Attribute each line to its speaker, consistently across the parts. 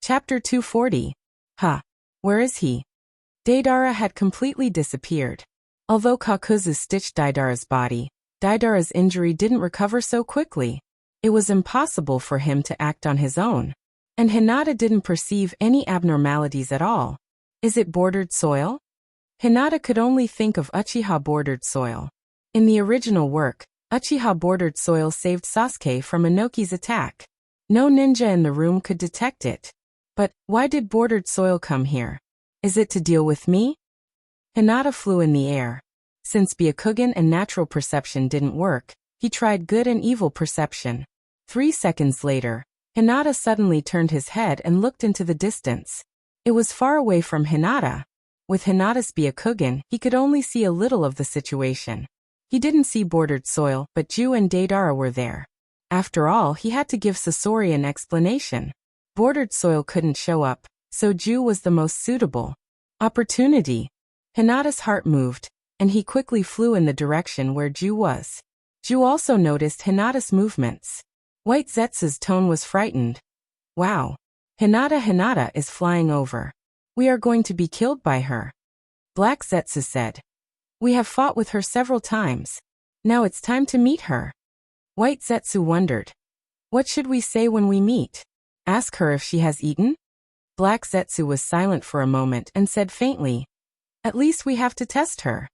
Speaker 1: Chapter 240. Huh. Where is he? Deidara had completely disappeared. Although Kakuzu stitched Deidara's body, Deidara's injury didn't recover so quickly. It was impossible for him to act on his own. And Hinata didn't perceive any abnormalities at all. Is it bordered soil? Hinata could only think of Uchiha bordered soil. In the original work, Uchiha bordered soil saved Sasuke from Inoki's attack. No ninja in the room could detect it. But why did bordered soil come here? Is it to deal with me? Hinata flew in the air. Since Byakugan and natural perception didn't work, he tried good and evil perception. 3 seconds later, Hinata suddenly turned his head and looked into the distance. It was far away from Hinata. With Hinata's Byakugan, he could only see a little of the situation. He didn't see bordered soil, but Ju and Deidara were there. After all, he had to give Sasori an explanation. Bordered soil couldn't show up, so Ju was the most suitable opportunity. Hinata's heart moved, and he quickly flew in the direction where Ju was. Ju also noticed Hinata's movements. White Zetsu's tone was frightened. Wow. Hinata is flying over. We are going to be killed by her. Black Zetsu said. We have fought with her several times. Now it's time to meet her. White Zetsu wondered. What should we say when we meet? Ask her if she has eaten? Black Zetsu was silent for a moment and said faintly. At least we have to test her.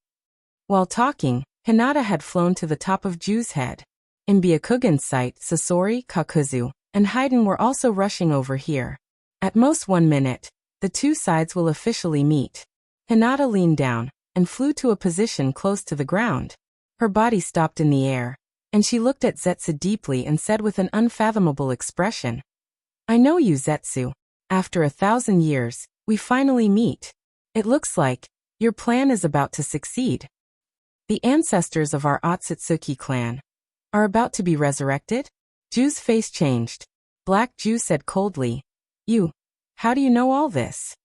Speaker 1: While talking, Hinata had flown to the top of Ju's head. In Byakugan's sight, Sasori, Kakuzu, and Haiden were also rushing over here. At most 1 minute, the two sides will officially meet. Hinata leaned down and flew to a position close to the ground. Her body stopped in the air, and she looked at Zetsu deeply and said with an unfathomable expression, I know you, Zetsu. After 1,000 years, we finally meet. It looks like your plan is about to succeed. The ancestors of our Otsutsuki clan are about to be resurrected? Ju's face changed. Black Ju said coldly, how do you know all this?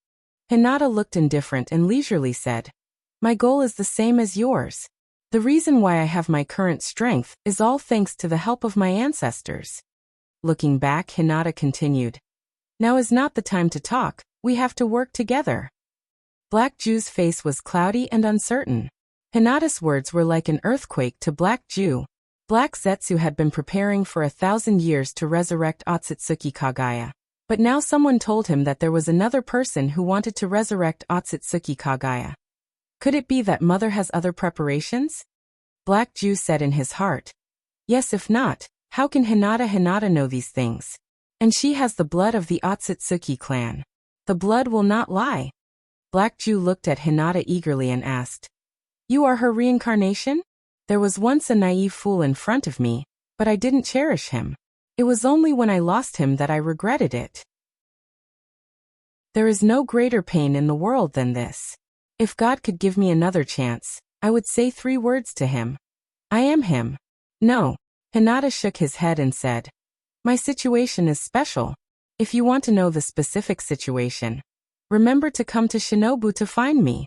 Speaker 1: Hinata looked indifferent and leisurely said, my goal is the same as yours. The reason why I have my current strength is all thanks to the help of my ancestors. Looking back, Hinata continued, now is not the time to talk, we have to work together. Black Ju's face was cloudy and uncertain. Hinata's words were like an earthquake to Black Ju. Black Zetsu had been preparing for 1,000 years to resurrect Otsutsuki Kagaya. But now someone told him that there was another person who wanted to resurrect Otsutsuki Kagaya. Could it be that Mother has other preparations? Black Ju said in his heart. Yes, if not, how can Hinata know these things? And she has the blood of the Otsutsuki clan. The blood will not lie. Black Ju looked at Hinata eagerly and asked, you are her reincarnation? There was once a naive fool in front of me, but I didn't cherish him. It was only when I lost him that I regretted it. There is no greater pain in the world than this. If God could give me another chance, I would say 3 words to him. I am him. No. Hinata shook his head and said, my situation is special. If you want to know the specific situation, remember to come to Shinobu to find me.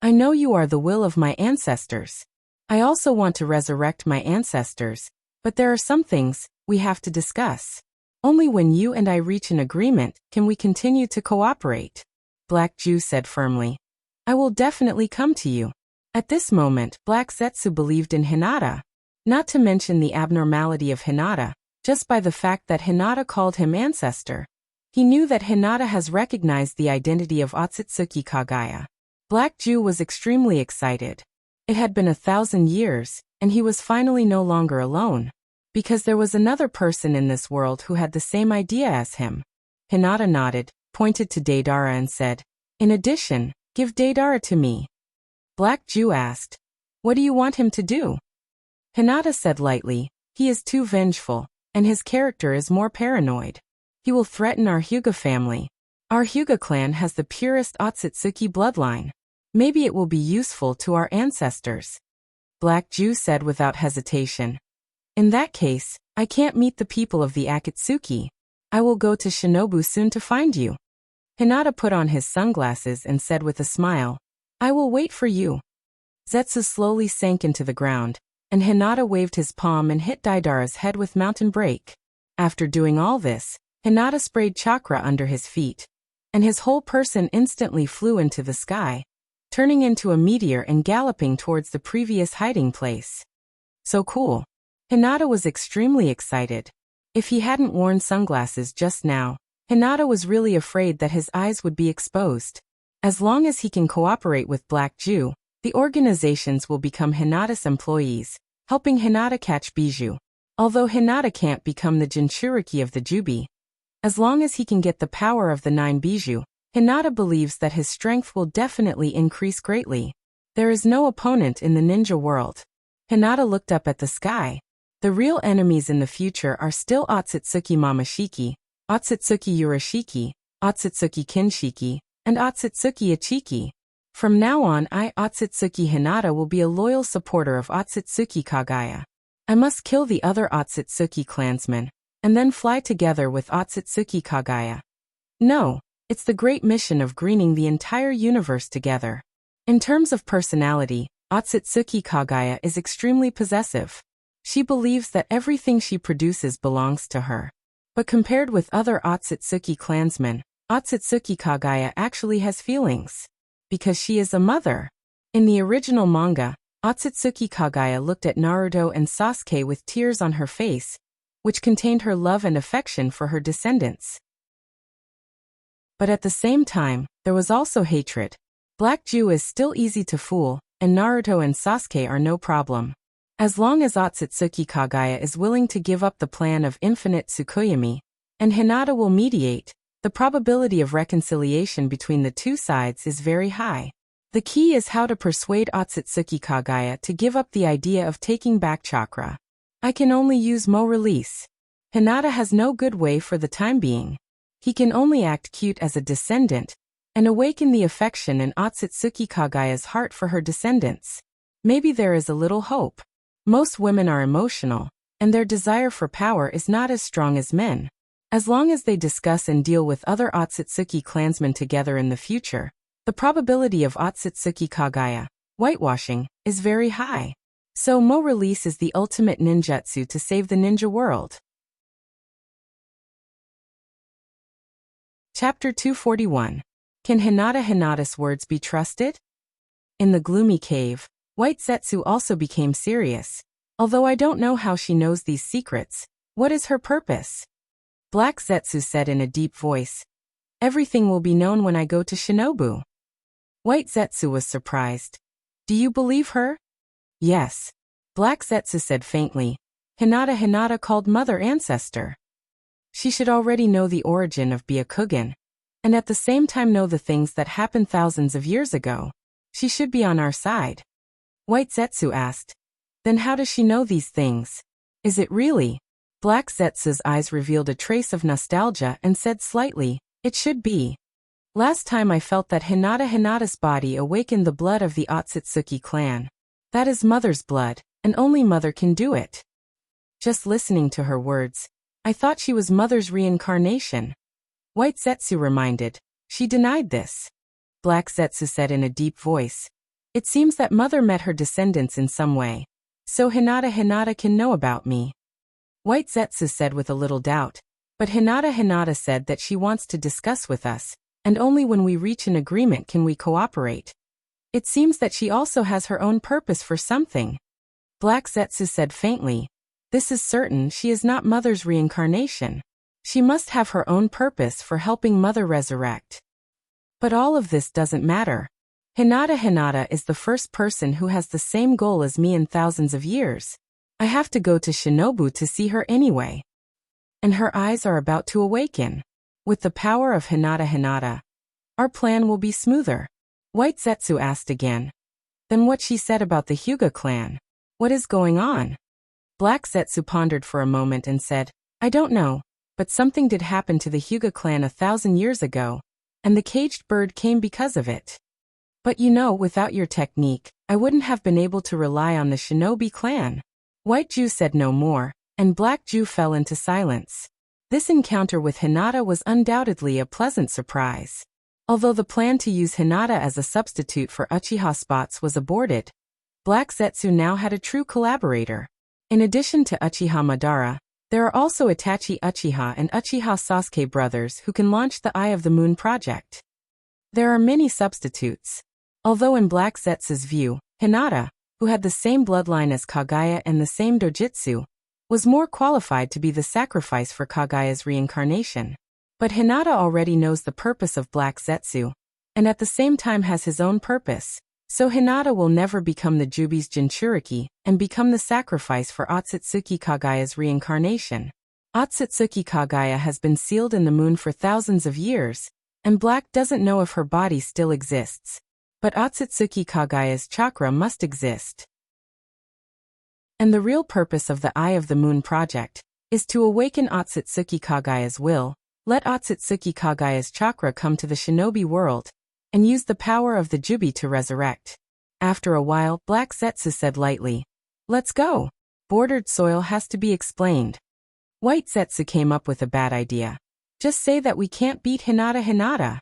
Speaker 1: I know you are the will of my ancestors. I also want to resurrect my ancestors, but there are some things we have to discuss. Only when you and I reach an agreement can we continue to cooperate. Black Ju said firmly. I will definitely come to you. At this moment, Black Zetsu believed in Hinata. Not to mention the abnormality of Hinata, just by the fact that Hinata called him ancestor. He knew that Hinata has recognized the identity of Otsutsuki Kagaya. Black Ju was extremely excited. It had been 1,000 years, and he was finally no longer alone. Because there was another person in this world who had the same idea as him. Hinata nodded, pointed to Deidara and said, in addition, give Deidara to me. Black Ju asked, what do you want him to do? Hinata said lightly, he is too vengeful, and his character is more paranoid. He will threaten our Hyuga family. Our Hyuga clan has the purest Otsutsuki bloodline. Maybe it will be useful to our ancestors. Black Ju said without hesitation. In that case, I can't meet the people of the Akatsuki. I will go to Shinobu soon to find you. Hinata put on his sunglasses and said with a smile, I will wait for you. Zetsu slowly sank into the ground, and Hinata waved his palm and hit Deidara's head with Mountain Break. After doing all this, Hinata sprayed chakra under his feet, and his whole person instantly flew into the sky, turning into a meteor and galloping towards the previous hiding place. So cool. Hinata was extremely excited. If he hadn't worn sunglasses just now, Hinata was really afraid that his eyes would be exposed. As long as he can cooperate with Black Jew, the organizations will become Hinata's employees, helping Hinata catch Bijou. Although Hinata can't become the Jinchuriki of the Jubi, as long as he can get the power of the 9 Bijou, Hinata believes that his strength will definitely increase greatly. There is no opponent in the ninja world. Hinata looked up at the sky. The real enemies in the future are still Otsutsuki Mamashiki, Otsutsuki Urashiki, Otsutsuki Kinshiki, and Otsutsuki Ichiki. From now on, Otsutsuki Hinata will be a loyal supporter of Otsutsuki Kagaya. I must kill the other Otsutsuki clansmen, and then fly together with Otsutsuki Kagaya. No, it's the great mission of greening the entire universe together. In terms of personality, Otsutsuki Kagaya is extremely possessive. She believes that everything she produces belongs to her. But compared with other Otsutsuki clansmen, Otsutsuki Kagaya actually has feelings. Because she is a mother. In the original manga, Otsutsuki Kagaya looked at Naruto and Sasuke with tears on her face, which contained her love and affection for her descendants. But at the same time, there was also hatred. Black Jew is still easy to fool, and Naruto and Sasuke are no problem. As long as Otsutsuki Kagaya is willing to give up the plan of infinite Tsukuyomi, and Hinata will mediate, the probability of reconciliation between the two sides is very high. The key is how to persuade Otsutsuki Kagaya to give up the idea of taking back chakra. I can only use Mo release. Hinata has no good way for the time being. He can only act cute as a descendant, and awaken the affection in Otsutsuki Kagaya's heart for her descendants. Maybe there is a little hope. Most women are emotional, and their desire for power is not as strong as men. As long as they discuss and deal with other Otsutsuki clansmen together in the future, the probability of Otsutsuki Kagaya whitewashing is very high. So Mo release is the ultimate ninjutsu to save the ninja world. Chapter 241. Can Hinata's words be trusted? In the gloomy cave, White Zetsu also became serious. Although I don't know how she knows these secrets, what is her purpose? Black Zetsu said in a deep voice. Everything will be known when I go to Shinobu. White Zetsu was surprised. Do you believe her? Yes. Black Zetsu said faintly. Hinata called Mother Ancestor. She should already know the origin of Byakugan, and at the same time know the things that happened thousands of years ago. She should be on our side. White Zetsu asked. Then how does she know these things? Is it really? Black Zetsu's eyes revealed a trace of nostalgia and said slightly, it should be. Last time I felt that Hinata's body awakened the blood of the Otsutsuki clan. That is Mother's blood, and only Mother can do it. Just listening to her words, I thought she was Mother's reincarnation. White Zetsu reminded. She denied this. Black Zetsu said in a deep voice. It seems that Mother met her descendants in some way. So Hinata can know about me. White Zetsu said with a little doubt. But Hinata said that she wants to discuss with us, and only when we reach an agreement can we cooperate. It seems that she also has her own purpose for something. Black Zetsu said faintly. This is certain she is not Mother's reincarnation. She must have her own purpose for helping Mother resurrect. But all of this doesn't matter. Hinata is the first person who has the same goal as me in thousands of years. I have to go to Shinobu to see her anyway. And her eyes are about to awaken. With the power of Hinata, our plan will be smoother. White Zetsu asked again. Then what she said about the Hyuga clan? What is going on? Black Zetsu pondered for a moment and said, I don't know, but something did happen to the Hyuga clan 1,000 years ago, and the caged bird came because of it. But you know, without your technique, I wouldn't have been able to rely on the Shinobi clan. White Jew said no more, and Black Jew fell into silence. This encounter with Hinata was undoubtedly a pleasant surprise. Although the plan to use Hinata as a substitute for Uchiha spots was aborted, Black Zetsu now had a true collaborator. In addition to Uchiha Madara, There are also Itachi Uchiha and Uchiha Sasuke brothers who can launch the Eye of the Moon project. There are many substitutes. Although in Black Zetsu's view, Hinata, who had the same bloodline as Kaguya and the same dojutsu, was more qualified to be the sacrifice for Kaguya's reincarnation. But Hinata already knows the purpose of Black Zetsu, and at the same time has his own purpose, so Hinata will never become the Jubi's Jinchuriki and become the sacrifice for Otsutsuki Kaguya's reincarnation. Otsutsuki Kaguya has been sealed in the moon for thousands of years, and Black doesn't know if her body still exists. But Otsutsuki Kaguya's chakra must exist. And the real purpose of the Eye of the Moon project is to awaken Otsutsuki Kaguya's will, let Otsutsuki Kaguya's chakra come to the shinobi world, and use the power of the Jubi to resurrect. After a while, Black Zetsu said lightly, "Let's go. Bordered soil has to be explained." White Zetsu came up with a bad idea. "Just say that we can't beat Hinata."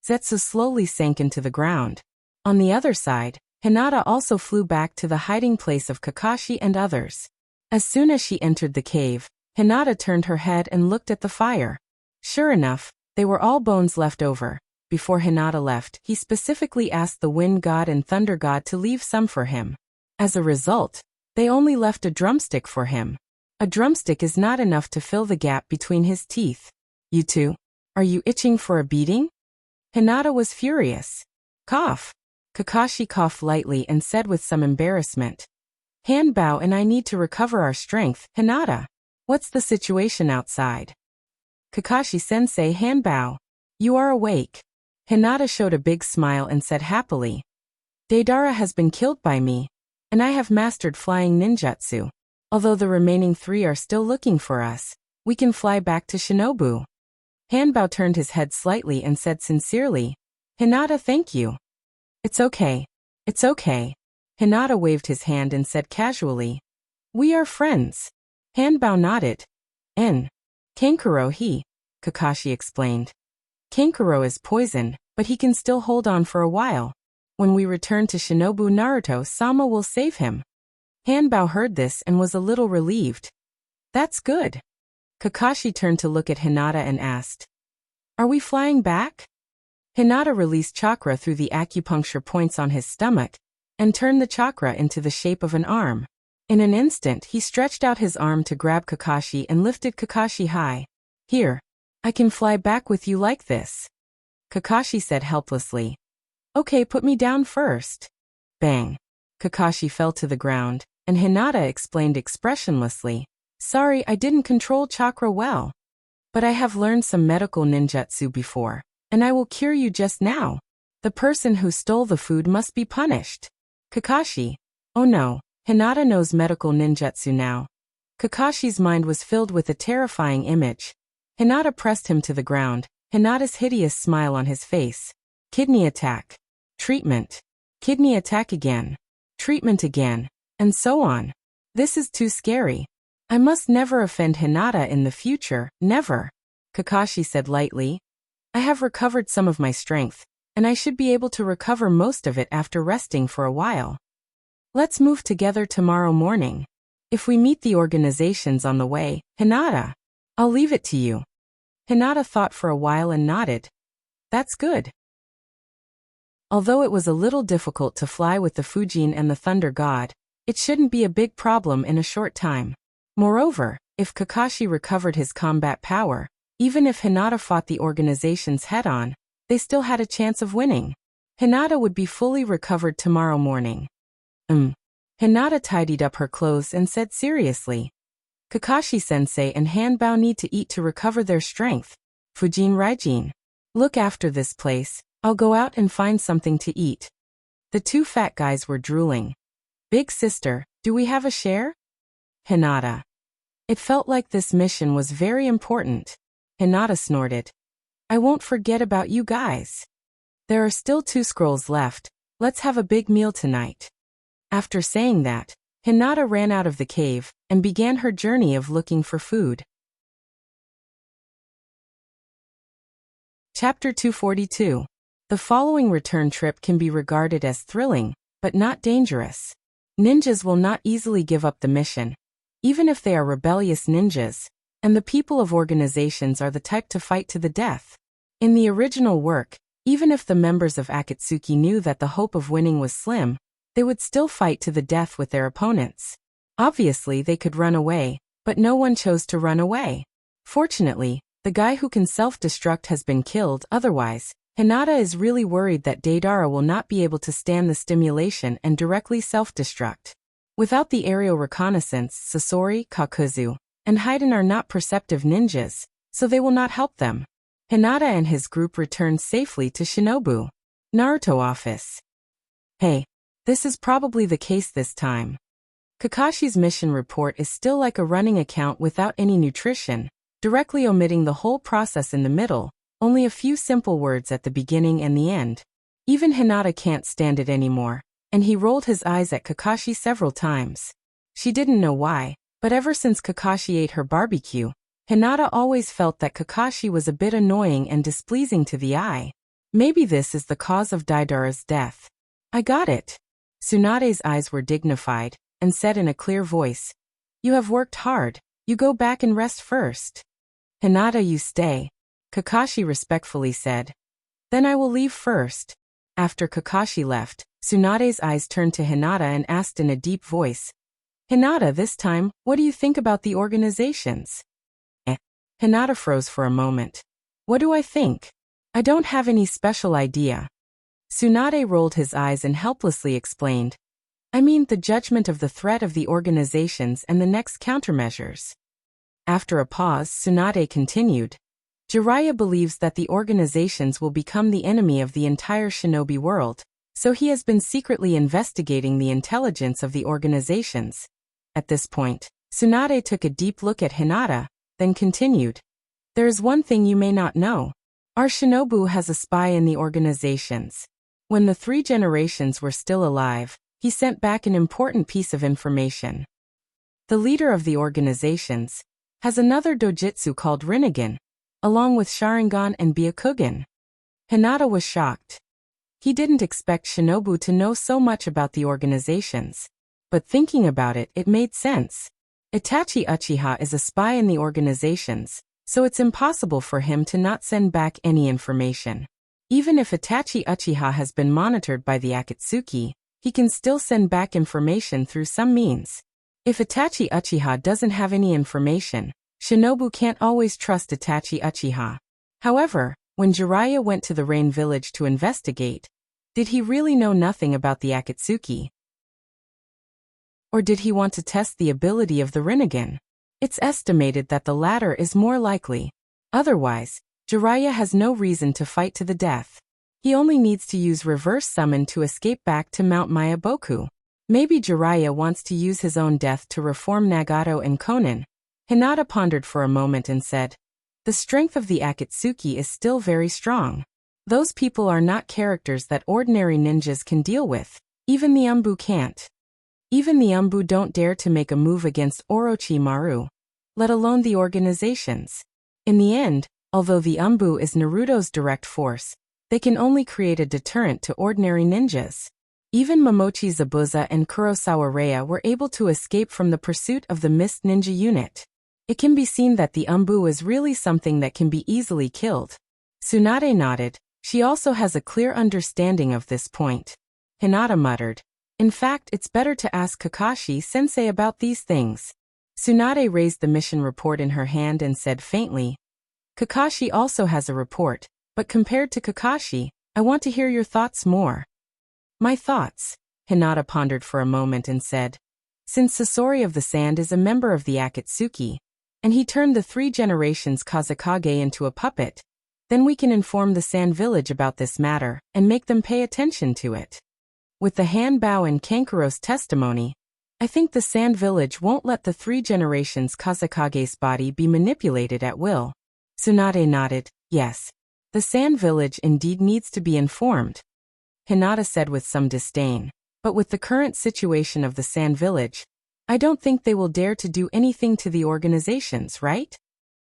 Speaker 1: Zetsu slowly sank into the ground. On the other side, Hinata also flew back to the hiding place of Kakashi and others. As soon as she entered the cave, Hinata turned her head and looked at the fire. Sure enough, they were all bones left over. Before Hinata left, he specifically asked the Wind God and Thunder God to leave some for him. As a result, they only left a drumstick for him. A drumstick is not enough to fill the gap between his teeth. "You two, are you itching for a beating?" Hinata was furious. "Cough." Kakashi coughed lightly and said with some embarrassment, "Hanbao and I need to recover our strength, Hinata. What's the situation outside?" "Kakashi-sensei, Hanbao. You are awake." Hinata showed a big smile and said happily, "Deidara has been killed by me, and I have mastered flying ninjutsu. Although the remaining 3 are still looking for us, we can fly back to Shinobu." Hanbao turned his head slightly and said sincerely, "Hinata, thank you." It's okay. It's okay." Hinata waved his hand and said casually, "We are friends." Hanbao nodded. Kankuro Kakashi explained. "Kankuro is poison, but he can still hold on for a while. When we return to Shinobu, Naruto-sama will save him." Hanbao heard this and was a little relieved. "That's good." Kakashi turned to look at Hinata and asked, "Are we flying back?" Hinata released chakra through the acupuncture points on his stomach and turned the chakra into the shape of an arm. In an instant, he stretched out his arm to grab Kakashi and lifted Kakashi high. "Here, I can fly back with you like this," Kakashi said helplessly. "Okay, put me down first." Bang! Kakashi fell to the ground, and Hinata explained expressionlessly, "Sorry, I didn't control chakra well. But I have learned some medical ninjutsu before, and I will cure you just now. The person who stole the food must be punished." Kakashi. Oh no, Hinata knows medical ninjutsu now. Kakashi's mind was filled with a terrifying image. Hinata pressed him to the ground, Hinata's hideous smile on his face. Kidney attack. Treatment. Kidney attack again. Treatment again. And so on. This is too scary. I must never offend Hinata in the future, never. Kakashi said lightly. I have recovered some of my strength, and I should be able to recover most of it after resting for a while. Let's move together tomorrow morning. If we meet the organizations on the way, Hinata, I'll leave it to you. Hinata thought for a while and nodded. That's good. Although it was a little difficult to fly with the Fujin and the Thunder God, it shouldn't be a big problem in a short time. Moreover, if Kakashi recovered his combat power, even if Hinata fought the organizations head-on, they still had a chance of winning. Hinata would be fully recovered tomorrow morning. Hinata tidied up her clothes and said seriously. Kakashi-sensei and Hanbao need to eat to recover their strength. Fujin Raijin. Look after this place, I'll go out and find something to eat. The two fat guys were drooling. Big sister, do we have a share? Hinata. It felt like this mission was very important. Hinata snorted. I won't forget about you guys. There are still 2 scrolls left, let's have a big meal tonight. After saying that, Hinata ran out of the cave and began her journey of looking for food. Chapter 242. The following return trip can be regarded as thrilling, but not dangerous. Ninjas will not easily give up the mission. even if they are rebellious ninjas, and the people of organizations are the type to fight to the death. In the original work, even if the members of Akatsuki knew that the hope of winning was slim, they would still fight to the death with their opponents. Obviously, they could run away, but no one chose to run away. Fortunately, the guy who can self-destruct has been killed. Otherwise, Hinata is really worried that Deidara will not be able to stand the stimulation and directly self-destruct. Without the aerial reconnaissance, Sasori, Kakuzu, and Haiden are not perceptive ninjas, so they will not help them. Hinata and his group returned safely to Shinobu Naruto office. Hey, this is probably the case this time. Kakashi's mission report is still like a running account without any nutrition, directly omitting the whole process in the middle, only a few simple words at the beginning and the end. Even Hinata can't stand it anymore, and he rolled his eyes at Kakashi several times. She didn't know why, but ever since Kakashi ate her barbecue, Hinata always felt that Kakashi was a bit annoying and displeasing to the eye. Maybe this is the cause of Deidara's death. I got it. Tsunade's eyes were dignified, and said in a clear voice, "You have worked hard, you go back and rest first." "Hinata, you stay," Kakashi respectfully said. "Then I will leave first." After Kakashi left, Tsunade's eyes turned to Hinata and asked in a deep voice, "Hinata, this time, what do you think about the organizations?" Hinata froze for a moment. "What do I think? I don't have any special idea." Tsunade rolled his eyes and helplessly explained, "I mean the judgment of the threat of the organizations and the next countermeasures." After a pause, Tsunade continued, "Jiraiya believes that the organizations will become the enemy of the entire shinobi world, so he has been secretly investigating the intelligence of the organizations." At this point, Tsunade took a deep look at Hinata, then continued, "There is one thing you may not know. Our shinobu has a spy in the organizations. When the 3 generations were still alive, he sent back an important piece of information. The leader of the organizations has another dojutsu called Rinnegan, along with Sharingan and Byakugan." Hinata was shocked. He didn't expect Shinobu to know so much about the organizations. But thinking about it, it made sense. Itachi Uchiha is a spy in the organizations, so it's impossible for him to not send back any information. Even if Itachi Uchiha has been monitored by the Akatsuki, he can still send back information through some means. If Itachi Uchiha doesn't have any information, Shinobu can't always trust Itachi Uchiha. However, when Jiraiya went to the Rain Village to investigate, did he really know nothing about the Akatsuki? Or did he want to test the ability of the Rinnegan? It's estimated that the latter is more likely. Otherwise, Jiraiya has no reason to fight to the death. He only needs to use reverse summon to escape back to Mount Mayaboku. Maybe Jiraiya wants to use his own death to reform Nagato and Konan. Hinata pondered for a moment and said, "The strength of the Akatsuki is still very strong. Those people are not characters that ordinary ninjas can deal with. Even the Umbu can't. Even the Umbu don't dare to make a move against Orochimaru, let alone the organizations. In the end, although the Umbu is Naruto's direct force, they can only create a deterrent to ordinary ninjas. Even Momochi Zabuza and Kurosawa Rei were able to escape from the pursuit of the Mist Ninja unit. It can be seen that the Umbu is really something that can be easily killed." Tsunade nodded. She also has a clear understanding of this point. Hinata muttered, "In fact, it's better to ask Kakashi-sensei about these things." Tsunade raised the mission report in her hand and said faintly, "Kakashi also has a report, but compared to Kakashi, I want to hear your thoughts more." "My thoughts?" Hinata pondered for a moment and said, "Since Sasori of the Sand is a member of the Akatsuki, and he turned the 3 generations Kazekage into a puppet, then we can inform the Sand Village about this matter and make them pay attention to it. With the Hanbao and Kankuro's testimony, I think the Sand Village won't let the 3 generations Kazekage's body be manipulated at will." Tsunade nodded, "Yes. The Sand Village indeed needs to be informed." Hinata said with some disdain, "But with the current situation of the Sand Village, I don't think they will dare to do anything to the organizations, right?"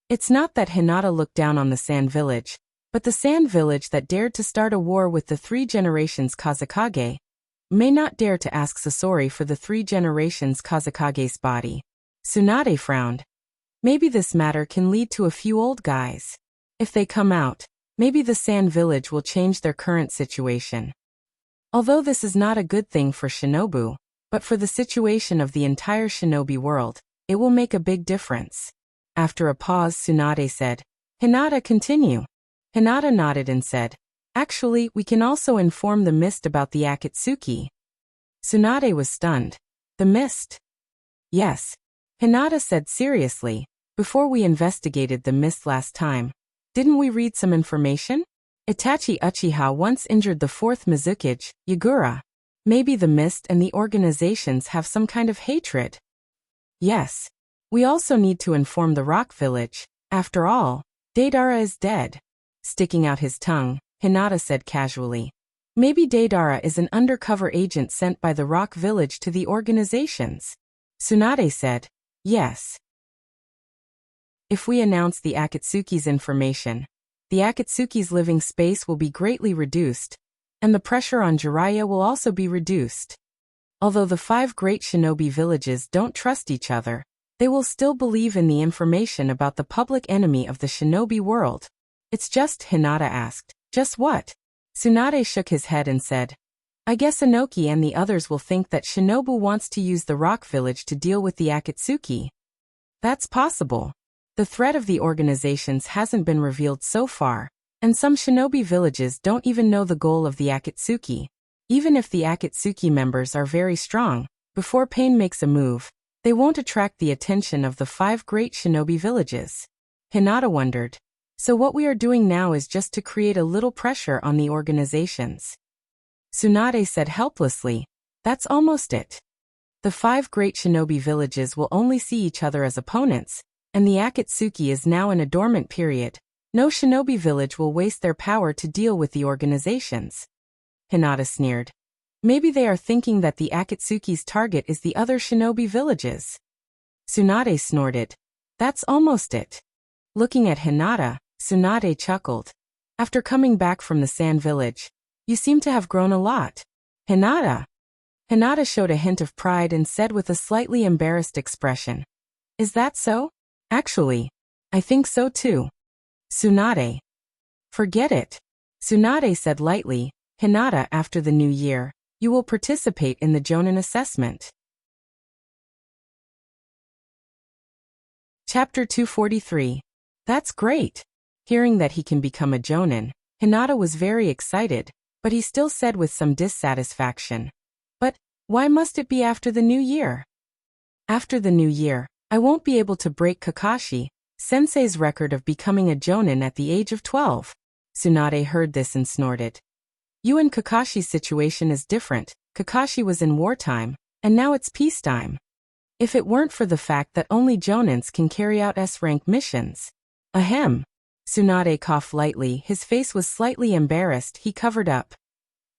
Speaker 1: It's not that Hinata looked down on the Sand Village, but the Sand Village that dared to start a war with the 3 generations Kazekage may not dare to ask Sasori for the 3 generations Kazekage's body. Tsunade frowned. Maybe this matter can lead to a few old guys. If they come out, maybe the Sand Village will change their current situation. Although this is not a good thing for Shinobu, but for the situation of the entire shinobi world, it will make a big difference. After a pause, Tsunade said, Hinata, continue. Hinata nodded and said, actually, we can also inform the mist about the Akatsuki. Tsunade was stunned. The mist? Yes. Hinata said seriously, before we investigated the mist last time, didn't we read some information? Itachi Uchiha once injured the fourth Mizukage, Yagura. Maybe the mist and the organizations have some kind of hatred. Yes. We also need to inform the Rock Village. After all, Deidara is dead. Sticking out his tongue, Hinata said casually. Maybe Deidara is an undercover agent sent by the Rock Village to the organizations. Tsunade said, yes. If we announce the Akatsuki's information, the Akatsuki's living space will be greatly reduced, and the pressure on Jiraiya will also be reduced. Although the 5 great shinobi villages don't trust each other, they will still believe in the information about the public enemy of the shinobi world. It's just, Hinata asked, just what? Tsunade shook his head and said, I guess Inoki and the others will think that Shinobu wants to use the Rock Village to deal with the Akatsuki. That's possible. The threat of the organizations hasn't been revealed so far, and some shinobi villages don't even know the goal of the Akatsuki. Even if the Akatsuki members are very strong, before Pain makes a move, they won't attract the attention of the 5 great shinobi villages. Hinata wondered. So what we are doing now is just to create a little pressure on the organizations. Tsunade said helplessly, that's almost it. The 5 great shinobi villages will only see each other as opponents, and the Akatsuki is now in a dormant period. No shinobi village will waste their power to deal with the organizations. Hinata sneered. Maybe they are thinking that the Akatsuki's target is the other shinobi villages. Tsunade snorted. That's almost it. Looking at Hinata, Tsunade chuckled. After coming back from the Sand Village, you seem to have grown a lot. Hinata. Hinata showed a hint of pride and said with a slightly embarrassed expression. Is that so? Actually, I think so too. Tsunade. Forget it. Tsunade said lightly, Hinata, after the new year, you will participate in the Jonin assessment. Chapter 243. That's great. Hearing that he can become a Jonin, Hinata was very excited, but he still said with some dissatisfaction. But, why must it be after the new year? After the new year, I won't be able to break Kakashi-sensei's record of becoming a Jonin at the age of 12. Tsunade heard this and snorted. You and Kakashi's situation is different. Kakashi was in wartime, and now it's peacetime. If it weren't for the fact that only Jonins can carry out S-rank missions. Ahem. Tsunade coughed lightly, his face was slightly embarrassed, he covered up.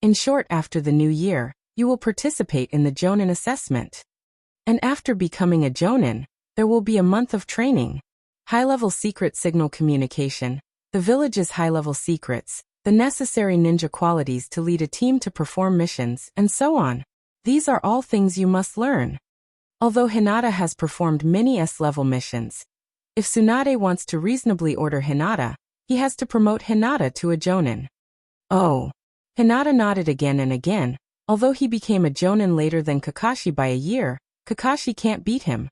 Speaker 1: In short, after the new year, you will participate in the Jonin assessment. And after becoming a Jonin, there will be a month of training. High-level secret signal communication, the village's high-level secrets, the necessary ninja qualities to lead a team to perform missions, and so on. These are all things you must learn. Although Hinata has performed many S-level missions, if Tsunade wants to reasonably order Hinata, he has to promote Hinata to a Jonin. Oh. Hinata nodded again and again. Although he became a Jonin later than Kakashi by a year, Kakashi can't beat him.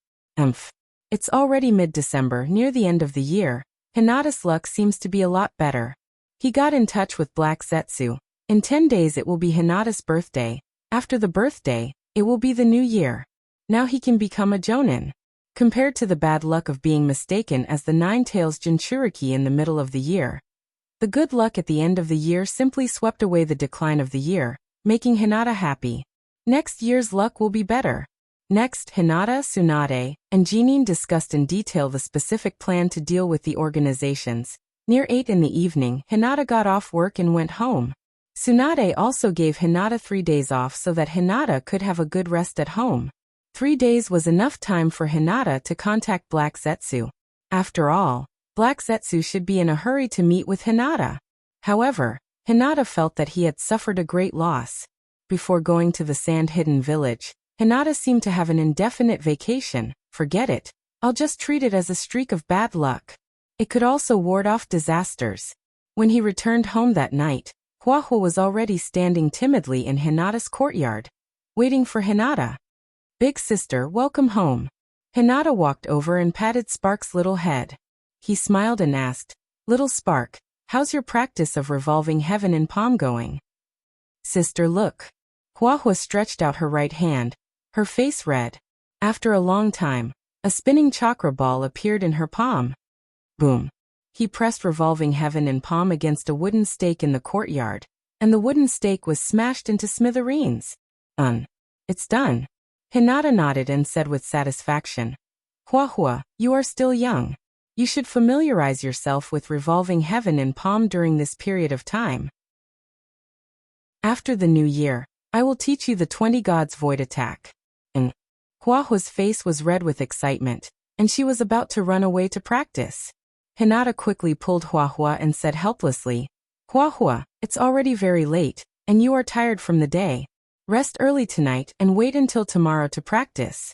Speaker 1: It's already mid-December, near the end of the year. Hinata's luck seems to be a lot better. He got in touch with Black Zetsu. In 10 days it will be Hinata's birthday. After the birthday, it will be the new year. Now he can become a Jonin. Compared to the bad luck of being mistaken as the Nine-Tails Jinchuriki in the middle of the year, the good luck at the end of the year simply swept away the decline of the year, making Hinata happy. Next year's luck will be better. Next, Hinata, Tsunade, and Jinin discussed in detail the specific plan to deal with the organizations. Near 8 in the evening, Hinata got off work and went home. Tsunade also gave Hinata 3 days off so that Hinata could have a good rest at home. 3 days was enough time for Hinata to contact Black Zetsu. After all, Black Zetsu should be in a hurry to meet with Hinata. However, Hinata felt that he had suffered a great loss. Before going to the Sand-Hidden Village, Hinata seemed to have an indefinite vacation, Forget it. I'll just treat it as a streak of bad luck. It could also ward off disasters. When he returned home that night, Huahua was already standing timidly in Hinata's courtyard, waiting for Hinata. Big sister, welcome home. Hinata walked over and patted Spark's little head. He smiled and asked, Little Spark, how's your practice of revolving heaven in palm going? Sister, look. Huahua stretched out her right hand, her face red. After a long time, a spinning chakra ball appeared in her palm. Boom. He pressed revolving heaven in palm against a wooden stake in the courtyard, and the wooden stake was smashed into smithereens. It's done. Hinata nodded and said with satisfaction, Huahua, you are still young. You should familiarize yourself with revolving heaven in palm during this period of time. After the new year, I will teach you the 20 gods void attack. And Huahua's face was red with excitement, and she was about to run away to practice. Hinata quickly pulled Huahua and said helplessly, Huahua, it's already very late, and you are tired from the day. Rest early tonight and wait until tomorrow to practice.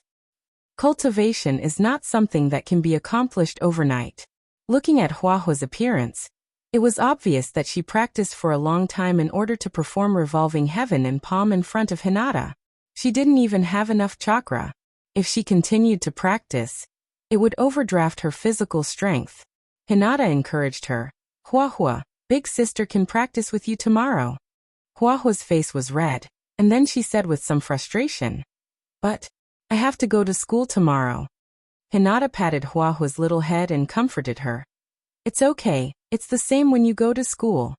Speaker 1: Cultivation is not something that can be accomplished overnight. Looking at Huahua's appearance, it was obvious that she practiced for a long time in order to perform revolving heaven in palm in front of Hinata. She didn't even have enough chakra. If she continued to practice, it would overdraft her physical strength. Hinata encouraged her. Huahua, big sister can practice with you tomorrow. Huahua's face was red, and then she said with some frustration, But I have to go to school tomorrow. Hinata patted Huahua's little head and comforted her. It's okay, it's the same when you go to school.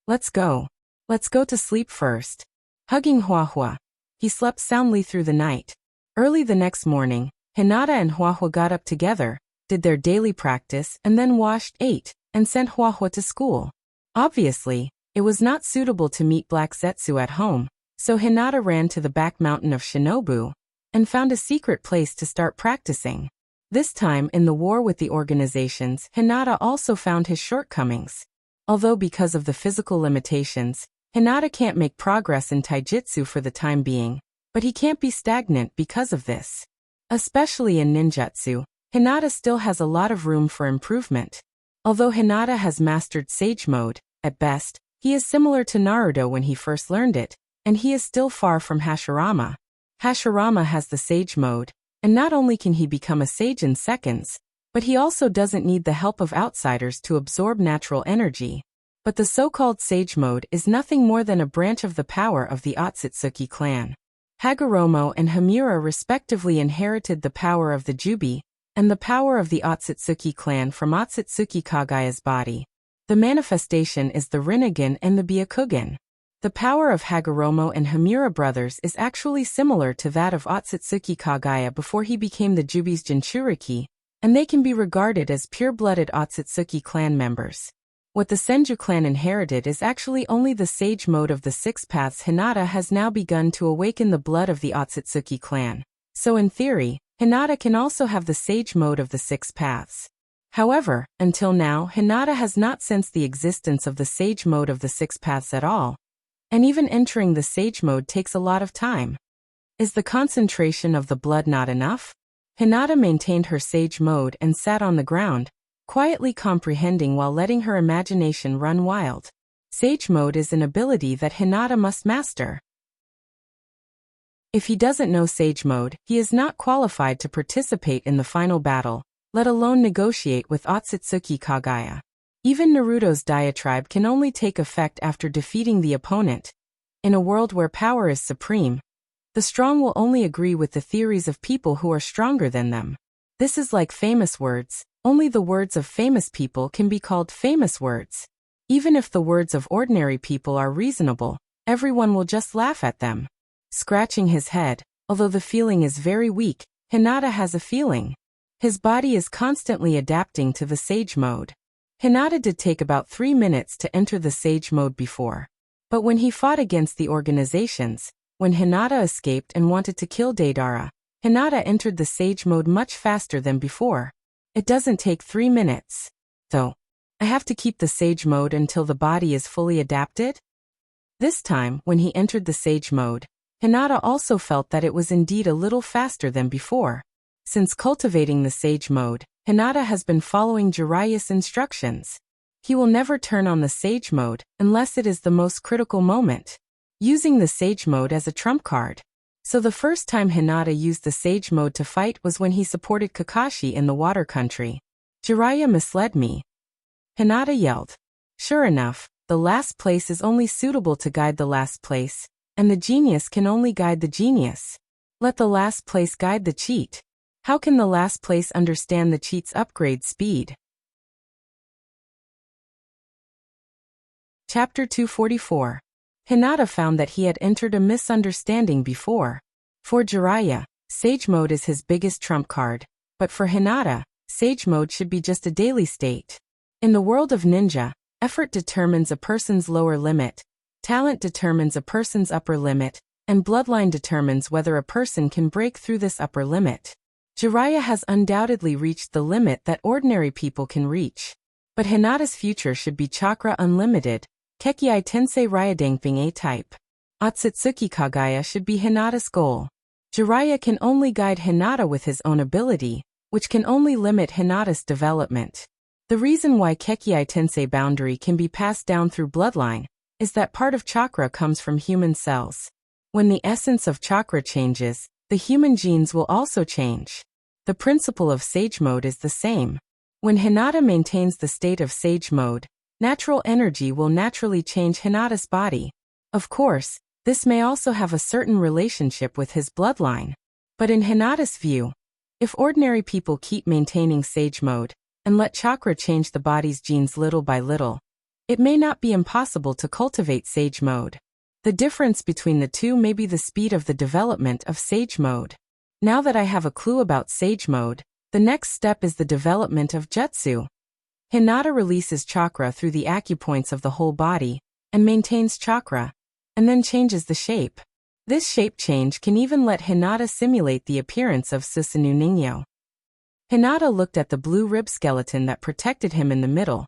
Speaker 1: Let's go. Let's go to sleep first. Hugging Huahua, he slept soundly through the night. Early the next morning, Hinata and Huahua got up together, did their daily practice, and then washed, ate, and sent Huahua to school. Obviously, it was not suitable to meet Black Zetsu at home, so Hinata ran to the back mountain of Shinobu and found a secret place to start practicing. This time in the war with the organizations, Hinata also found his shortcomings. Although because of the physical limitations, Hinata can't make progress in taijutsu for the time being, but he can't be stagnant because of this. Especially in ninjutsu, Hinata still has a lot of room for improvement. Although Hinata has mastered Sage Mode, at best, he is similar to Naruto when he first learned it, and he is still far from Hashirama. Hashirama has the Sage Mode, and not only can he become a sage in seconds, but he also doesn't need the help of outsiders to absorb natural energy. But the so-called Sage Mode is nothing more than a branch of the power of the Otsutsuki clan. Hagoromo and Hamura respectively inherited the power of the Jubi, and the power of the Otsutsuki clan from Otsutsuki Kagaya's body. The manifestation is the Rinnegan and the Byakugan. The power of Hagoromo and Hamura brothers is actually similar to that of Otsutsuki Kagaya before he became the Jubi's Jinchuriki, and they can be regarded as pure-blooded Otsutsuki clan members. What the Senju clan inherited is actually only the Sage Mode of the Six Paths. Hinata has now begun to awaken the blood of the Otsutsuki clan, so in theory, Hinata can also have the Sage Mode of the Six Paths. However, until now, Hinata has not sensed the existence of the Sage Mode of the Six Paths at all. And even entering the Sage Mode takes a lot of time. Is the concentration of the blood not enough? Hinata maintained her Sage Mode and sat on the ground, quietly comprehending while letting her imagination run wild. Sage Mode is an ability that Hinata must master. If he doesn't know Sage Mode, he is not qualified to participate in the final battle, let alone negotiate with Otsutsuki Kagaya. Even Naruto's diatribe can only take effect after defeating the opponent. In a world where power is supreme, the strong will only agree with the theories of people who are stronger than them. This is like famous words. Only the words of famous people can be called famous words. Even if the words of ordinary people are reasonable, everyone will just laugh at them. Scratching his head, although the feeling is very weak, Hinata has a feeling. His body is constantly adapting to the Sage Mode. Hinata did take about 3 minutes to enter the Sage Mode before. But when he fought against the organizations, when Hinata escaped and wanted to kill Deidara, Hinata entered the Sage Mode much faster than before. It doesn't take 3 minutes. Though, I have to keep the Sage Mode until the body is fully adapted? This time, when he entered the Sage Mode, Hinata also felt that it was indeed a little faster than before. Since cultivating the Sage Mode, Hinata has been following Jiraiya's instructions. He will never turn on the Sage Mode unless it is the most critical moment, using the Sage Mode as a trump card. So the first time Hinata used the Sage Mode to fight was when he supported Kakashi in the Water Country. Jiraiya misled me, Hinata yelled. Sure enough, the last place is only suitable to guide the last place, and the genius can only guide the genius. Let the last place guide the cheat. How can the last place understand the cheat's upgrade speed? Chapter 244. Hinata found that he had entered a misunderstanding before. For Jiraiya, Sage Mode is his biggest trump card, but for Hinata, Sage Mode should be just a daily state. In the world of ninja, effort determines a person's lower limit, talent determines a person's upper limit, and bloodline determines whether a person can break through this upper limit. Jiraiya has undoubtedly reached the limit that ordinary people can reach. But Hinata's future should be chakra unlimited, Kekkei Tensei Ryadangping A-type. Otsutsuki Kagaya should be Hinata's goal. Jiraiya can only guide Hinata with his own ability, which can only limit Hinata's development. The reason why Kekkei Tensei boundary can be passed down through bloodline is that part of chakra comes from human cells. When the essence of chakra changes, the human genes will also change. The principle of Sage Mode is the same. When Hinata maintains the state of Sage Mode, natural energy will naturally change Hinata's body. Of course, this may also have a certain relationship with his bloodline. But in Hinata's view, if ordinary people keep maintaining Sage Mode and let chakra change the body's genes little by little, it may not be impossible to cultivate Sage Mode. The difference between the two may be the speed of the development of Sage Mode. Now that I have a clue about Sage Mode, the next step is the development of Jutsu. Hinata releases chakra through the acupoints of the whole body, and maintains chakra, and then changes the shape. This shape change can even let Hinata simulate the appearance of Susanoo Ningyo. Hinata looked at the blue rib skeleton that protected him in the middle,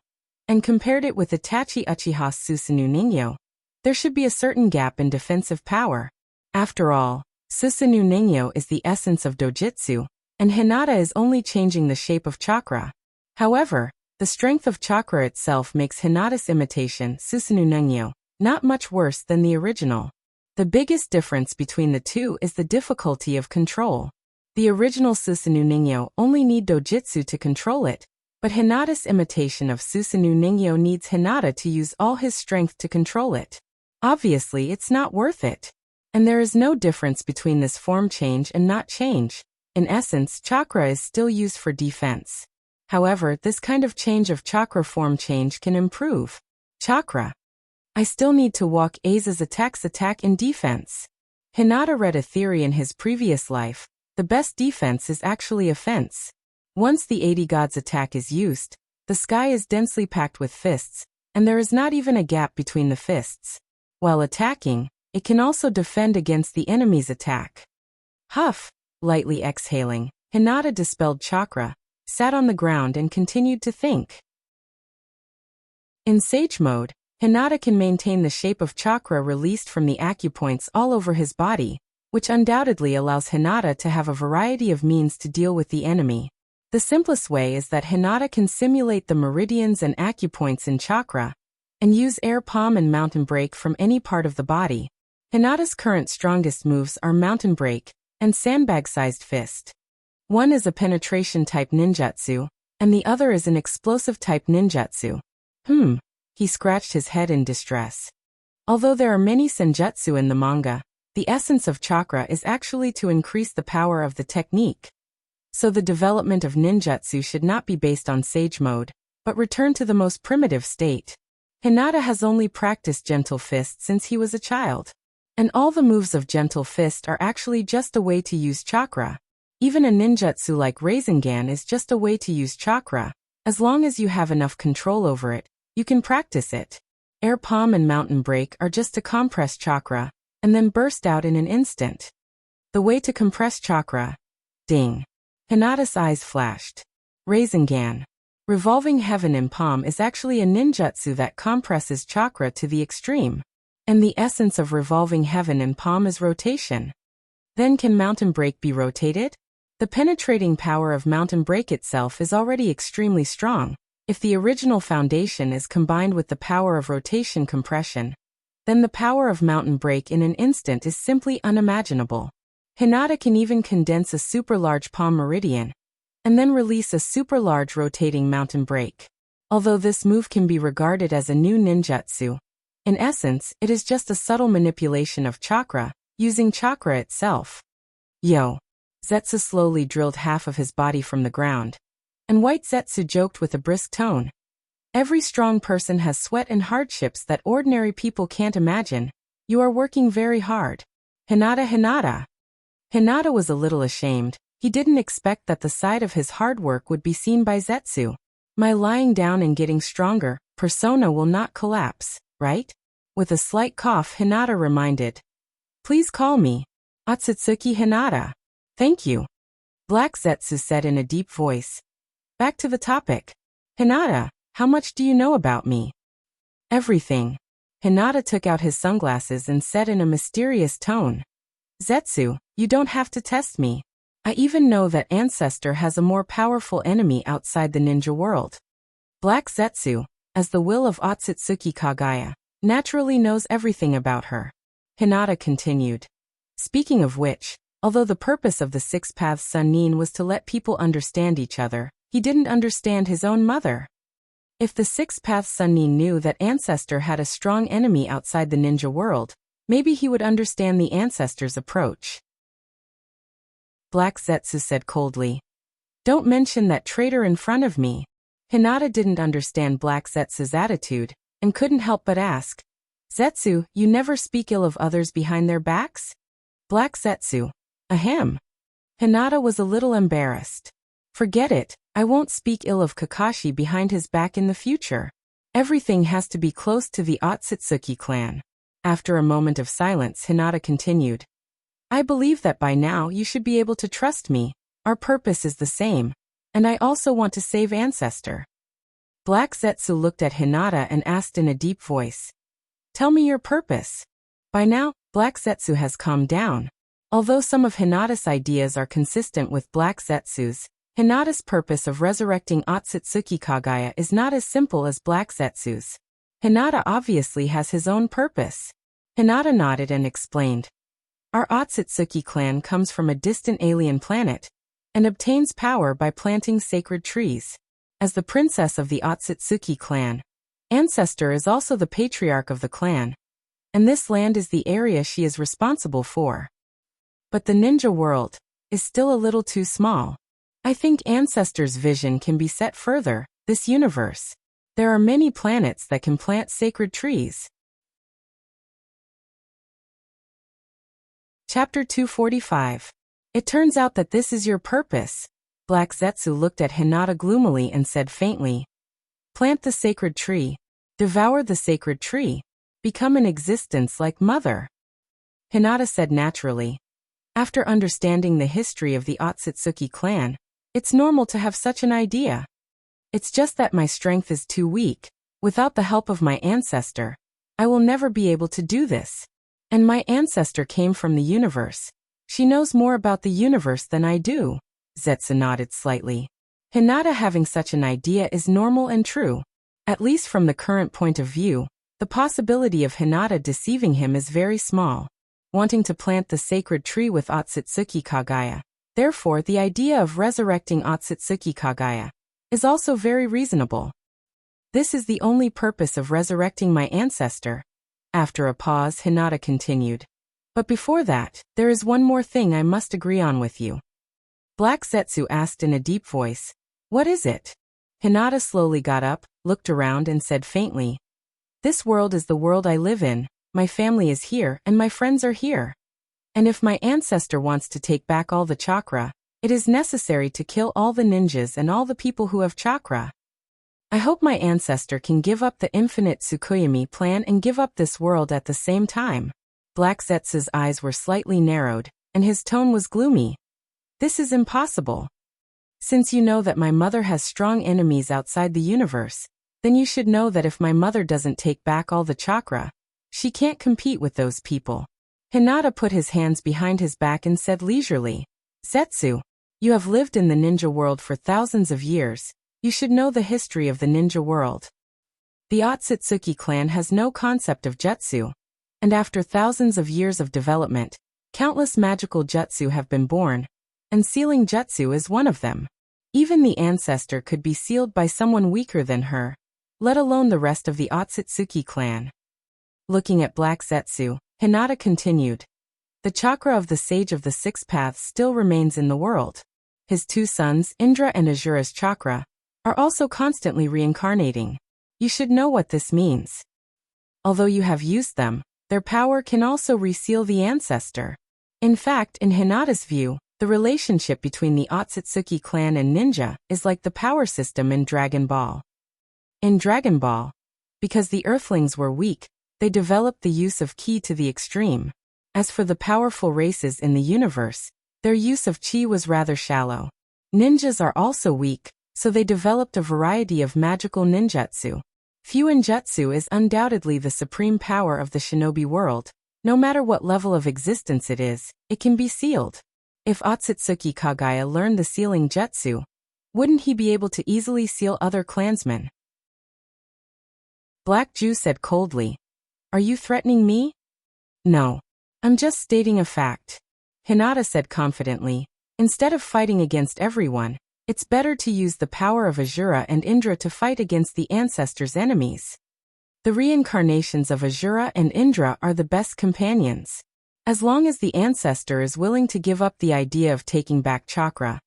Speaker 1: and compared it with Itachi Uchiha's Susanoo Ningyo. There should be a certain gap in defensive power. After all, Susanoo Ningyo is the essence of dojutsu, and Hinata is only changing the shape of chakra. However, the strength of chakra itself makes Hinata's imitation, Susanoo Ningyo, not much worse than the original. The biggest difference between the two is the difficulty of control. The original Susanoo Ningyo only need dojutsu to control it, but Hinata's imitation of Susanoo Ningyo needs Hinata to use all his strength to control it. Obviously, it's not worth it. And there is no difference between this form change and not change. In essence, chakra is still used for defense. However, this kind of change of chakra form change can improve chakra. I still need to walk Aiza's attack in defense. Hinata read a theory in his previous life. The best defense is actually offense. Once the 80 gods attack is used, the sky is densely packed with fists, and there is not even a gap between the fists. While attacking, it can also defend against the enemy's attack. Huff, lightly exhaling, Hinata dispelled chakra, sat on the ground and continued to think. In Sage Mode, Hinata can maintain the shape of chakra released from the acupoints all over his body, which undoubtedly allows Hinata to have a variety of means to deal with the enemy. The simplest way is that Hinata can simulate the meridians and acupoints in chakra, and use air palm and mountain break from any part of the body. Hinata's current strongest moves are mountain break and sandbag-sized fist. One is a penetration-type ninjutsu, and the other is an explosive-type ninjutsu. He scratched his head in distress. Although there are many senjutsu in the manga, the essence of chakra is actually to increase the power of the technique. So the development of ninjutsu should not be based on Sage Mode, but return to the most primitive state. Hinata has only practiced Gentle Fist since he was a child. And all the moves of Gentle Fist are actually just a way to use chakra. Even a ninjutsu like Rasengan is just a way to use chakra. As long as you have enough control over it, you can practice it. Air palm and mountain break are just to compress chakra, and then burst out in an instant. The way to compress chakra. Ding. Hinata's eyes flashed. Rasengan. Revolving Heaven in palm is actually a ninjutsu that compresses chakra to the extreme. And the essence of Revolving Heaven in palm is rotation. Then can mountain break be rotated? The penetrating power of mountain break itself is already extremely strong. If the original foundation is combined with the power of rotation compression, then the power of mountain break in an instant is simply unimaginable. Hinata can even condense a super-large palm meridian, and then release a super-large rotating mountain break. Although this move can be regarded as a new ninjutsu, in essence, it is just a subtle manipulation of chakra, using chakra itself. Yo! Zetsu slowly drilled half of his body from the ground, and White Zetsu joked with a brisk tone. Every strong person has sweat and hardships that ordinary people can't imagine. You are working very hard. Hinata. Hinata was a little ashamed. He didn't expect that the side of his hard work would be seen by Zetsu. My lying down and getting stronger persona will not collapse, right? With a slight cough, Hinata reminded. Please call me Otsutsuki Hinata. Thank you. Black Zetsu said in a deep voice. Back to the topic. Hinata, how much do you know about me? Everything. Hinata took out his sunglasses and said in a mysterious tone. Zetsu, you don't have to test me. I even know that Ancestor has a more powerful enemy outside the ninja world. Black Zetsu, as the will of Otsutsuki Kagaya, naturally knows everything about her. Hinata continued. Speaking of which, although the purpose of the Six Paths Sunin was to let people understand each other, he didn't understand his own mother. If the Six Paths Sunin knew that Ancestor had a strong enemy outside the ninja world, maybe he would understand the Ancestor's approach. Black Zetsu said coldly. Don't mention that traitor in front of me. Hinata didn't understand Black Zetsu's attitude, and couldn't help but ask. Zetsu, you never speak ill of others behind their backs? Black Zetsu. Ahem. Hinata was a little embarrassed. Forget it, I won't speak ill of Kakashi behind his back in the future. Everything has to be close to the Otsutsuki clan. After a moment of silence, Hinata continued. I believe that by now you should be able to trust me. Our purpose is the same, and I also want to save Ancestor. Black Zetsu looked at Hinata and asked in a deep voice. Tell me your purpose. By now, Black Zetsu has calmed down. Although some of Hinata's ideas are consistent with Black Zetsu's, Hinata's purpose of resurrecting Otsutsuki Kagaya is not as simple as Black Zetsu's. Hinata obviously has his own purpose. Hinata nodded and explained. Our Otsutsuki clan comes from a distant alien planet, and obtains power by planting sacred trees. As the princess of the Otsutsuki clan, Ancestor is also the patriarch of the clan, and this land is the area she is responsible for. But the ninja world is still a little too small. I think Ancestor's vision can be set further, this universe. There are many planets that can plant sacred trees. Chapter 245. It turns out that this is your purpose. Black Zetsu looked at Hinata gloomily and said faintly. Plant the sacred tree. Devour the sacred tree. Become an existence like mother. Hinata said naturally. After understanding the history of the Otsutsuki clan, it's normal to have such an idea. It's just that my strength is too weak. Without the help of my ancestor, I will never be able to do this. And my ancestor came from the universe. She knows more about the universe than I do. Zetsu nodded slightly. Hinata having such an idea is normal and true. At least from the current point of view, the possibility of Hinata deceiving him is very small. Wanting to plant the sacred tree with Otsutsuki Kagaya. Therefore, the idea of resurrecting Otsutsuki Kagaya is also very reasonable. This is the only purpose of resurrecting my ancestor. After a pause, Hinata continued. But before that, there is one more thing I must agree on with you. Black Zetsu asked in a deep voice. What is it? Hinata slowly got up, looked around and said faintly. This world is the world I live in, my family is here and my friends are here. And if my ancestor wants to take back all the chakra, it is necessary to kill all the ninjas and all the people who have chakra. I hope my ancestor can give up the infinite Tsukuyomi plan and give up this world at the same time. Black Zetsu's eyes were slightly narrowed, and his tone was gloomy. This is impossible. Since you know that my mother has strong enemies outside the universe, then you should know that if my mother doesn't take back all the chakra, she can't compete with those people. Hinata put his hands behind his back and said leisurely, Zetsu, You have lived in the ninja world for thousands of years. You should know the history of the ninja world. The Otsutsuki clan has no concept of jutsu, and after thousands of years of development, countless magical jutsu have been born, and sealing jutsu is one of them. Even the ancestor could be sealed by someone weaker than her, let alone the rest of the Otsutsuki clan. Looking at Black Zetsu, Hinata continued. The chakra of the Sage of the Six Paths still remains in the world. His two sons, Indra and Azura's chakra, are also constantly reincarnating. You should know what this means. Although you have used them, their power can also reseal the ancestor. In fact, in Hinata's view, the relationship between the Otsutsuki clan and ninja is like the power system in Dragon Ball. In Dragon Ball, because the Earthlings were weak, they developed the use of ki to the extreme. As for the powerful races in the universe, their use of chi was rather shallow. Ninjas are also weak, so they developed a variety of magical ninjutsu. Fuinjutsu is undoubtedly the supreme power of the shinobi world. No matter what level of existence it is, it can be sealed. If Otsutsuki Kagaya learned the sealing jutsu, wouldn't he be able to easily seal other clansmen? Black Jew said coldly. Are you threatening me? No. I'm just stating a fact. Hinata said confidently. Instead of fighting against everyone, it's better to use the power of Azura and Indra to fight against the ancestors' enemies. The reincarnations of Azura and Indra are the best companions. As long as the ancestor is willing to give up the idea of taking back chakra,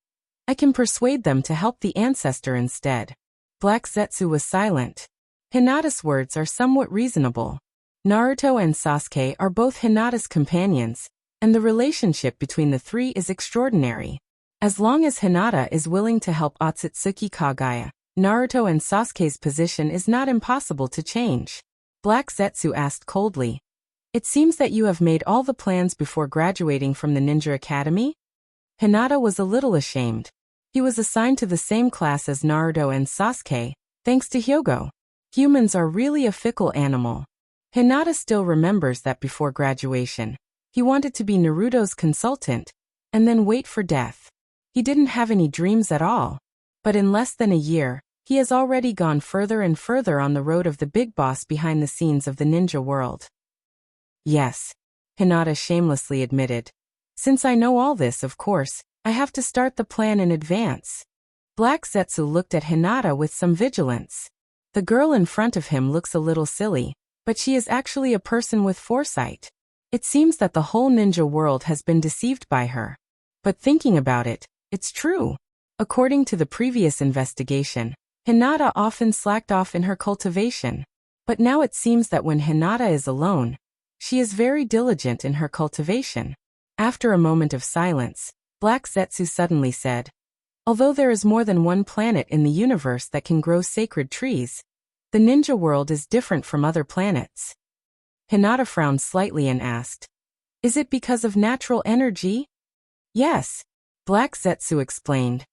Speaker 1: I can persuade them to help the ancestor instead. Black Zetsu was silent. Hinata's words are somewhat reasonable. Naruto and Sasuke are both Hinata's companions, and the relationship between the three is extraordinary. As long as Hinata is willing to help Otsutsuki Kagaya, Naruto and Sasuke's position is not impossible to change. Black Zetsu asked coldly. It seems that you have made all the plans before graduating from the Ninja Academy? Hinata was a little ashamed. He was assigned to the same class as Naruto and Sasuke, thanks to Hyogo. Humans are really a fickle animal. Hinata still remembers that before graduation, he wanted to be Naruto's consultant, and then wait for death. He didn't have any dreams at all. But in less than a year, he has already gone further and further on the road of the big boss behind the scenes of the ninja world. Yes, Hinata shamelessly admitted. Since I know all this, of course, I have to start the plan in advance. Black Zetsu looked at Hinata with some vigilance. The girl in front of him looks a little silly, but she is actually a person with foresight. It seems that the whole ninja world has been deceived by her. But thinking about it, it's true. According to the previous investigation, Hinata often slacked off in her cultivation. But now it seems that when Hinata is alone, she is very diligent in her cultivation. After a moment of silence, Black Zetsu suddenly said, although there is more than one planet in the universe that can grow sacred trees, the ninja world is different from other planets. Hinata frowned slightly and asked, is it because of natural energy? Yes, Black Zetsu explained.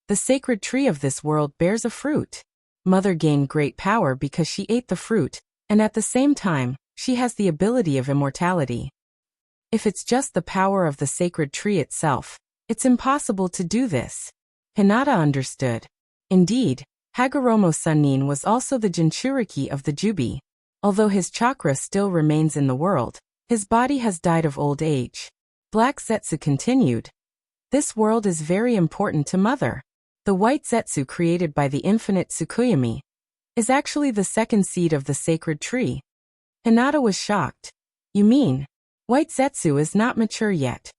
Speaker 1: The sacred tree of this world bears a fruit. Mother gained great power because she ate the fruit, and at the same time, she has the ability of immortality. If it's just the power of the sacred tree itself, it's impossible to do this. Hinata understood. Indeed, Hagoromo Sannin was also the Jinchuriki of the Jubi. Although his chakra still remains in the world, his body has died of old age. Black Zetsu continued. This world is very important to Mother. The white Zetsu created by the infinite Tsukuyomi is actually the second seed of the sacred tree. Hinata was shocked. You mean, white Zetsu is not mature yet?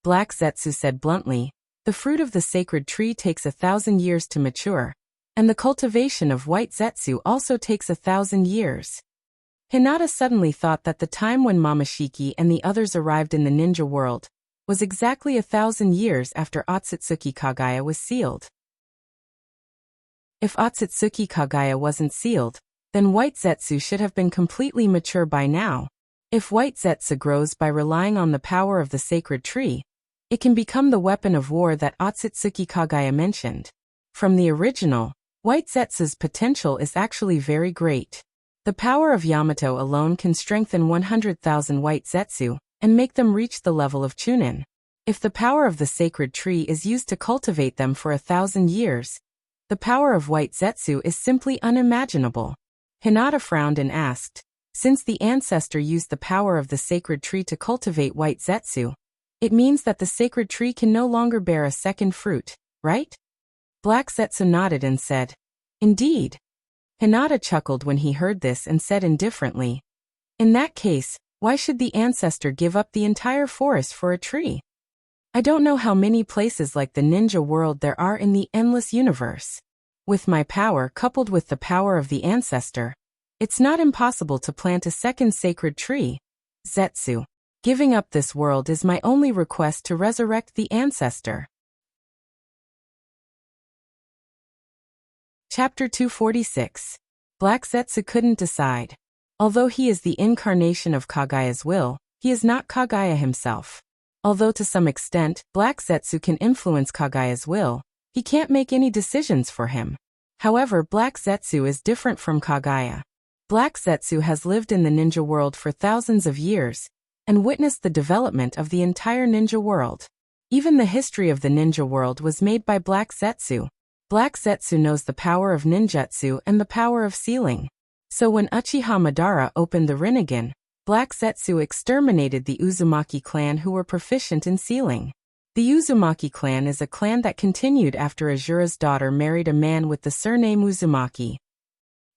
Speaker 1: Black Zetsu said bluntly, the fruit of the sacred tree takes 1,000 years to mature, and the cultivation of white Zetsu also takes 1,000 years. Hinata suddenly thought that the time when Momoshiki and the others arrived in the ninja world was exactly 1,000 years after Otsutsuki Kagaya was sealed. If Otsutsuki Kagaya wasn't sealed, then white Zetsu should have been completely mature by now. If white Zetsu grows by relying on the power of the sacred tree, it can become the weapon of war that Otsutsuki Kagaya mentioned. From the original, white Zetsu's potential is actually very great. The power of Yamato alone can strengthen 100,000 white Zetsu and make them reach the level of Chunin. If the power of the sacred tree is used to cultivate them for 1,000 years, the power of white Zetsu is simply unimaginable. Hinata frowned and asked, since the ancestor used the power of the sacred tree to cultivate white Zetsu, it means that the sacred tree can no longer bear a second fruit, right? Black Zetsu nodded and said, indeed. Hinata chuckled when he heard this and said indifferently, in that case, why should the ancestor give up the entire forest for a tree? I don't know how many places like the ninja world there are in the endless universe. With my power coupled with the power of the ancestor, it's not impossible to plant a second sacred tree. Zetsu. Giving up this world is my only request to resurrect the ancestor. Chapter 246. Black Zetsu couldn't decide. Although he is the incarnation of Kagaya's will, he is not Kagaya himself. Although to some extent, Black Zetsu can influence Kagaya's will, he can't make any decisions for him. However, Black Zetsu is different from Kagaya. Black Zetsu has lived in the ninja world for thousands of years, and witnessed the development of the entire ninja world. Even the history of the ninja world was made by Black Zetsu. Black Zetsu knows the power of ninjutsu and the power of sealing. So when Uchiha Madara opened the Rinnegan, Black Zetsu exterminated the Uzumaki clan who were proficient in sealing. The Uzumaki clan is a clan that continued after Azura's daughter married a man with the surname Uzumaki.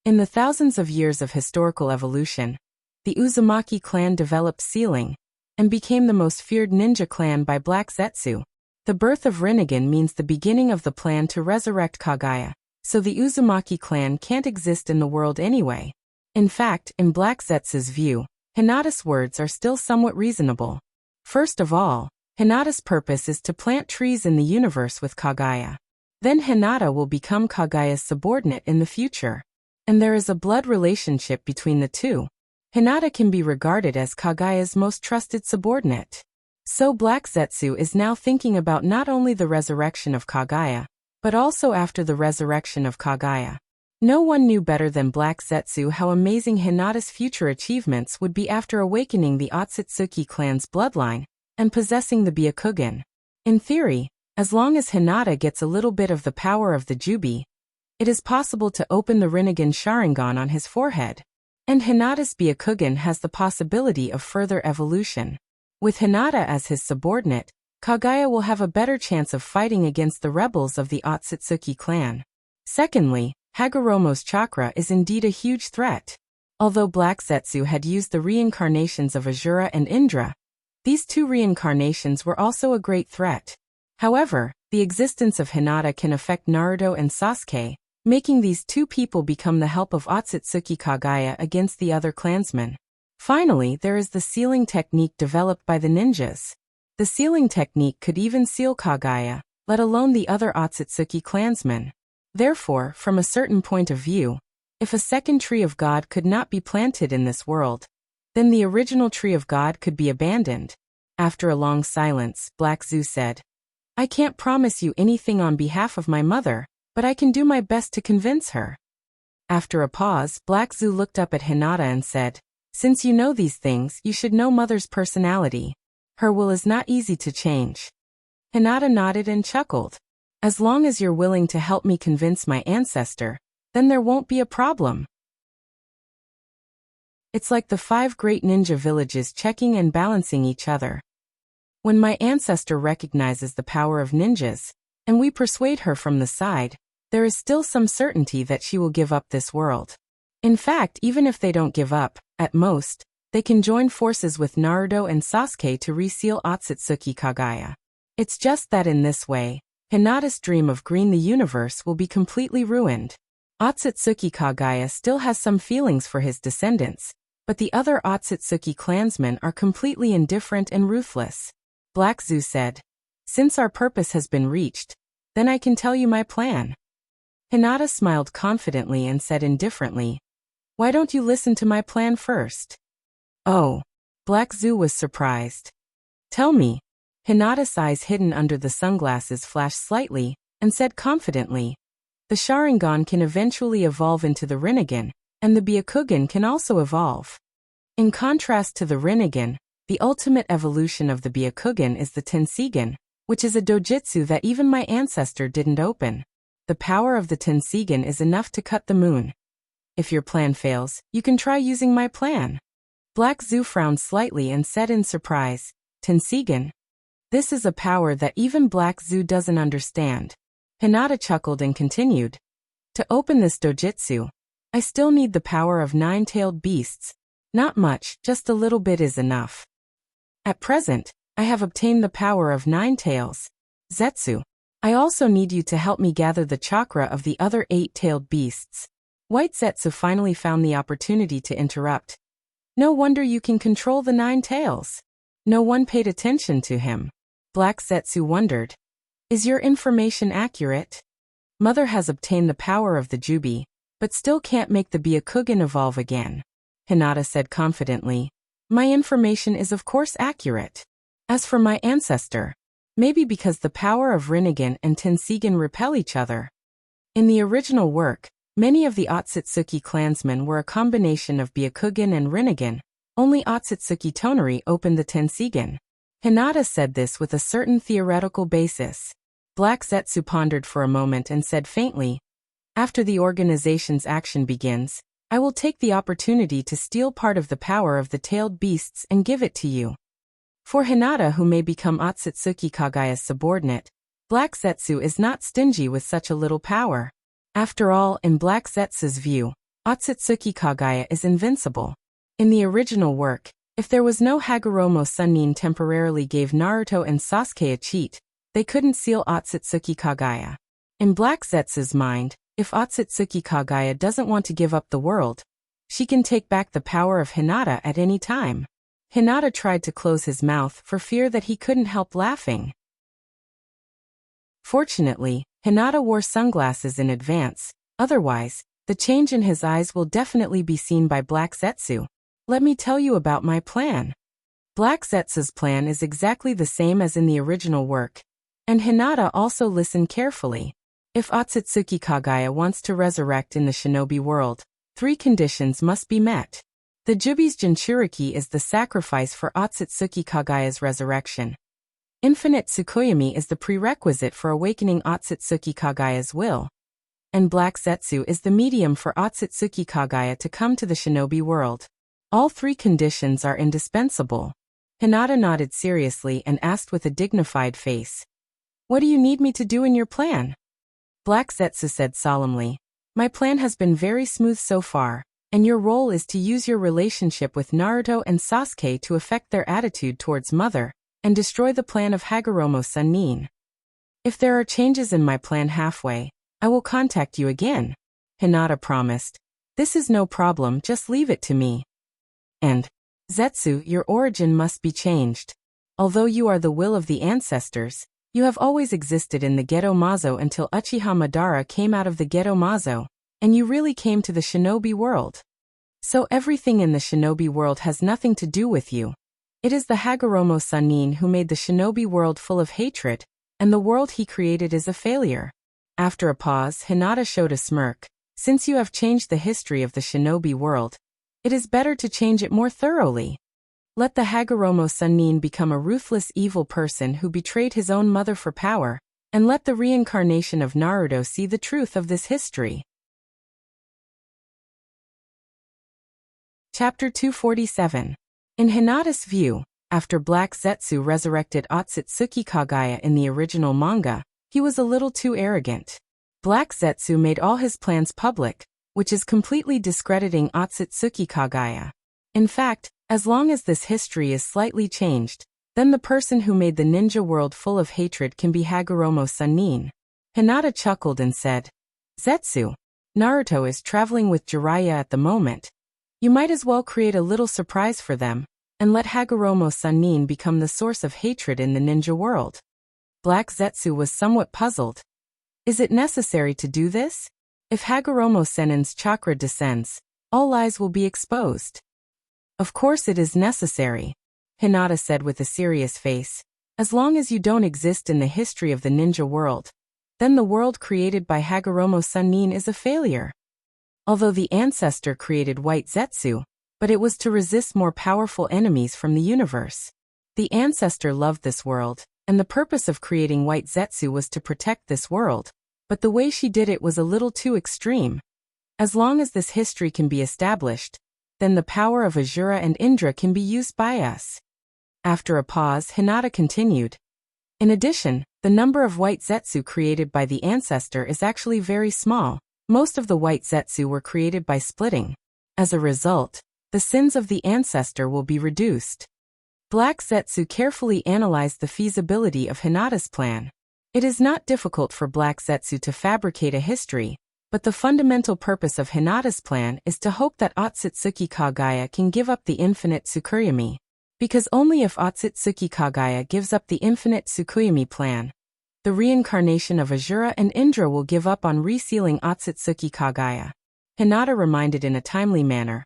Speaker 1: In the thousands of years of historical evolution, the Uzumaki clan developed sealing, and became the most feared ninja clan by Black Zetsu. The birth of Rinnegan means the beginning of the plan to resurrect Kagaya, so the Uzumaki clan can't exist in the world anyway. In fact, in Black Zetsu's view, Hinata's words are still somewhat reasonable. First of all, Hinata's purpose is to plant trees in the universe with Kagaya. Then Hinata will become Kagaya's subordinate in the future. And there is a blood relationship between the two. Hinata can be regarded as Kagaya's most trusted subordinate. So Black Zetsu is now thinking about not only the resurrection of Kagaya, but also after the resurrection of Kagaya. No one knew better than Black Zetsu how amazing Hinata's future achievements would be after awakening the Otsutsuki clan's bloodline and possessing the Byakugan. In theory, as long as Hinata gets a little bit of the power of the Jubi, it is possible to open the Rinnegan Sharingan on his forehead. And Hinata's Byakugan has the possibility of further evolution. With Hinata as his subordinate, Kagaya will have a better chance of fighting against the rebels of the Otsutsuki clan. Secondly, Hagoromo's chakra is indeed a huge threat. Although Black Zetsu had used the reincarnations of Azura and Indra, these two reincarnations were also a great threat. However, the existence of Hinata can affect Naruto and Sasuke, making these two people become the help of Otsutsuki Kagaya against the other clansmen. Finally, there is the sealing technique developed by the ninjas. The sealing technique could even seal Kagaya, let alone the other Otsutsuki clansmen. Therefore, from a certain point of view, if a second tree of God could not be planted in this world, then the original tree of God could be abandoned. After a long silence, Black Zetsu said, I can't promise you anything on behalf of my mother, but I can do my best to convince her. After a pause, Black Zetsu looked up at Hinata and said, since you know these things, you should know Mother's personality. Her will is not easy to change. Hinata nodded and chuckled. As long as you're willing to help me convince my ancestor, then there won't be a problem. It's like the 5 great ninja villages checking and balancing each other. When my ancestor recognizes the power of ninjas, and we persuade her from the side, there is still some certainty that she will give up this world. In fact, even if they don't give up, at most, they can join forces with Naruto and Sasuke to reseal Otsutsuki Kagaya. It's just that in this way, Hinata's dream of green the universe will be completely ruined. Otsutsuki Kagaya still has some feelings for his descendants, but the other Otsutsuki clansmen are completely indifferent and ruthless. Black Zetsu said, since our purpose has been reached, then I can tell you my plan. Hinata smiled confidently and said indifferently, why don't you listen to my plan first? Oh. Black Zetsu was surprised. Tell me. Hinata's eyes hidden under the sunglasses flashed slightly, and said confidently, the Sharingan can eventually evolve into the Rinnegan, and the Byakugan can also evolve. In contrast to the Rinnegan, The ultimate evolution of the Byakugan is the Tensigen, which is a dojutsu that even my ancestor didn't open. The power of the Tensigen is enough to cut the moon. If your plan fails, you can try using my plan. Black Zu frowned slightly and said in surprise, Tensigen? This is a power that even Black Zu doesn't understand. Hinata chuckled and continued. To open this dojutsu, I still need the power of 9-tailed beasts. Not much, just a little bit is enough. At present, I have obtained the power of 9 tails. Zetsu. I also need you to help me gather the chakra of the other 8-tailed beasts. White Zetsu finally found the opportunity to interrupt. No wonder you can control the 9 tails. No one paid attention to him. Black Zetsu wondered. Is your information accurate? Mother has obtained the power of the Jubi, but still can't make the Byakugan evolve again. Hinata said confidently. My information is of course accurate. As for my ancestor, maybe because the power of Rinnegan and Tensigen repel each other. In the original work, many of the Otsutsuki clansmen were a combination of Byakugan and Rinnegan. Only Otsutsuki Tonari opened the Tensigen. Hinata said this with a certain theoretical basis. Black Zetsu pondered for a moment and said faintly, after the organization's action begins, I will take the opportunity to steal part of the power of the tailed beasts and give it to you. For Hinata, who may become Otsutsuki Kagaya's subordinate, Black Zetsu is not stingy with such a little power. After all, in Black Zetsu's view, Otsutsuki Kagaya is invincible. In the original work, if there was no Hagoromo Sannin temporarily gave Naruto and Sasuke a cheat, they couldn't seal Otsutsuki Kagaya. In Black Zetsu's mind, if Otsutsuki Kagaya doesn't want to give up the world, she can take back the power of Hinata at any time. Hinata tried to close his mouth for fear that he couldn't help laughing. Fortunately, Hinata wore sunglasses in advance, otherwise, the change in his eyes will definitely be seen by Black Zetsu. Let me tell you about my plan. Black Zetsu's plan is exactly the same as in the original work, and Hinata also listened carefully. If Otsutsuki Kagaya wants to resurrect in the shinobi world, 3 conditions must be met. The Jubi's Jinchuriki is the sacrifice for Otsutsuki Kagaya's resurrection. Infinite Tsukuyomi is the prerequisite for awakening Otsutsuki Kagaya's will. And Black Zetsu is the medium for Otsutsuki Kagaya to come to the shinobi world. All 3 conditions are indispensable. Hinata nodded seriously and asked with a dignified face. What do you need me to do in your plan? Black Zetsu said solemnly. My plan has been very smooth so far, and your role is to use your relationship with Naruto and Sasuke to affect their attitude towards Mother, and destroy the plan of Hagoromo Sannin. If there are changes in my plan halfway, I will contact you again. Hinata promised. This is no problem, just leave it to me. And, Zetsu, your origin must be changed. Although you are the will of the ancestors, you have always existed in the Geto Mazo until Uchiha Madara came out of the Geto Mazo, and you really came to the shinobi world. So everything in the shinobi world has nothing to do with you. It is the Hagoromo Sannin who made the shinobi world full of hatred, and the world he created is a failure. After a pause, Hinata showed a smirk. Since you have changed the history of the shinobi world, it is better to change it more thoroughly. Let the Hagoromo Sannin become a ruthless evil person who betrayed his own mother for power, and let the reincarnation of Naruto see the truth of this history. Chapter 247. In Hinata's view, after Black Zetsu resurrected Otsutsuki Kagaya in the original manga, he was a little too arrogant. Black Zetsu made all his plans public, which is completely discrediting Otsutsuki Kagaya. In fact, as long as this history is slightly changed, then the person who made the ninja world full of hatred can be Hagoromo Sannin. Hinata chuckled and said, Zetsu, Naruto is traveling with Jiraiya at the moment. You might as well create a little surprise for them, and let Hagoromo Sannin become the source of hatred in the ninja world. Black Zetsu was somewhat puzzled. Is it necessary to do this? If Hagoromo Sannin's chakra descends, all lies will be exposed. Of course it is necessary, Hinata said with a serious face. As long as you don't exist in the history of the ninja world, then the world created by Hagoromo Sannin is a failure. Although the ancestor created White Zetsu, but it was to resist more powerful enemies from the universe. The ancestor loved this world, and the purpose of creating White Zetsu was to protect this world, but the way she did it was a little too extreme. As long as this history can be established, then the power of Asura and Indra can be used by us. After a pause, Hinata continued. In addition, the number of White Zetsu created by the ancestor is actually very small. Most of the White Zetsu were created by splitting. As a result, the sins of the ancestor will be reduced. Black Zetsu carefully analyzed the feasibility of Hinata's plan. It is not difficult for Black Zetsu to fabricate a history, but the fundamental purpose of Hinata's plan is to hope that Otsutsuki Kagaya can give up the infinite Tsukuyomi. Because only if Otsutsuki Kagaya gives up the infinite Tsukuyomi plan, the reincarnation of Asura and Indra will give up on resealing Otsutsuki Kagaya. Hinata reminded in a timely manner.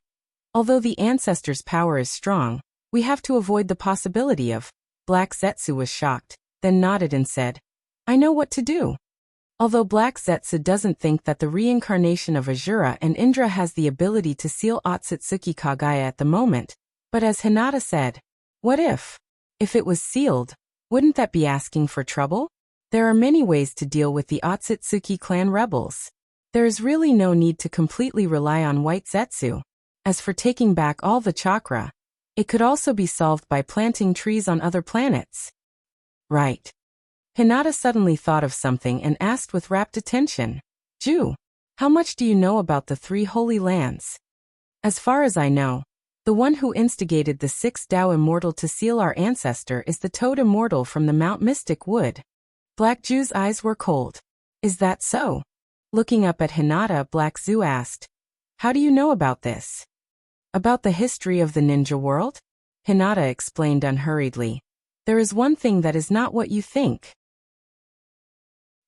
Speaker 1: Although the ancestor's power is strong, we have to avoid the possibility of. Black Zetsu was shocked, then nodded and said, I know what to do. Although Black Zetsu doesn't think that the reincarnation of Asura and Indra has the ability to seal Otsutsuki Kagaya at the moment, but as Hinata said, what if? If it was sealed, wouldn't that be asking for trouble? There are many ways to deal with the Otsutsuki clan rebels. There is really no need to completely rely on White Zetsu. As for taking back all the chakra, it could also be solved by planting trees on other planets. Right. Hinata suddenly thought of something and asked with rapt attention, Ju, how much do you know about the 3 holy lands? As far as I know, the one who instigated the 6 Tao Immortal to seal our ancestor is the Toad Immortal from the Mount Mystic Wood. Black Ju's eyes were cold. Is that so? Looking up at Hinata, Black Zu asked, how do you know about this? About the history of the ninja world? Hinata explained unhurriedly. There is one thing that is not what you think.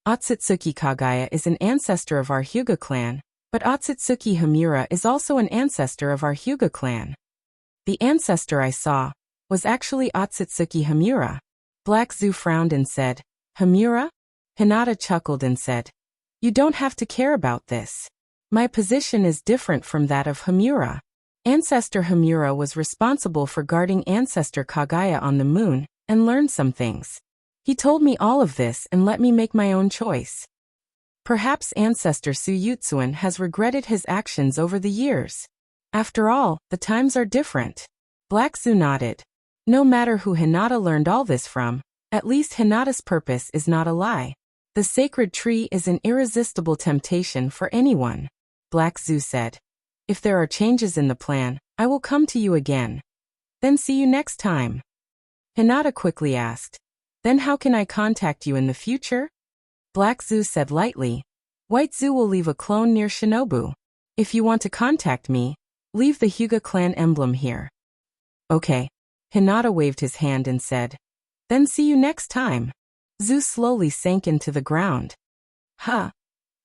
Speaker 1: Otsutsuki Kagaya is an ancestor of our Hyuga clan, but Otsutsuki Hamura is also an ancestor of our Hyuga clan. The ancestor I saw was actually Otsutsuki Hamura. Black Zu frowned and said, Hamura? Hinata chuckled and said, you don't have to care about this. My position is different from that of Hamura. Ancestor Hamura was responsible for guarding Ancestor Kagaya on the moon and learned some things. He told me all of this and let me make my own choice. Perhaps Ancestor Suyutsuan has regretted his actions over the years. After all, the times are different. Black Zu nodded. No matter who Hinata learned all this from, at least Hinata's purpose is not a lie. The sacred tree is an irresistible temptation for anyone. Black Zu said. If there are changes in the plan, I will come to you again. Then see you next time. Hinata quickly asked. Then how can I contact you in the future? Black Zu said lightly. White Zu will leave a clone near Shinobu. If you want to contact me, leave the Hyuga clan emblem here. Okay. Hinata waved his hand and said. Then see you next time. Zu slowly sank into the ground. Huh.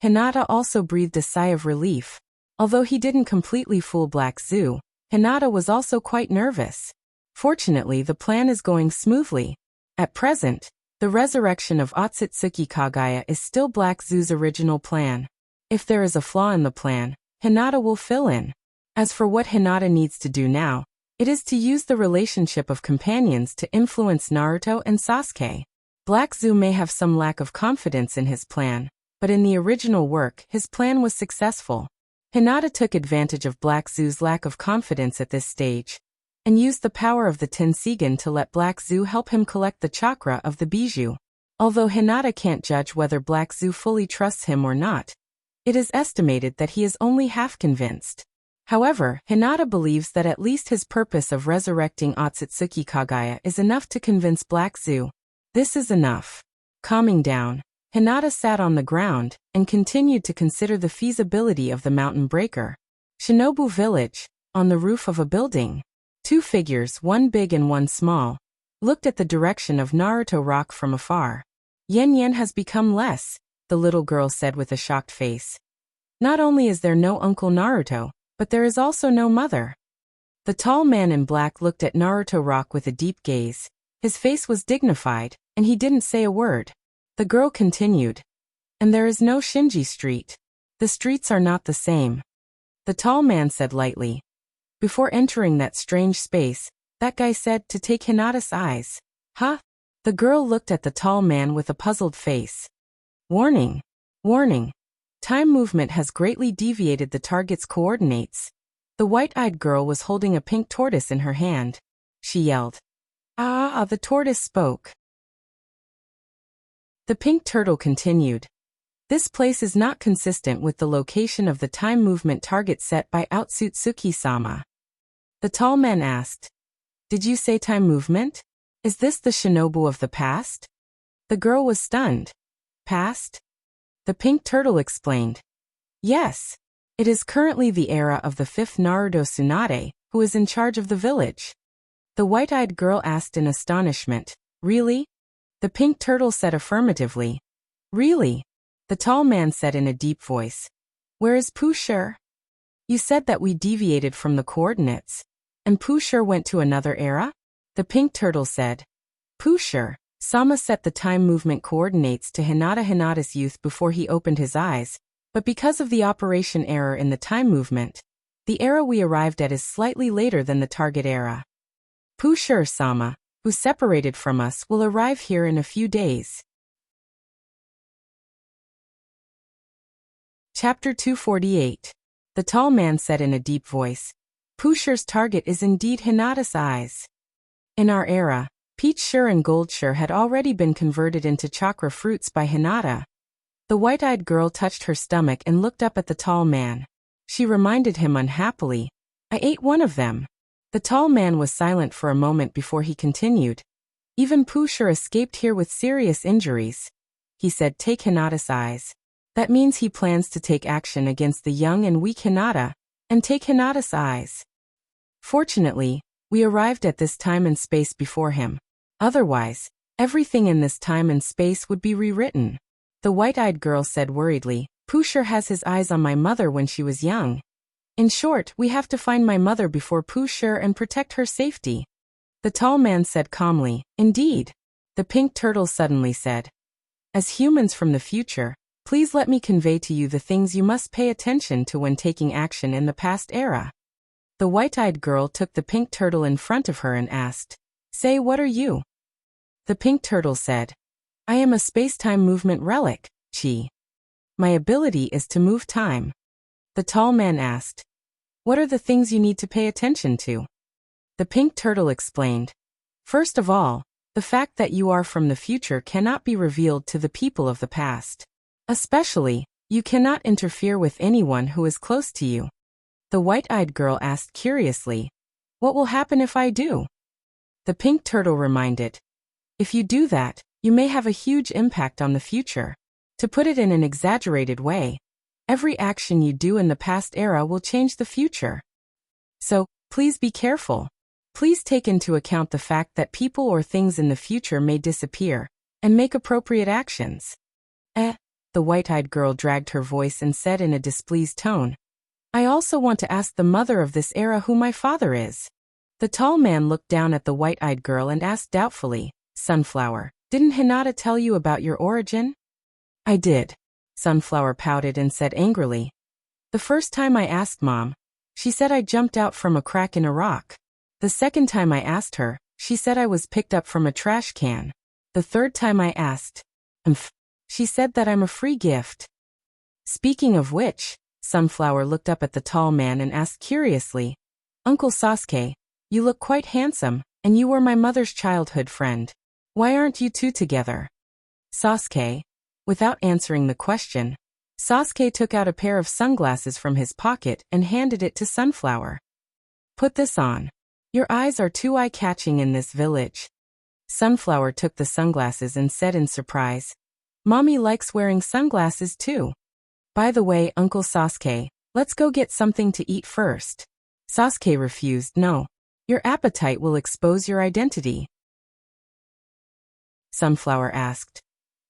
Speaker 1: Hinata also breathed a sigh of relief. Although he didn't completely fool Black Zu, Hinata was also quite nervous. Fortunately, the plan is going smoothly. At present, the resurrection of Otsutsuki Kagaya is still Black Zu's original plan. If there is a flaw in the plan, Hinata will fill in. As for what Hinata needs to do now, it is to use the relationship of companions to influence Naruto and Sasuke. Black Zu may have some lack of confidence in his plan, but in the original work, his plan was successful. Hinata took advantage of Black Zu's lack of confidence at this stage, and used the power of the Tensigen to let Black Zu help him collect the chakra of the Bijou. Although Hinata can't judge whether Black Zu fully trusts him or not, it is estimated that he is only half convinced. However, Hinata believes that at least his purpose of resurrecting Otsutsuki Kagaya is enough to convince Black Zu. This is enough. Calming down, Hinata sat on the ground and continued to consider the feasibility of the mountain breaker. Shinobu Village, on the roof of a building. 2 figures, one big and one small, looked at the direction of Naruto Rock from afar. Yen Yen has become less, the little girl said with a shocked face. Not only is there no Uncle Naruto, but there is also no mother. The tall man in black looked at Naruto Rock with a deep gaze. His face was dignified, and he didn't say a word. The girl continued. And there is no Shinji Street. The streets are not the same. The tall man said lightly. Before entering that strange space, that guy said to take Hinata's eyes. Huh? The girl looked at the tall man with a puzzled face. Warning. Warning. Time movement has greatly deviated the target's coordinates. The white-eyed girl was holding a pink tortoise in her hand. She yelled. Ah, the tortoise spoke. The pink turtle continued. This place is not consistent with the location of the time movement target set by Otsutsuki-sama. The tall man asked. Did you say time movement? Is this the shinobu of the past? The girl was stunned. Past? The pink turtle explained. Yes. It is currently the era of the fifth Naruto Tsunade, who is in charge of the village. The white-eyed girl asked in astonishment. Really? The pink turtle said affirmatively. Really? The tall man said in a deep voice. Where is Pusher? You said that we deviated from the coordinates. And Pusher went to another era? The pink turtle said. Pusher, Sama set the time movement coordinates to Hinata's youth before he opened his eyes, but because of the operation error in the time movement, the era we arrived at is slightly later than the target era. Pusher Sama, who separated from us, will arrive here in a few days. Chapter 248. The tall man said in a deep voice. Pusher's target is indeed Hinata's eyes. In our era, Peach Sure and Gold Sure had already been converted into chakra fruits by Hinata. The white-eyed girl touched her stomach and looked up at the tall man. She reminded him unhappily. I ate one of them. The tall man was silent for a moment before he continued. Even Pusher escaped here with serious injuries. He said take Hinata's eyes. That means he plans to take action against the young and weak Hinata, and take Hinata's eyes. Fortunately, we arrived at this time and space before him. Otherwise, everything in this time and space would be rewritten. The white-eyed girl said worriedly, Pusher has his eyes on my mother when she was young. In short, we have to find my mother before Pusher and protect her safety. The tall man said calmly, Indeed. The pink turtle suddenly said. As humans from the future, please let me convey to you the things you must pay attention to when taking action in the past era. The white-eyed girl took the pink turtle in front of her and asked, Say, what are you? The pink turtle said, I am a space-time movement relic, Chi. My ability is to move time. The tall man asked, What are the things you need to pay attention to? The pink turtle explained, First of all, the fact that you are from the future cannot be revealed to the people of the past. Especially, you cannot interfere with anyone who is close to you. The white-eyed girl asked curiously, What will happen if I do? The pink turtle reminded, If you do that, you may have a huge impact on the future. To put it in an exaggerated way, every action you do in the past era will change the future. So, please be careful. Please take into account the fact that people or things in the future may disappear, and make appropriate actions. The white-eyed girl dragged her voice and said in a displeased tone, I also want to ask the mother of this era who my father is. The tall man looked down at the white-eyed girl and asked doubtfully, Sunflower, didn't Hinata tell you about your origin? I did. Sunflower pouted and said angrily. The first time I asked Mom, she said I jumped out from a crack in a rock. The second time I asked her, she said I was picked up from a trash can. The third time I asked, she said that I'm a free gift. Speaking of which, Sunflower looked up at the tall man and asked curiously, Uncle Sasuke, you look quite handsome, and you were my mother's childhood friend. Why aren't you two together? Sasuke, without answering the question, Sasuke took out a pair of sunglasses from his pocket and handed it to Sunflower. Put this on. Your eyes are too eye-catching in this village. Sunflower took the sunglasses and said in surprise, Mommy likes wearing sunglasses too. By the way, Uncle Sasuke, let's go get something to eat first. Sasuke refused. No. Your appetite will expose your identity. Sunflower asked.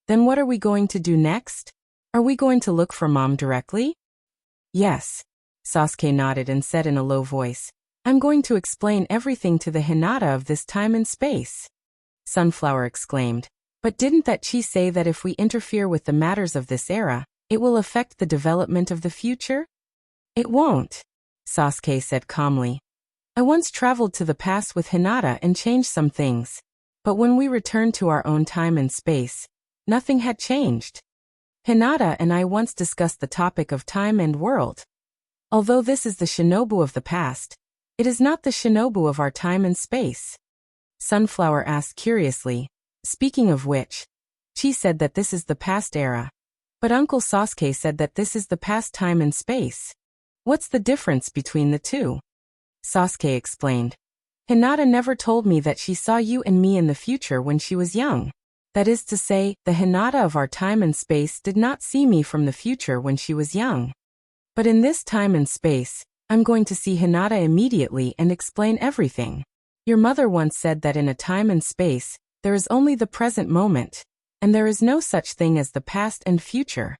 Speaker 1: Then what are we going to do next? Are we going to look for Mom directly? Yes. Sasuke nodded and said in a low voice, I'm going to explain everything to the Hinata of this time and space. Sunflower exclaimed. But didn't that Chi say that if we interfere with the matters of this era, it will affect the development of the future? It won't, Sasuke said calmly. I once traveled to the past with Hinata and changed some things. But when we returned to our own time and space, nothing had changed. Hinata and I once discussed the topic of time and world. Although this is the shinobu of the past, it is not the shinobu of our time and space. Sunflower asked curiously. Speaking of which, she said that this is the past era. But Uncle Sasuke said that this is the past time and space. What's the difference between the two? Sasuke explained. Hinata never told me that she saw you and me in the future when she was young. That is to say, the Hinata of our time and space did not see me from the future when she was young. But in this time and space, I'm going to see Hinata immediately and explain everything. Your mother once said that in a time and space, there is only the present moment, and there is no such thing as the past and future.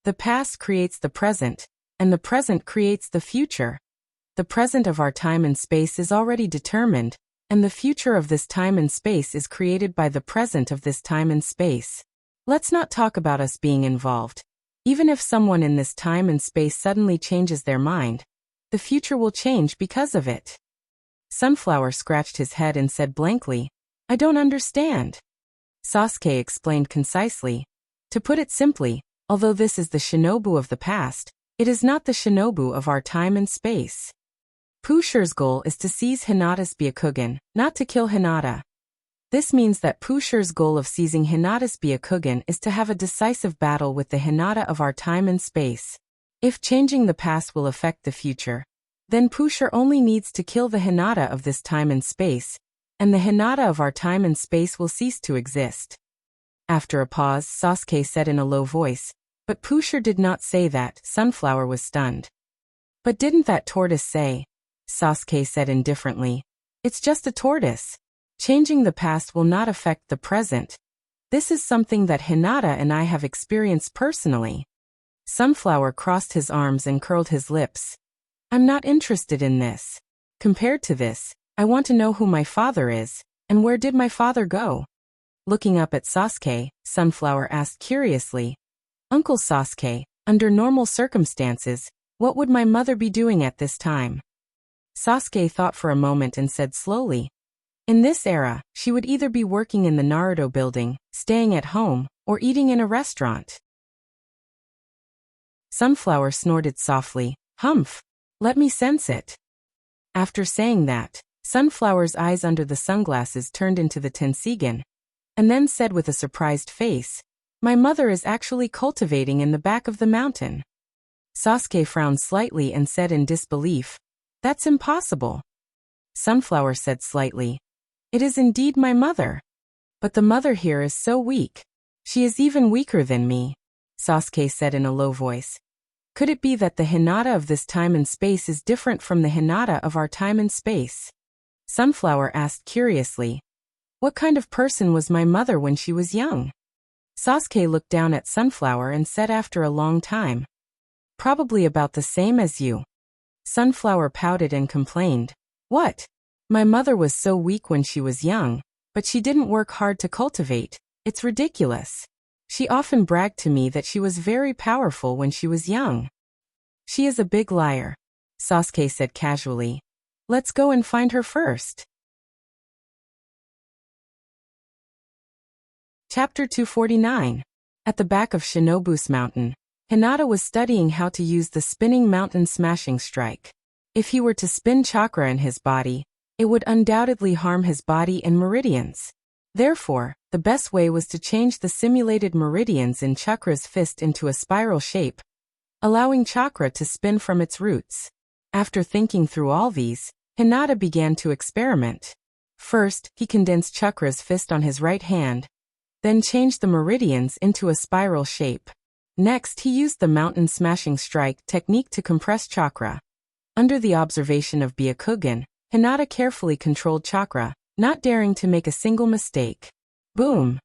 Speaker 1: The past creates the present, and the present creates the future. The present of our time and space is already determined, and the future of this time and space is created by the present of this time and space. Let's not talk about us being involved. Even if someone in this time and space suddenly changes their mind, the future will change because of it. Sunflower scratched his head and said blankly, I don't understand. Sasuke explained concisely. To put it simply, although this is the shinobu of the past, it is not the shinobu of our time and space. Pusher's goal is to seize Hinata's Byakugan, not to kill Hinata. This means that Pusher's goal of seizing Hinata's Byakugan is to have a decisive battle with the Hinata of our time and space. If changing the past will affect the future, then Pusher only needs to kill the Hinata of this time and space, and the Hinata of our time and space will cease to exist. After a pause, Sasuke said in a low voice, but Pusher did not say that. Sunflower was stunned. But didn't that tortoise say? Sasuke said indifferently. It's just a tortoise. Changing the past will not affect the present. This is something that Hinata and I have experienced personally. Sunflower crossed his arms and curled his lips. I'm not interested in this. Compared to this, I want to know who my father is, and where did my father go? Looking up at Sasuke, Sunflower asked curiously. Uncle Sasuke, under normal circumstances, what would my mother be doing at this time? Sasuke thought for a moment and said slowly. In this era, she would either be working in the Naruto building, staying at home, or eating in a restaurant. Sunflower snorted softly. Humph! Let me sense it. After saying that, Sunflower's eyes under the sunglasses turned into the Tensigan, and then said with a surprised face, my mother is actually cultivating in the back of the mountain. Sasuke frowned slightly and said in disbelief, That's impossible. Sunflower said slightly, It is indeed my mother. But the mother here is so weak. She is even weaker than me. Sasuke said in a low voice. Could it be that the Hinata of this time and space is different from the Hinata of our time and space? Sunflower asked curiously. What kind of person was my mother when she was young? Sasuke looked down at Sunflower and said after a long time. Probably about the same as you. Sunflower pouted and complained. What? My mother was so weak when she was young, but she didn't work hard to cultivate. It's ridiculous. She often bragged to me that she was very powerful when she was young. She is a big liar, Sasuke said casually. Let's go and find her first. Chapter 249. At the back of Shinobu's mountain, Hinata was studying how to use the spinning mountain smashing strike. If he were to spin chakra in his body, it would undoubtedly harm his body and meridians. Therefore, the best way was to change the simulated meridians in Chakra's fist into a spiral shape, allowing chakra to spin from its roots. After thinking through all these, Hinata began to experiment. First, he condensed Chakra's fist on his right hand, then changed the meridians into a spiral shape. Next, he used the mountain smashing strike technique to compress chakra. Under the observation of Byakugan, Hinata carefully controlled chakra, not daring to make a single mistake. Boom!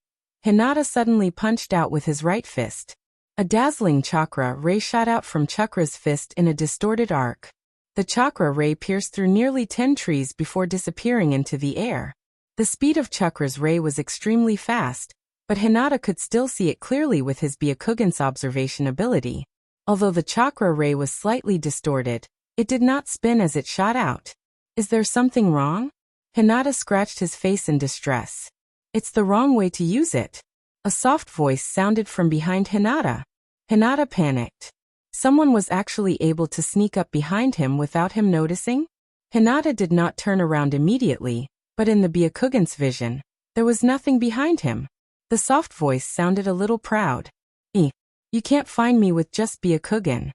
Speaker 1: Hinata suddenly punched out with his right fist. A dazzling chakra ray shot out from Chakra's fist in a distorted arc. The chakra ray pierced through nearly 10 trees before disappearing into the air. The speed of Chakra's ray was extremely fast, but Hinata could still see it clearly with his Byakugan's observation ability. Although the chakra ray was slightly distorted, it did not spin as it shot out. Is there something wrong? Hinata scratched his face in distress. It's the wrong way to use it. A soft voice sounded from behind Hinata. Hinata panicked. Someone was actually able to sneak up behind him without him noticing? Hinata did not turn around immediately, but in the Byakugan's vision, there was nothing behind him. The soft voice sounded a little proud. You can't find me with just Byakugan.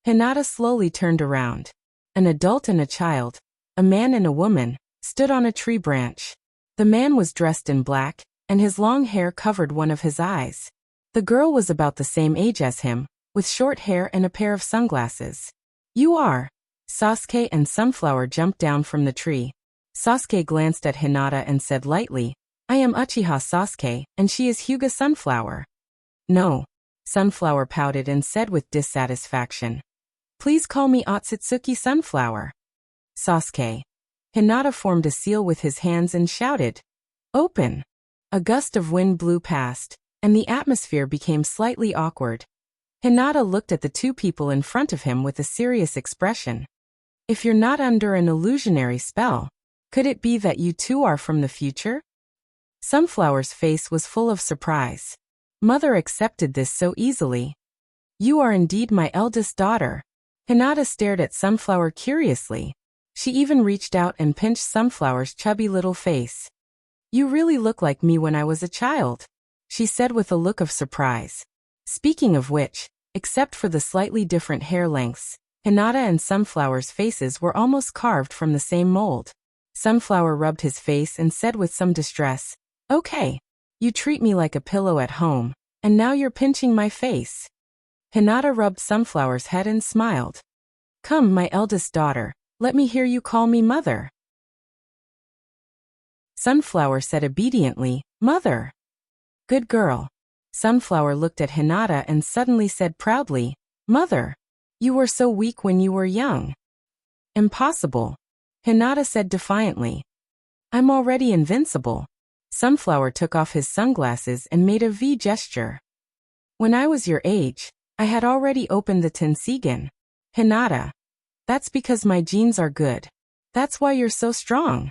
Speaker 1: Hinata slowly turned around. An adult and a child, a man and a woman, stood on a tree branch. The man was dressed in black, and his long hair covered one of his eyes. The girl was about the same age as him, with short hair and a pair of sunglasses. You are. Sasuke and Sunflower jumped down from the tree. Sasuke glanced at Hinata and said lightly, I am Uchiha Sasuke, and she is Hyuga Sunflower. No. Sunflower pouted and said with dissatisfaction. Please call me Otsutsuki Sunflower. Sasuke. Hinata formed a seal with his hands and shouted, Open! A gust of wind blew past, and the atmosphere became slightly awkward. Hinata looked at the two people in front of him with a serious expression. If you're not under an illusionary spell, could it be that you two are from the future? Sunflower's face was full of surprise. Mother accepted this so easily. You are indeed my eldest daughter. Hinata stared at Sunflower curiously. She even reached out and pinched Sunflower's chubby little face. You really look like me when I was a child, she said with a look of surprise. Speaking of which, except for the slightly different hair lengths, Hinata and Sunflower's faces were almost carved from the same mold. Sunflower rubbed his face and said with some distress, Okay. You treat me like a pillow at home, and now you're pinching my face. Hinata rubbed Sunflower's head and smiled. Come, my eldest daughter, let me hear you call me mother. Sunflower said obediently, Mother. Good girl. Sunflower looked at Hinata and suddenly said proudly, Mother. You were so weak when you were young. Impossible. Hinata said defiantly. I'm already invincible. Sunflower took off his sunglasses and made a V gesture. When I was your age, I had already opened the Tensigen. Hinata. That's because my genes are good. That's why you're so strong.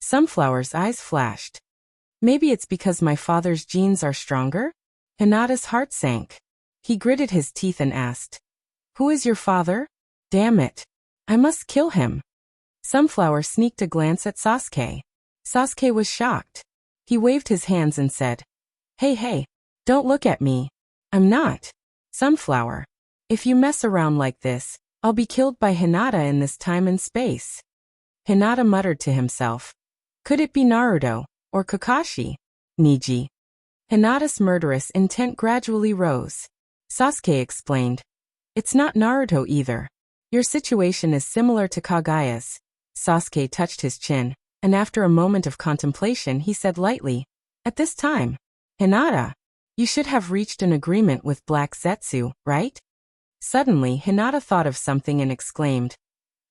Speaker 1: Sunflower's eyes flashed. Maybe it's because my father's genes are stronger? Hinata's heart sank. He gritted his teeth and asked, Who is your father? Damn it. I must kill him. Sunflower sneaked a glance at Sasuke. Sasuke was shocked. He waved his hands and said, Hey, don't look at me. I'm not. Sunflower. If you mess around like this, I'll be killed by Hinata in this time and space. Hinata muttered to himself. Could it be Naruto, or Kakashi? Niji. Hinata's murderous intent gradually rose. Sasuke explained. It's not Naruto either. Your situation is similar to Kagaya's. Sasuke touched his chin, and after a moment of contemplation he said lightly, At this time, Hinata, you should have reached an agreement with Black Zetsu, right? Suddenly Hinata thought of something and exclaimed,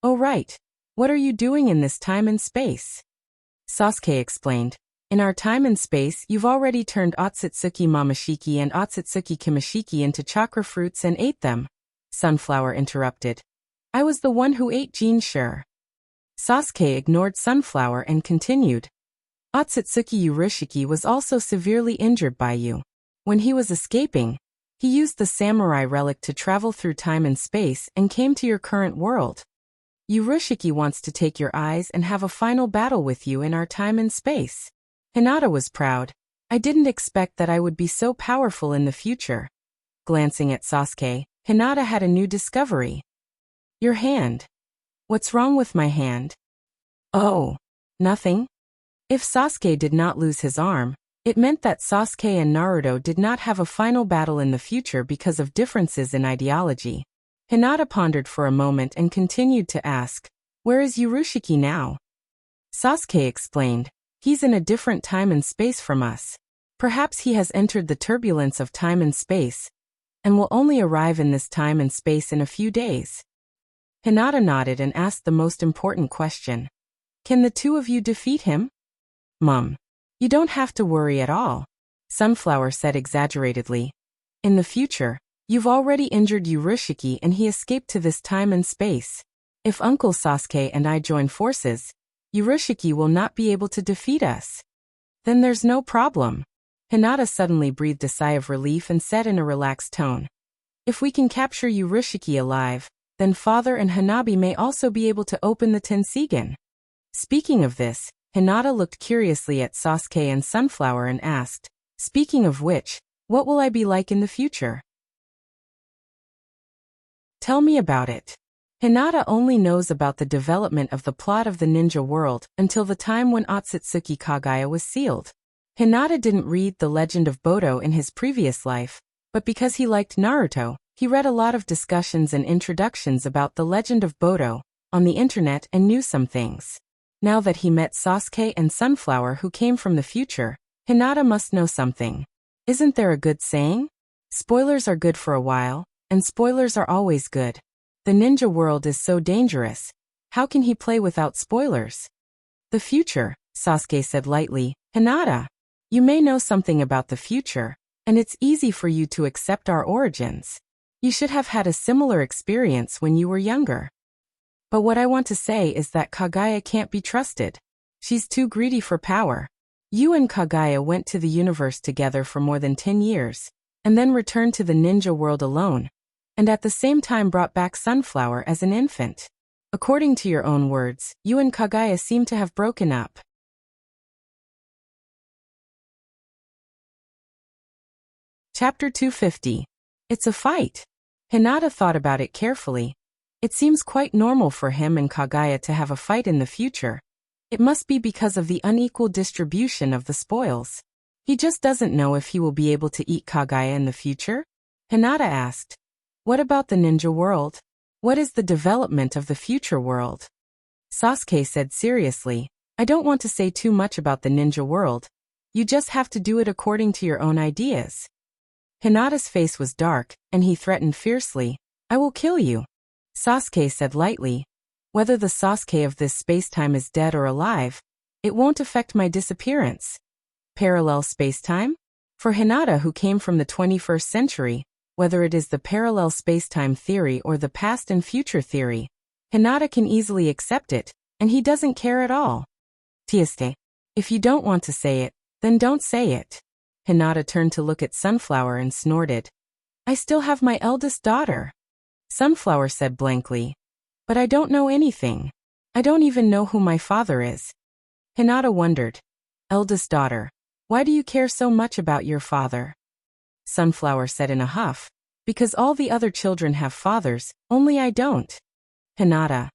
Speaker 1: Oh right, what are you doing in this time and space? Sasuke explained, In our time and space you've already turned Otsutsuki Mamashiki and Otsutsuki Kimashiki into chakra fruits and ate them. Sunflower interrupted. I was the one who ate Sure. Sasuke ignored Sunflower and continued. Otsutsuki Urashiki was also severely injured by you. When he was escaping, he used the samurai relic to travel through time and space and came to your current world. Urashiki wants to take your eyes and have a final battle with you in our time and space. Hinata was proud. I didn't expect that I would be so powerful in the future. Glancing at Sasuke, Hinata had a new discovery. Your hand. What's wrong with my hand? Oh, nothing. If Sasuke did not lose his arm, it meant that Sasuke and Naruto did not have a final battle in the future because of differences in ideology. Hinata pondered for a moment and continued to ask, Where is Urashiki now? Sasuke explained, He's in a different time and space from us. Perhaps he has entered the turbulence of time and space, and will only arrive in this time and space in a few days. Hinata nodded and asked the most important question. Can the two of you defeat him? Mum. You don't have to worry at all. Sunflower said exaggeratedly. In the future, you've already injured Urashiki and he escaped to this time and space. If Uncle Sasuke and I join forces, Urashiki will not be able to defeat us. Then there's no problem. Hinata suddenly breathed a sigh of relief and said in a relaxed tone. If we can capture Urashiki alive, then Father and Hanabi may also be able to open the Tensigen. Speaking of this, Hinata looked curiously at Sasuke and Sunflower and asked, speaking of which, what will I be like in the future? Tell me about it. Hinata only knows about the development of the plot of the ninja world until the time when Otsutsuki Kagaya was sealed. Hinata didn't read The Legend of Bodo in his previous life, but because he liked Naruto, he read a lot of discussions and introductions about The Legend of Bodo on the internet and knew some things. Now that he met Sasuke and Sunflower who came from the future, Hinata must know something. Isn't there a good saying? Spoilers are good for a while, and spoilers are always good. The ninja world is so dangerous. How can he play without spoilers? The future, Sasuke said lightly. Hinata, you may know something about the future, and it's easy for you to accept our origins. You should have had a similar experience when you were younger. But what I want to say is that Kagaya can't be trusted. She's too greedy for power. You and Kagaya went to the universe together for more than 10 years, and then returned to the ninja world alone, and at the same time brought back Sunflower as an infant. According to your own words, you and Kagaya seem to have broken up. Chapter 250. It's a fight. Hinata thought about it carefully. It seems quite normal for him and Kagaya to have a fight in the future. It must be because of the unequal distribution of the spoils. He just doesn't know if he will be able to eat Kagaya in the future? Hinata asked. What about the ninja world? What is the development of the future world? Sasuke said seriously, I don't want to say too much about the ninja world. You just have to do it according to your own ideas. Hinata's face was dark, and he threatened fiercely, I will kill you. Sasuke said lightly, whether the Sasuke of this spacetime is dead or alive, it won't affect my disappearance. Parallel spacetime? For Hinata who came from the 21st century, whether it is the parallel spacetime theory or the past and future theory, Hinata can easily accept it, and he doesn't care at all. Tieste. If you don't want to say it, then don't say it. Hinata turned to look at Sunflower and snorted. I still have my eldest daughter. Sunflower said blankly. But I don't know anything. I don't even know who my father is. Hinata wondered. Eldest daughter, why do you care so much about your father? Sunflower said in a huff. Because all the other children have fathers, only I don't. Hinata.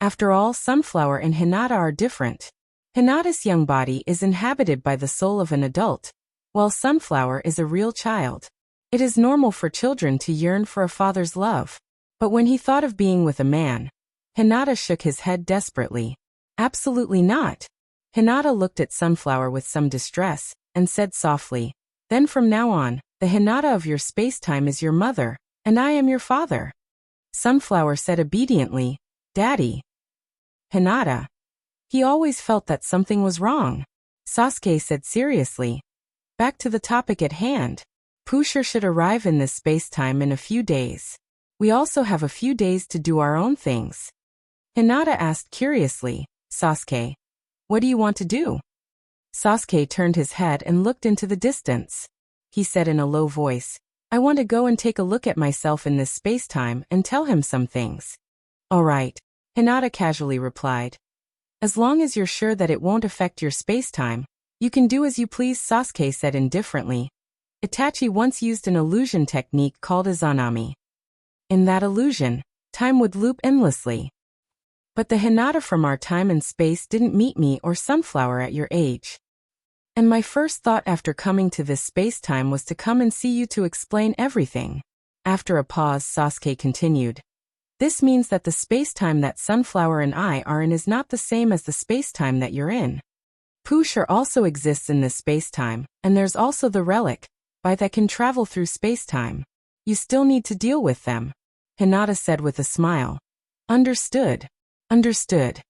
Speaker 1: After all, Sunflower and Hinata are different. Hinata's young body is inhabited by the soul of an adult, while Sunflower is a real child. It is normal for children to yearn for a father's love. But when he thought of being with a man, Hinata shook his head desperately. Absolutely not. Hinata looked at Sunflower with some distress, and said softly, then from now on, the Hinata of your spacetime is your mother, and I am your father. Sunflower said obediently, Daddy. Hinata. He always felt that something was wrong. Sasuke said seriously. Back to the topic at hand. Pusher should arrive in this spacetime in a few days. We also have a few days to do our own things. Hinata asked curiously, Sasuke, what do you want to do? Sasuke turned his head and looked into the distance. He said in a low voice, I want to go and take a look at myself in this spacetime and tell him some things. All right, Hinata casually replied. As long as you're sure that it won't affect your spacetime, you can do as you please, Sasuke said indifferently. Itachi once used an illusion technique called Izanami. In that illusion, time would loop endlessly. But the Hinata from our time and space didn't meet me or Sunflower at your age. And my first thought after coming to this spacetime was to come and see you to explain everything. After a pause, Sasuke continued. This means that the spacetime that Sunflower and I are in is not the same as the spacetime that you're in. Pusher also exists in this spacetime, and there's also the relic, that can travel through spacetime. You still need to deal with them. Hinata said with a smile. Understood. Understood.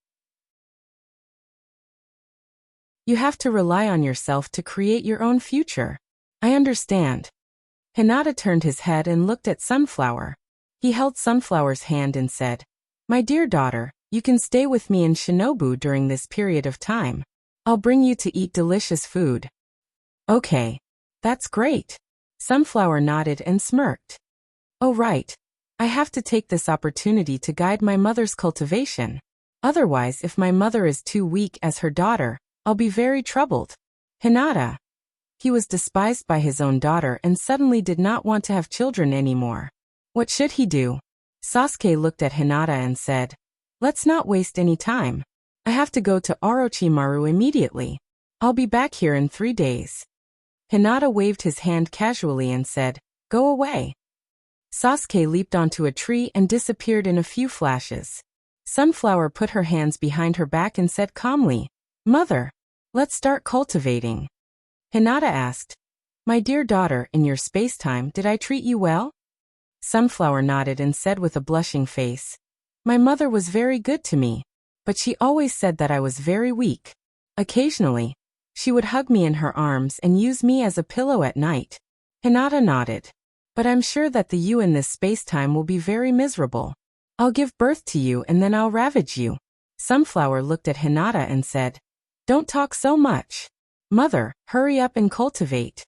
Speaker 1: You have to rely on yourself to create your own future. I understand. Hinata turned his head and looked at Sunflower. He held Sunflower's hand and said, My dear daughter, you can stay with me in Shinobu during this period of time. I'll bring you to eat delicious food. Okay. That's great. Sunflower nodded and smirked. Oh right. I have to take this opportunity to guide my mother's cultivation. Otherwise, if my mother is too weak as her daughter, I'll be very troubled. Hinata. He was despised by his own daughter and suddenly did not want to have children anymore. What should he do? Sasuke looked at Hinata and said, Let's not waste any time. I have to go to Orochimaru immediately. I'll be back here in 3 days. Hinata waved his hand casually and said, Go away. Sasuke leaped onto a tree and disappeared in a few flashes. Sunflower put her hands behind her back and said calmly, Mother, let's start cultivating. Hinata asked, My dear daughter, in your space-time, did I treat you well? Sunflower nodded and said with a blushing face, My mother was very good to me, but she always said that I was very weak. Occasionally, she would hug me in her arms and use me as a pillow at night. Hinata nodded. But I'm sure that the you in this space-time will be very miserable. I'll give birth to you and then I'll ravage you. Sunflower looked at Hinata and said, Don't talk so much. Mother, hurry up and cultivate.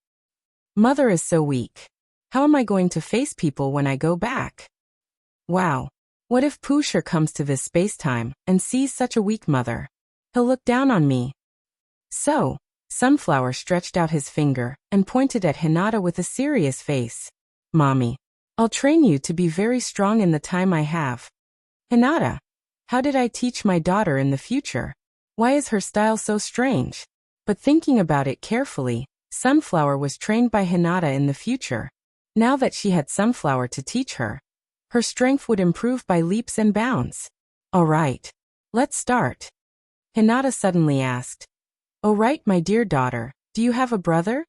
Speaker 1: Mother is so weak. How am I going to face people when I go back? Wow. What if Pusher comes to this space-time and sees such a weak mother? He'll look down on me. So, Sunflower stretched out his finger and pointed at Hinata with a serious face. Mommy, I'll train you to be very strong in the time I have. Hinata, how did I teach my daughter in the future? Why is her style so strange? But thinking about it carefully, Sunflower was trained by Hinata in the future. Now that she had Sunflower to teach her, her strength would improve by leaps and bounds. All right, let's start. Hinata suddenly asked, Oh right, my dear daughter, do you have a brother?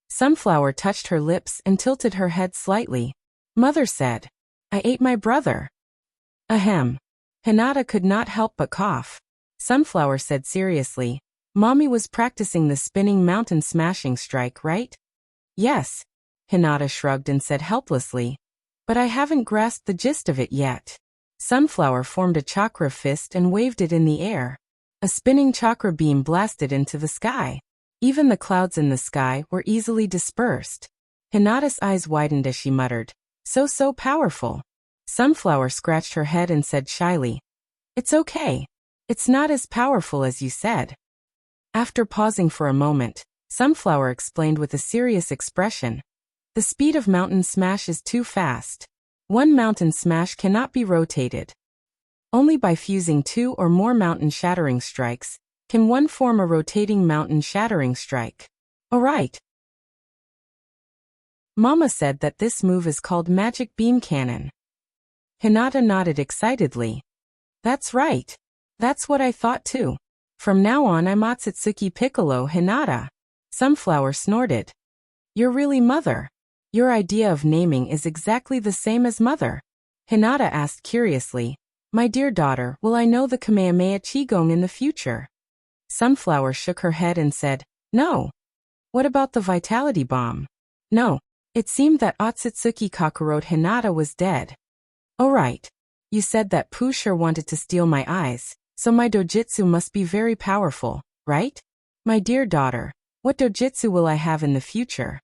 Speaker 1: Sunflower touched her lips and tilted her head slightly. Mother said, I ate my brother. Ahem. Hinata could not help but cough. Sunflower said seriously, Mommy was practicing the spinning mountain smashing strike, right? Yes. Hinata shrugged and said helplessly, But I haven't grasped the gist of it yet. Sunflower formed a chakra fist and waved it in the air. A spinning chakra beam blasted into the sky. Even the clouds in the sky were easily dispersed. Hinata's eyes widened as she muttered, So powerful. Sunflower scratched her head and said shyly, It's okay. It's not as powerful as you said. After pausing for a moment, Sunflower explained with a serious expression, The speed of mountain smash is too fast. One mountain smash cannot be rotated. Only by fusing 2 or more mountain shattering strikes can one form a rotating mountain shattering strike. All right. Mama said that this move is called Magic Beam Cannon. Hinata nodded excitedly. That's right. That's what I thought too. From now on I'm Otsutsuki Piccolo Hinata. Sunflower snorted. You're really Mother. Your idea of naming is exactly the same as Mother. Hinata asked curiously, My dear daughter, will I know the Kamehameha Qigong in the future? Sunflower shook her head and said, No. What about the Vitality Bomb? No. It seemed that Otsutsuki Kakarot Hinata was dead. Oh right. You said that Pusher wanted to steal my eyes, so my dojutsu must be very powerful, right? My dear daughter, what dojutsu will I have in the future?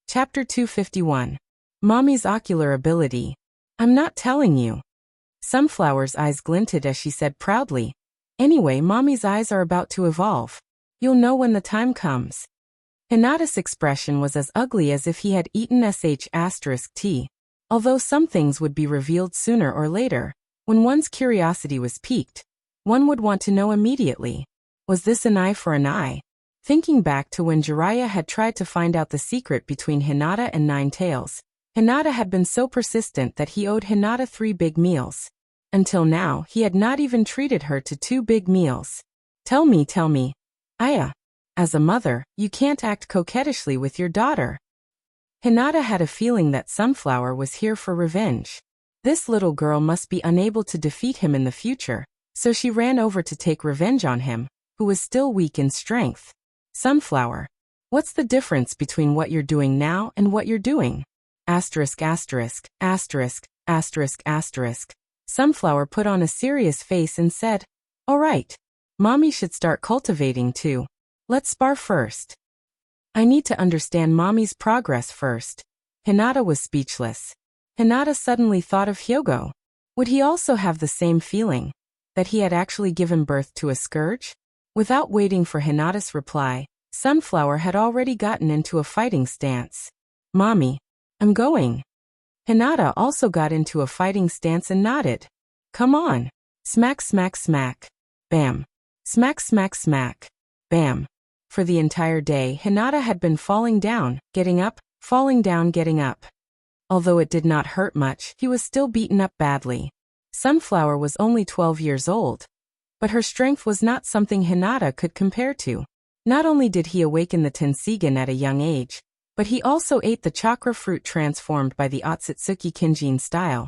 Speaker 1: Chapter 251. Mommy's Ocular Ability. I'm not telling you. Sunflower's eyes glinted as she said proudly, Anyway, Mommy's eyes are about to evolve. You'll know when the time comes. Hinata's expression was as ugly as if he had eaten **T. Although some things would be revealed sooner or later, when one's curiosity was piqued, one would want to know immediately. Was this an eye for an eye? Thinking back to when Jiraiya had tried to find out the secret between Hinata and Nine Tails, Hinata had been so persistent that he owed Hinata 3 big meals. Until now, he had not even treated her to 2 big meals. Tell me. Aya. As a mother, you can't act coquettishly with your daughter. Hinata had a feeling that Sunflower was here for revenge. This little girl must be unable to defeat him in the future, so she ran over to take revenge on him, who was still weak in strength. Sunflower. What's the difference between what you're doing now and what you're doing? Asterisk asterisk, asterisk, asterisk asterisk. Sunflower put on a serious face and said, "All right. Mommy should start cultivating too. Let's spar first. I need to understand Mommy's progress first." Hinata was speechless. Hinata suddenly thought of Hyogo. Would he also have the same feeling? That he had actually given birth to a scourge? Without waiting for Hinata's reply, Sunflower had already gotten into a fighting stance. "Mommy, I'm going." Hinata also got into a fighting stance and nodded. "Come on." Smack smack smack. Bam. Smack smack smack. Bam. For the entire day, Hinata had been falling down, getting up, falling down, getting up. Although it did not hurt much, he was still beaten up badly. Sunflower was only 12 years old. But her strength was not something Hinata could compare to. Not only did he awaken the Tensigen at a young age, but he also ate the chakra fruit transformed by the Otsutsuki Kinjin style.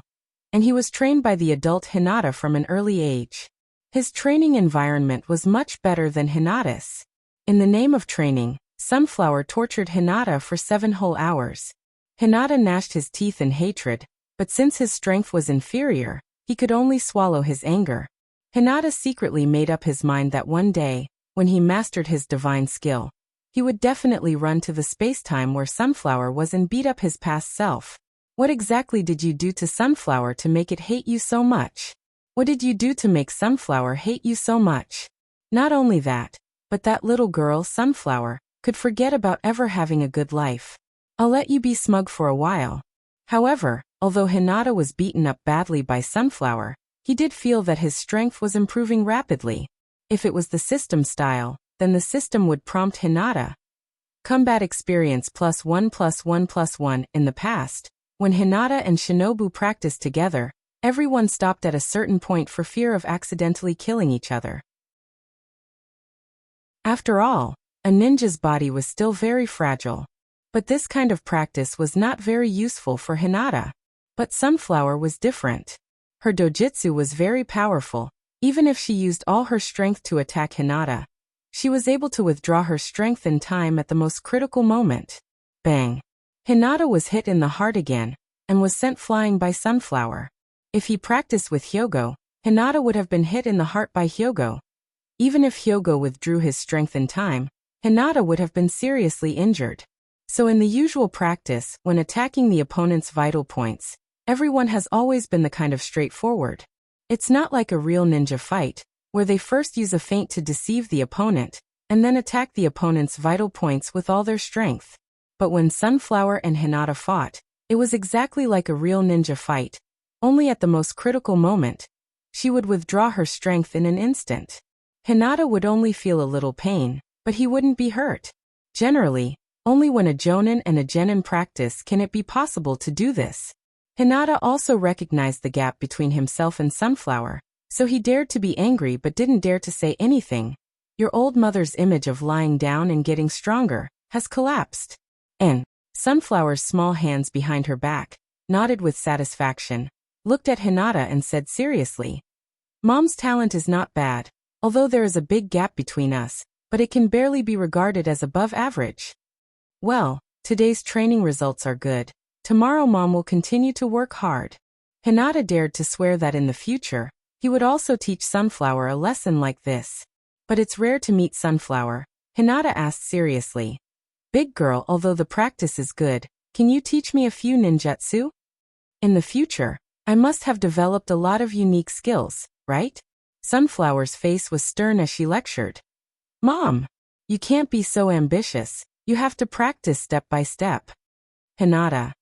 Speaker 1: And he was trained by the adult Hinata from an early age. His training environment was much better than Hinata's. In the name of training, Sunflower tortured Hinata for 7 whole hours. Hinata gnashed his teeth in hatred, but since his strength was inferior, he could only swallow his anger. Hinata secretly made up his mind that one day, when he mastered his divine skill, he would definitely run to the space-time where Sunflower was and beat up his past self. What exactly did you do to Sunflower to make it hate you so much? What did you do to make Sunflower hate you so much? Not only that, but that little girl, Sunflower, could forget about ever having a good life. I'll let you be smug for a while. However, although Hinata was beaten up badly by Sunflower, he did feel that his strength was improving rapidly. If it was the system style, then the system would prompt Hinata. Combat experience +1 +1 +1. In the past, when Hinata and Shinobu practiced together, everyone stopped at a certain point for fear of accidentally killing each other. After all, a ninja's body was still very fragile. But this kind of practice was not very useful for Hinata. But Sunflower was different. Her dojutsu was very powerful. Even if she used all her strength to attack Hinata, she was able to withdraw her strength in time at the most critical moment. Bang! Hinata was hit in the heart again, and was sent flying by Sunflower. If he practiced with Hyogo, Hinata would have been hit in the heart by Hyogo. Even if Hyogo withdrew his strength in time, Hinata would have been seriously injured. So in the usual practice, when attacking the opponent's vital points, everyone has always been the kind of straightforward. It's not like a real ninja fight, where they first use a feint to deceive the opponent, and then attack the opponent's vital points with all their strength. But when Sunflower and Hinata fought, it was exactly like a real ninja fight, only at the most critical moment. She would withdraw her strength in an instant. Hinata would only feel a little pain, but he wouldn't be hurt. Generally, only when a jonin and a genin practice can it be possible to do this. Hinata also recognized the gap between himself and Sunflower, so he dared to be angry but didn't dare to say anything. Your old mother's image of lying down and getting stronger has collapsed. And Sunflower's small hands behind her back, nodded with satisfaction, looked at Hinata and said seriously, "Mom's talent is not bad, although there is a big gap between us, but it can barely be regarded as above average. Well, today's training results are good. Tomorrow Mom will continue to work hard." Hinata dared to swear that in the future, he would also teach Sunflower a lesson like this. But it's rare to meet Sunflower, Hinata asked seriously. "Big girl, although the practice is good, can you teach me a few ninjutsu? In the future, I must have developed a lot of unique skills, right?" Sunflower's face was stern as she lectured. "Mom, you can't be so ambitious, you have to practice step by step." Hinata.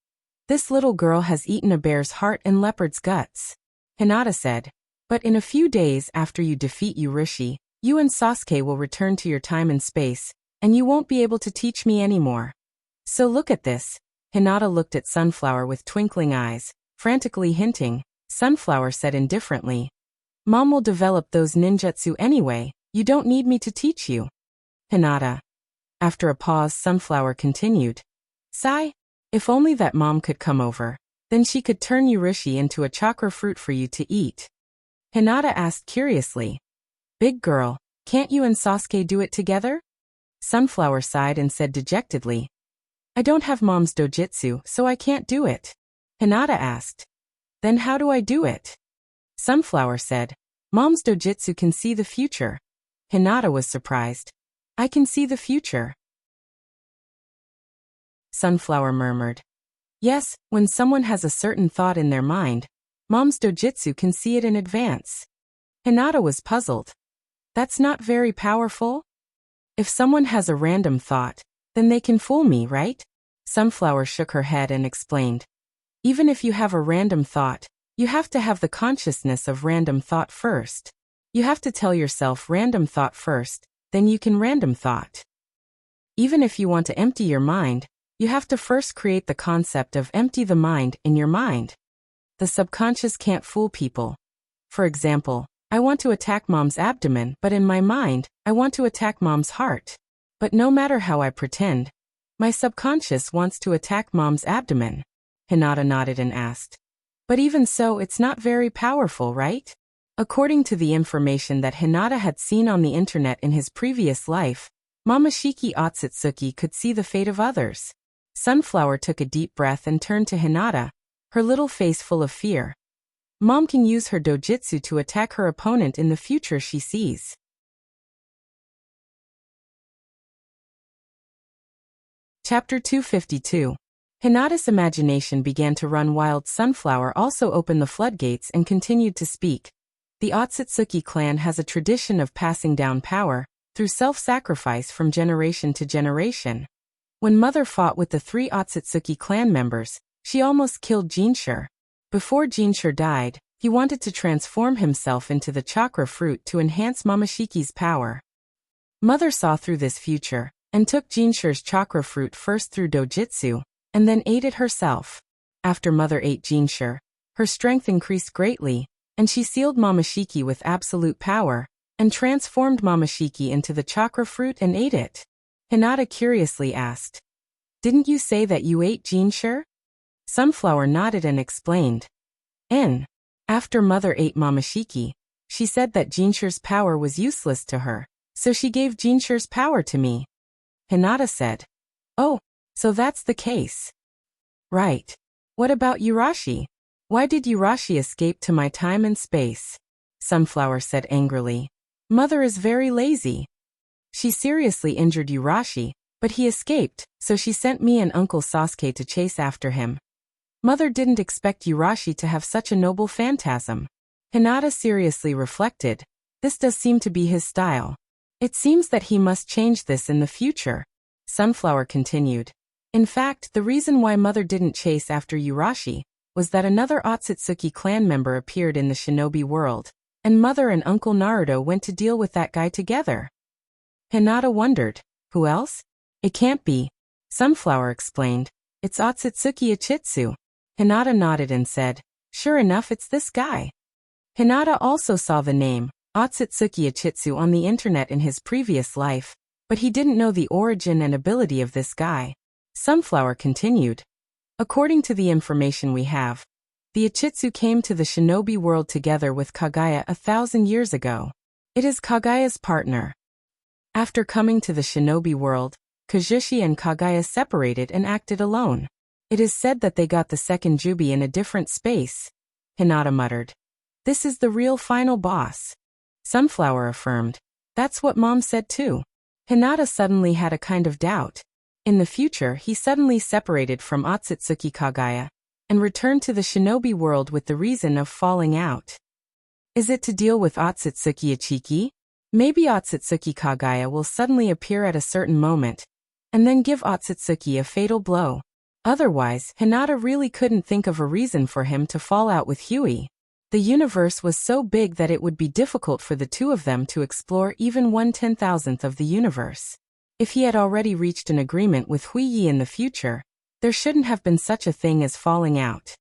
Speaker 1: "This little girl has eaten a bear's heart and leopard's guts," Hinata said. "But in a few days after you defeat Urishi, you and Sasuke will return to your time and space, and you won't be able to teach me anymore. So look at this." Hinata looked at Sunflower with twinkling eyes, frantically hinting. Sunflower said indifferently, "Mom will develop those ninjutsu anyway, you don't need me to teach you." Hinata. After a pause, Sunflower continued, "Sigh, if only that Mom could come over, then she could turn Urishi into a chakra fruit for you to eat." Hinata asked curiously, "Big girl, can't you and Sasuke do it together?" Sunflower sighed and said dejectedly, I don't have mom's dojutsu, so I can't do it. Hinata asked. Then how do I do it? Sunflower said. Mom's dojutsu can see the future. Hinata was surprised. I can see the future. Sunflower murmured. Yes, when someone has a certain thought in their mind, mom's dojutsu can see it in advance. Hinata was puzzled. That's not very powerful? If someone has a random thought, then they can fool me, right? Sunflower shook her head and explained. Even if you have a random thought, you have to have the consciousness of random thought first. You have to tell yourself random thought first, then you can random thought. Even if you want to empty your mind, you have to first create the concept of empty the mind in your mind. The subconscious can't fool people. For example, I want to attack mom's abdomen, but in my mind, I want to attack mom's heart. But no matter how I pretend, my subconscious wants to attack mom's abdomen. Hinata nodded and asked. But even so, it's not very powerful, right? According to the information that Hinata had seen on the internet in his previous life, Momoshiki Otsutsuki could see the fate of others. Sunflower took a deep breath and turned to Hinata, her little face full of fear. Mom can use her dojutsu to attack her opponent in the future she sees. Chapter 252. Hinata's imagination began to run wild. Sunflower also opened the floodgates and continued to speak. The Otsutsuki clan has a tradition of passing down power through self-sacrifice from generation to generation. When Mother fought with the 3 Otsutsuki clan members, she almost killed Jinshur. Before Jinshur died, he wanted to transform himself into the chakra fruit to enhance Momoshiki's power. Mother saw through this future and took Jinshur's chakra fruit first through dojutsu, and then ate it herself. After Mother ate Jinshur, her strength increased greatly, and she sealed Momoshiki with absolute power, and transformed Momoshiki into the chakra fruit and ate it. Hinata curiously asked, Didn't you say that you ate Jinshur? Sunflower nodded and explained. After Mother ate Momoshiki, she said that Jinshur's power was useless to her, so she gave Jinshur's power to me. Hinata said. Oh, so that's the case. Right. What about Urashi? Why did Urashi escape to my time and space? Sunflower said angrily. Mother is very lazy. She seriously injured Urashi, but he escaped, so she sent me and Uncle Sasuke to chase after him. Mother didn't expect Urashi to have such a noble phantasm. Hinata seriously reflected. This does seem to be his style. It seems that he must change this in the future. Sunflower continued. In fact, the reason why Mother didn't chase after Urashi was that another Otsutsuki clan member appeared in the shinobi world, and Mother and Uncle Naruto went to deal with that guy together. Hinata wondered, who else? It can't be. Sunflower explained. It's Otsutsuki Ichitsu. Hinata nodded and said, sure enough, it's this guy. Hinata also saw the name, Otsutsuki Ichitsu, on the internet in his previous life, but he didn't know the origin and ability of this guy. Sunflower continued. According to the information we have, the Ichitsu came to the shinobi world together with Kaguya 1,000 years ago. It is Kaguya's partner. After coming to the shinobi world, Kazushi and Kaguya separated and acted alone. It is said that they got the second Jubi in a different space. Hinata muttered. This is the real final boss. Sunflower affirmed. That's what Mom said too. Hinata suddenly had a kind of doubt. In the future, he suddenly separated from Otsutsuki Kaguya and returned to the shinobi world with the reason of falling out. Is it to deal with Otsutsuki Ichiki? Maybe Otsutsuki Kaguya will suddenly appear at a certain moment and then give Otsutsuki a fatal blow. Otherwise, Hinata really couldn't think of a reason for him to fall out with Huey. The universe was so big that it would be difficult for the two of them to explore even 1/10,000th of the universe. If he had already reached an agreement with Huiyi in the future, there shouldn't have been such a thing as falling out.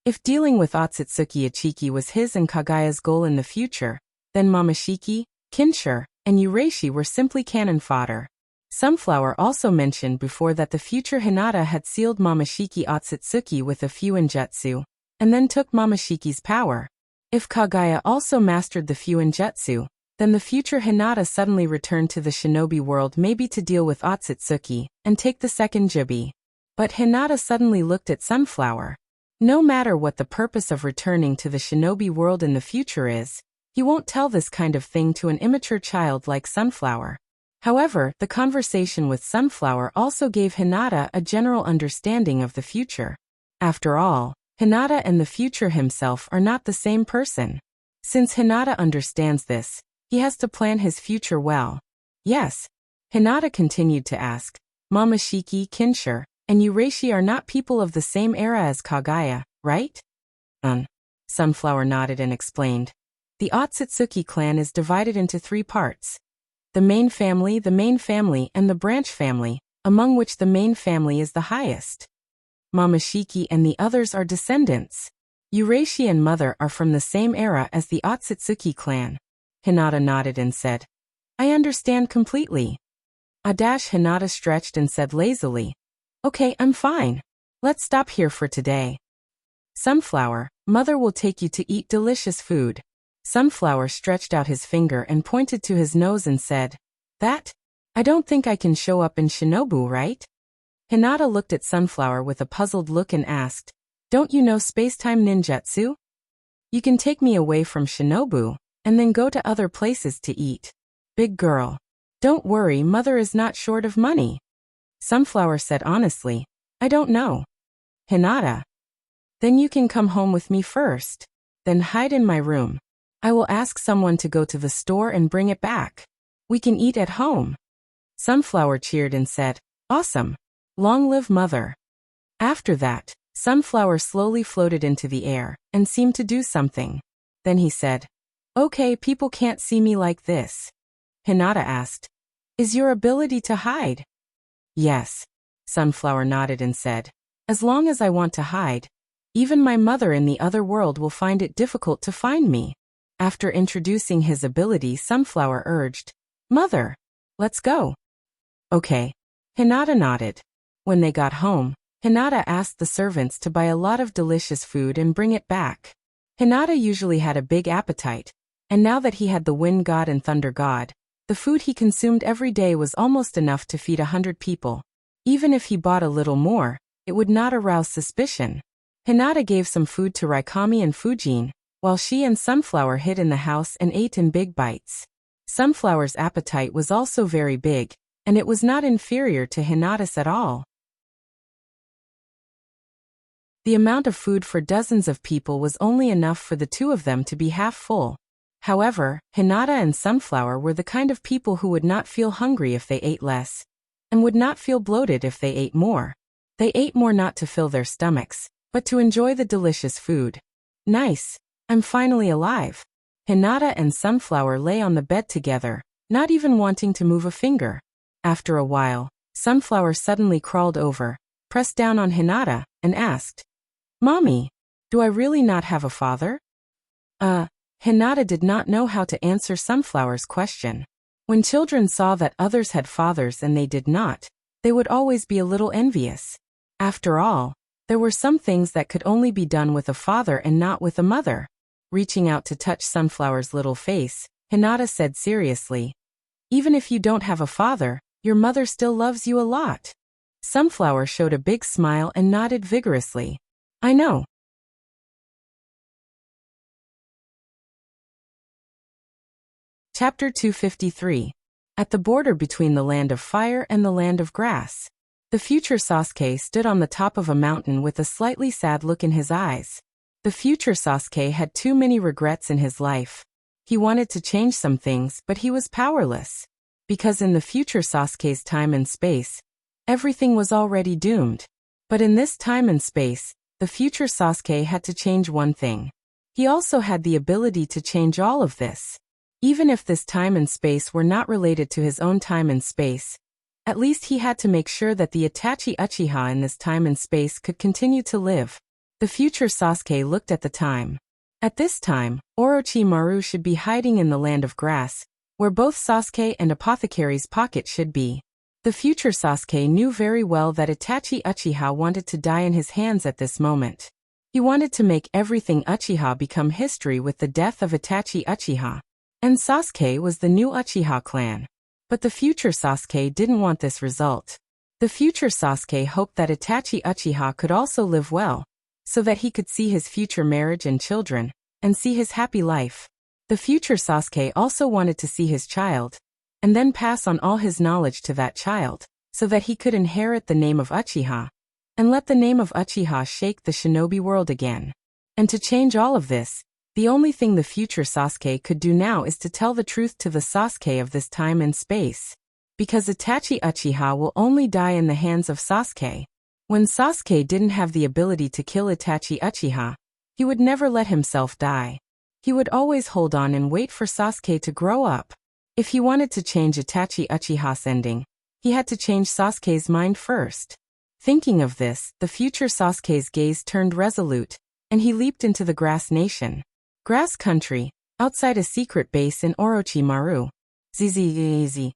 Speaker 1: If dealing with Otsutsuki Ichiki was his and Kaguya's goal in the future, then Momoshiki, Kinshur, and Urashi were simply cannon fodder. Sunflower also mentioned before that the future Hinata had sealed Momoshiki Otsutsuki with a Fuinjutsu, and then took Momoshiki's power. If Kaguya also mastered the Fuinjutsu, Then the future Hinata suddenly returned to the shinobi world, maybe to deal with Otsutsuki and take the second jibi. But Hinata suddenly looked at Sunflower. No matter what the purpose of returning to the shinobi world in the future is, he won't tell this kind of thing to an immature child like Sunflower. However, the conversation with Sunflower also gave Hinata a general understanding of the future. After all, Hinata and the future himself are not the same person. Since Hinata understands this, he has to plan his future well. Yes. Hinata continued to ask, Mamashiki, Kinshir, and Urashi are not people of the same era as Kagaya, right? Sunflower nodded and explained. The Otsutsuki clan is divided into 3 parts. The main family, and the branch family, among which the main family is the highest. Mamashiki and the others are descendants. Urashi and Mother are from the same era as the Otsutsuki clan. Hinata nodded and said, I understand completely. Hinata stretched and said lazily, Okay, I'm fine. Let's stop here for today. Sunflower, Mother will take you to eat delicious food. Sunflower stretched out his finger and pointed to his nose and said, That? I don't think I can show up in Shinobu, right? Hinata looked at Sunflower with a puzzled look and asked, Don't you know spacetime ninjutsu? You can take me away from Shinobu, and then go to other places to eat. Big girl. Don't worry, Mother is not short of money. Sunflower said honestly, I don't know. Hinata. Then you can come home with me first. Then hide in my room. I will ask someone to go to the store and bring it back. We can eat at home. Sunflower cheered and said, Awesome. Long live Mother. After that, Sunflower slowly floated into the air and seemed to do something. Then he said, Okay, people can't see me like this. Hinata asked, Is your ability to hide? Yes. Sunflower nodded and said, As long as I want to hide, even my mother in the other world will find it difficult to find me. After introducing his ability, Sunflower urged, Mother, let's go. Okay. Hinata nodded. When they got home, Hinata asked the servants to buy a lot of delicious food and bring it back. Hinata usually had a big appetite, and now that he had the wind god and thunder god, the food he consumed every day was almost enough to feed 100 people. Even if he bought a little more, it would not arouse suspicion. Hinata gave some food to Raikami and Fujin, while she and Sunflower hid in the house and ate in big bites. Sunflower's appetite was also very big, and it was not inferior to Hinata's at all. The amount of food for dozens of people was only enough for the 2 of them to be half full. However, Hinata and Sunflower were the kind of people who would not feel hungry if they ate less, and would not feel bloated if they ate more. They ate more not to fill their stomachs, but to enjoy the delicious food. Nice. I'm finally alive. Hinata and Sunflower lay on the bed together, not even wanting to move a finger. After a while, Sunflower suddenly crawled over, pressed down on Hinata, and asked, Mommy, do I really not have a father? Hinata did not know how to answer Sunflower's question. When children saw that others had fathers and they did not, they would always be a little envious. After all, there were some things that could only be done with a father and not with a mother. Reaching out to touch Sunflower's little face, Hinata said seriously, Even if you don't have a father, your mother still loves you a lot. Sunflower showed a big smile and nodded vigorously. I know. Chapter 253. At the border between the land of fire and the land of grass. The future Sasuke stood on the top of a mountain with a slightly sad look in his eyes. The future Sasuke had too many regrets in his life. He wanted to change some things, but he was powerless. Because in the future Sasuke's time and space, everything was already doomed. But in this time and space, the future Sasuke had to change one thing. He also had the ability to change all of this. Even if this time and space were not related to his own time and space, at least he had to make sure that the Itachi Uchiha in this time and space could continue to live. The future Sasuke looked at the time. At this time, Orochimaru should be hiding in the land of grass, where both Sasuke and Apothecary's pocket should be. The future Sasuke knew very well that Itachi Uchiha wanted to die in his hands at this moment. He wanted to make everything Uchiha become history with the death of Itachi Uchiha. And Sasuke was the new Uchiha clan. But the future Sasuke didn't want this result. The future Sasuke hoped that Itachi Uchiha could also live well, so that he could see his future marriage and children, and see his happy life. The future Sasuke also wanted to see his child, and then pass on all his knowledge to that child, so that he could inherit the name of Uchiha, and let the name of Uchiha shake the shinobi world again. And to change all of this, the only thing the future Sasuke could do now is to tell the truth to the Sasuke of this time and space. Because Itachi Uchiha will only die in the hands of Sasuke. When Sasuke didn't have the ability to kill Itachi Uchiha, he would never let himself die. He would always hold on and wait for Sasuke to grow up. If he wanted to change Itachi Uchiha's ending, he had to change Sasuke's mind first. Thinking of this, the future Sasuke's gaze turned resolute, and he leaped into the Grass Nation. Grass Country, outside a secret base in Orochimaru. Zzz.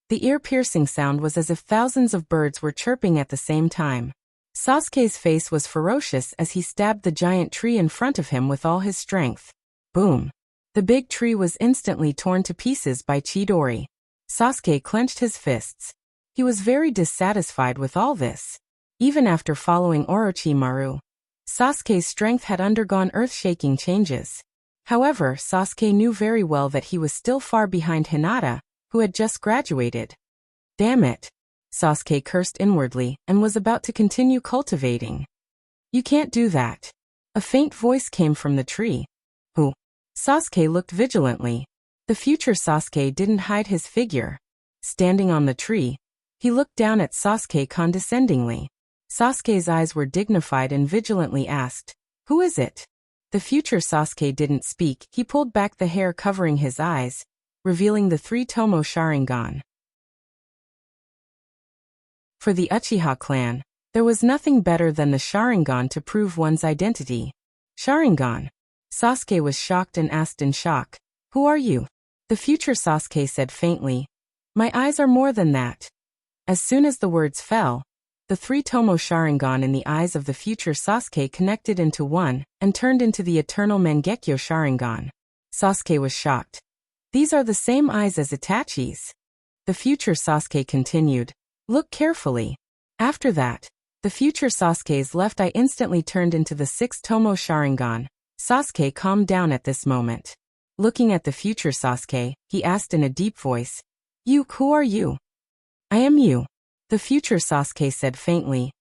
Speaker 1: The ear-piercing sound was as if thousands of birds were chirping at the same time. Sasuke's face was ferocious as he stabbed the giant tree in front of him with all his strength. Boom! The big tree was instantly torn to pieces by Chidori. Sasuke clenched his fists. He was very dissatisfied with all this. Even after following Orochimaru, Sasuke's strength had undergone earth-shaking changes. However, Sasuke knew very well that he was still far behind Hinata, who had just graduated. Damn it! Sasuke cursed inwardly and was about to continue cultivating. You can't do that. A faint voice came from the tree. Who? Sasuke looked vigilantly. The future Sasuke didn't hide his figure. Standing on the tree, he looked down at Sasuke condescendingly. Sasuke's eyes were dignified and vigilantly asked, "Who is it?" The future Sasuke didn't speak. He pulled back the hair covering his eyes, revealing the 3 Tomo Sharingan. For the Uchiha clan, there was nothing better than the Sharingan to prove one's identity. Sharingan. Sasuke was shocked and asked in shock, "Who are you?" The future Sasuke said faintly, "My eyes are more than that." As soon as the words fell, the 3 Tomo Sharingan in the eyes of the future Sasuke connected into one and turned into the eternal Mangekyo Sharingan. Sasuke was shocked. These are the same eyes as Itachi's. The future Sasuke continued, "Look carefully." After that, the future Sasuke's left eye instantly turned into the 6 Tomo Sharingan. Sasuke calmed down at this moment. Looking at the future Sasuke, he asked in a deep voice, Who are you?" "I am you." The future Sasuke said faintly.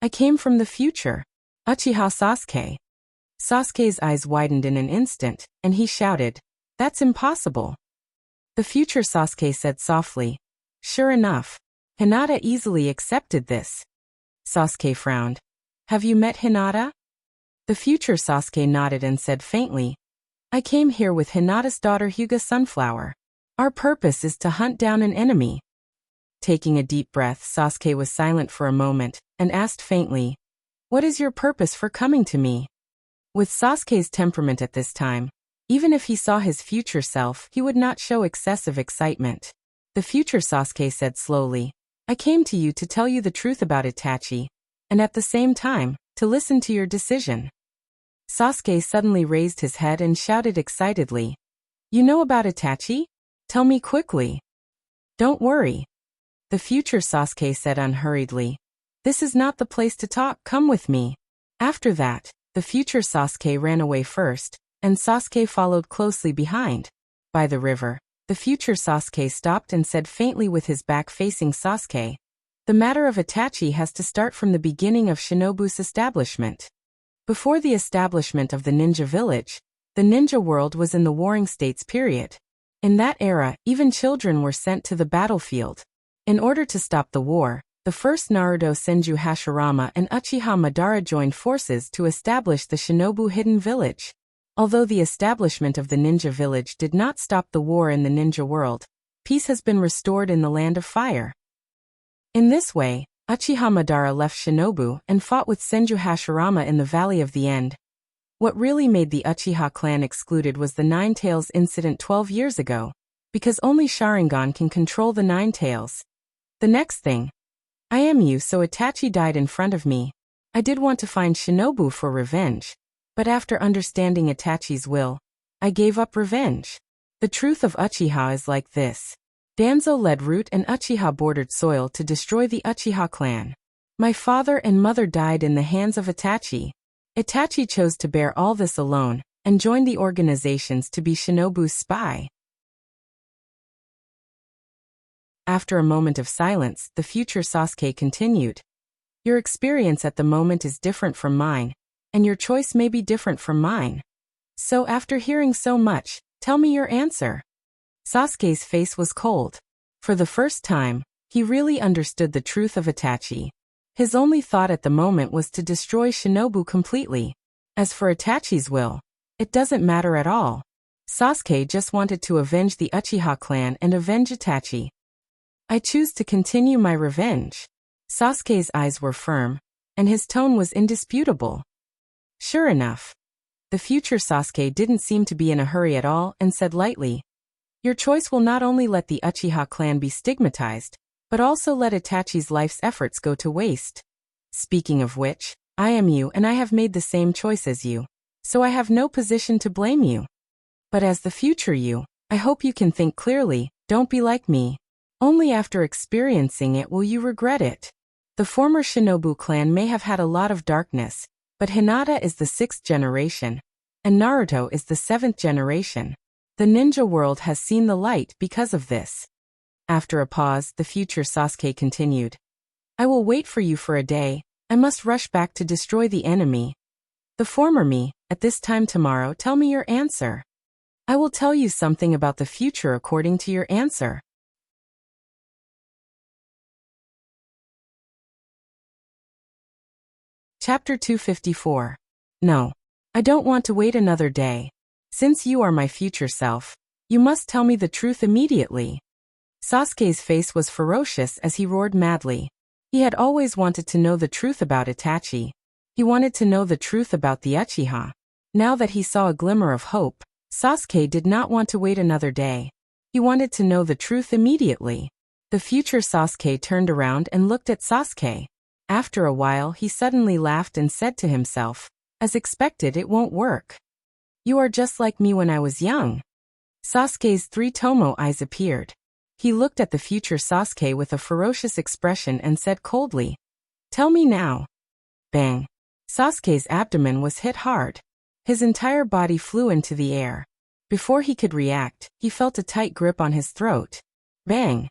Speaker 1: "I came from the future. Uchiha Sasuke." Sasuke's eyes widened in an instant, and he shouted, "That's impossible." The future Sasuke said softly, "Sure enough, Hinata easily accepted this." Sasuke frowned. "Have you met Hinata?" The future Sasuke nodded and said faintly, "I came here with Hinata's daughter Hyuga Sunflower. Our purpose is to hunt down an enemy." Taking a deep breath, Sasuke was silent for a moment, and asked faintly, "What is your purpose for coming to me?" With Sasuke's temperament at this time, even if he saw his future self, he would not show excessive excitement. The future Sasuke said slowly, "I came to you to tell you the truth about Itachi, and at the same time, to listen to your decision." Sasuke suddenly raised his head and shouted excitedly, "You know about Itachi? Tell me quickly." "Don't worry." The future Sasuke said unhurriedly, "This is not the place to talk, come with me." After that, the future Sasuke ran away first, and Sasuke followed closely behind. By the river, the future Sasuke stopped and said faintly with his back facing Sasuke, "The matter of Itachi has to start from the beginning of Shinobu's establishment. Before the establishment of the ninja village, the ninja world was in the Warring States period. In that era, even children were sent to the battlefield. In order to stop the war, the first Naruto Senju Hashirama and Uchiha Madara joined forces to establish the Shinobu Hidden Village. Although the establishment of the ninja village did not stop the war in the ninja world, peace has been restored in the Land of Fire. In this way, Uchiha Madara left Shinobu and fought with Senju Hashirama in the Valley of the End. What really made the Uchiha clan excluded was the Nine Tails incident 12 years ago, because only Sharingan can control the Nine Tails. The next thing. I am you, so Itachi died in front of me. I did want to find Shinobu for revenge, but after understanding Itachi's will, I gave up revenge. The truth of Uchiha is like this. Danzo led root and Uchiha bordered soil to destroy the Uchiha clan. My father and mother died in the hands of Itachi. Itachi chose to bear all this alone, and joined the organizations to be Shinobu's spy. After a moment of silence, the future Sasuke continued. Your experience at the moment is different from mine, and your choice may be different from mine. So after hearing so much, tell me your answer. Sasuke's face was cold. For the first time, he really understood the truth of Itachi. His only thought at the moment was to destroy Shinobu completely. As for Itachi's will, it doesn't matter at all. Sasuke just wanted to avenge the Uchiha clan and avenge Itachi. I choose to continue my revenge. Sasuke's eyes were firm, and his tone was indisputable. Sure enough. The future Sasuke didn't seem to be in a hurry at all and said lightly, your choice will not only let the Uchiha clan be stigmatized, but also let Itachi's life's efforts go to waste. Speaking of which, I am you and I have made the same choice as you, so I have no position to blame you. But as the future you, I hope you can think clearly, don't be like me. Only after experiencing it will you regret it. The former Shinobu clan may have had a lot of darkness, but Hinata is the 6th generation, and Naruto is the 7th generation. The ninja world has seen the light because of this. After a pause, the future Sasuke continued. I will wait for you for a day. I must rush back to destroy the enemy. The former me, at this time tomorrow, tell me your answer. I will tell you something about the future according to your answer. Chapter 254. No. I don't want to wait another day. Since you are my future self, you must tell me the truth immediately. Sasuke's face was ferocious as he roared madly. He had always wanted to know the truth about Itachi. He wanted to know the truth about the Uchiha. Now that he saw a glimmer of hope, Sasuke did not want to wait another day. He wanted to know the truth immediately. The future Sasuke turned around and looked at Sasuke. After a while, he suddenly laughed and said to himself, as expected, it won't work. You are just like me when I was young. Sasuke's 3 Tomo eyes appeared. He looked at the future Sasuke with a ferocious expression and said coldly, tell me now. Bang. Sasuke's abdomen was hit hard. His entire body flew into the air. Before he could react, he felt a tight grip on his throat. Bang.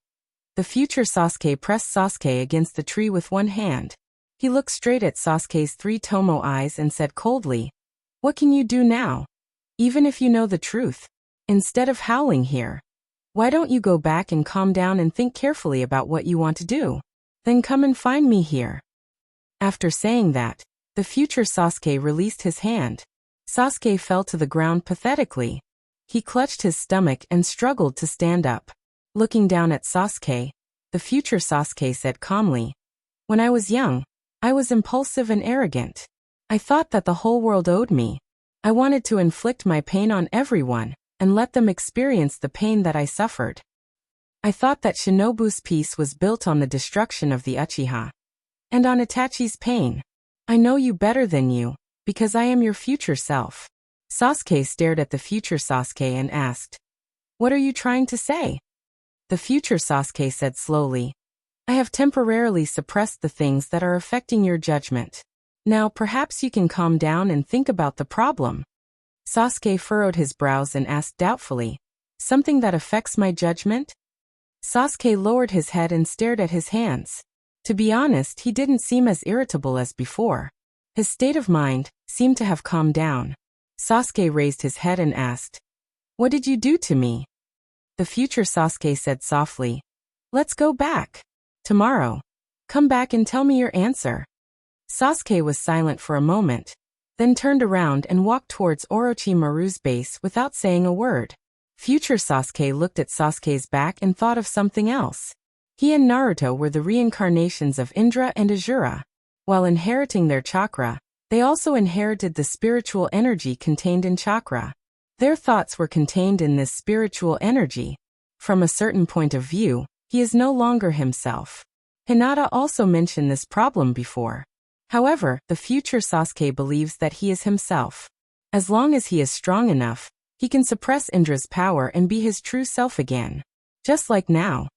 Speaker 1: The future Sasuke pressed Sasuke against the tree with one hand. He looked straight at Sasuke's 3 Tomo eyes and said coldly, what can you do now? Even if you know the truth. Instead of howling here, why don't you go back and calm down and think carefully about what you want to do? Then come and find me here. After saying that, the future Sasuke released his hand. Sasuke fell to the ground pathetically. He clutched his stomach and struggled to stand up. Looking down at Sasuke, the future Sasuke said calmly, when I was young, I was impulsive and arrogant. I thought that the whole world owed me. I wanted to inflict my pain on everyone, and let them experience the pain that I suffered. I thought that Shinobu's peace was built on the destruction of the Uchiha, and on Itachi's pain. I know you better than you, because I am your future self. Sasuke stared at the future Sasuke and asked, what are you trying to say? The future Sasuke said slowly, I have temporarily suppressed the things that are affecting your judgment. Now perhaps you can calm down and think about the problem. Sasuke furrowed his brows and asked doubtfully, something that affects my judgment? Sasuke lowered his head and stared at his hands. To be honest, he didn't seem as irritable as before. His state of mind seemed to have calmed down. Sasuke raised his head and asked, what did you do to me? The future Sasuke said softly, let's go back. Tomorrow. Come back and tell me your answer. Sasuke was silent for a moment, then turned around and walked towards Orochimaru's base without saying a word. Future Sasuke looked at Sasuke's back and thought of something else. He and Naruto were the reincarnations of Indra and Azura. While inheriting their chakra, they also inherited the spiritual energy contained in chakra. Their thoughts were contained in this spiritual energy. From a certain point of view, he is no longer himself. Hinata also mentioned this problem before. However, the future Sasuke believes that he is himself. As long as he is strong enough, He can suppress Indra's power and be his true self again. Just like now.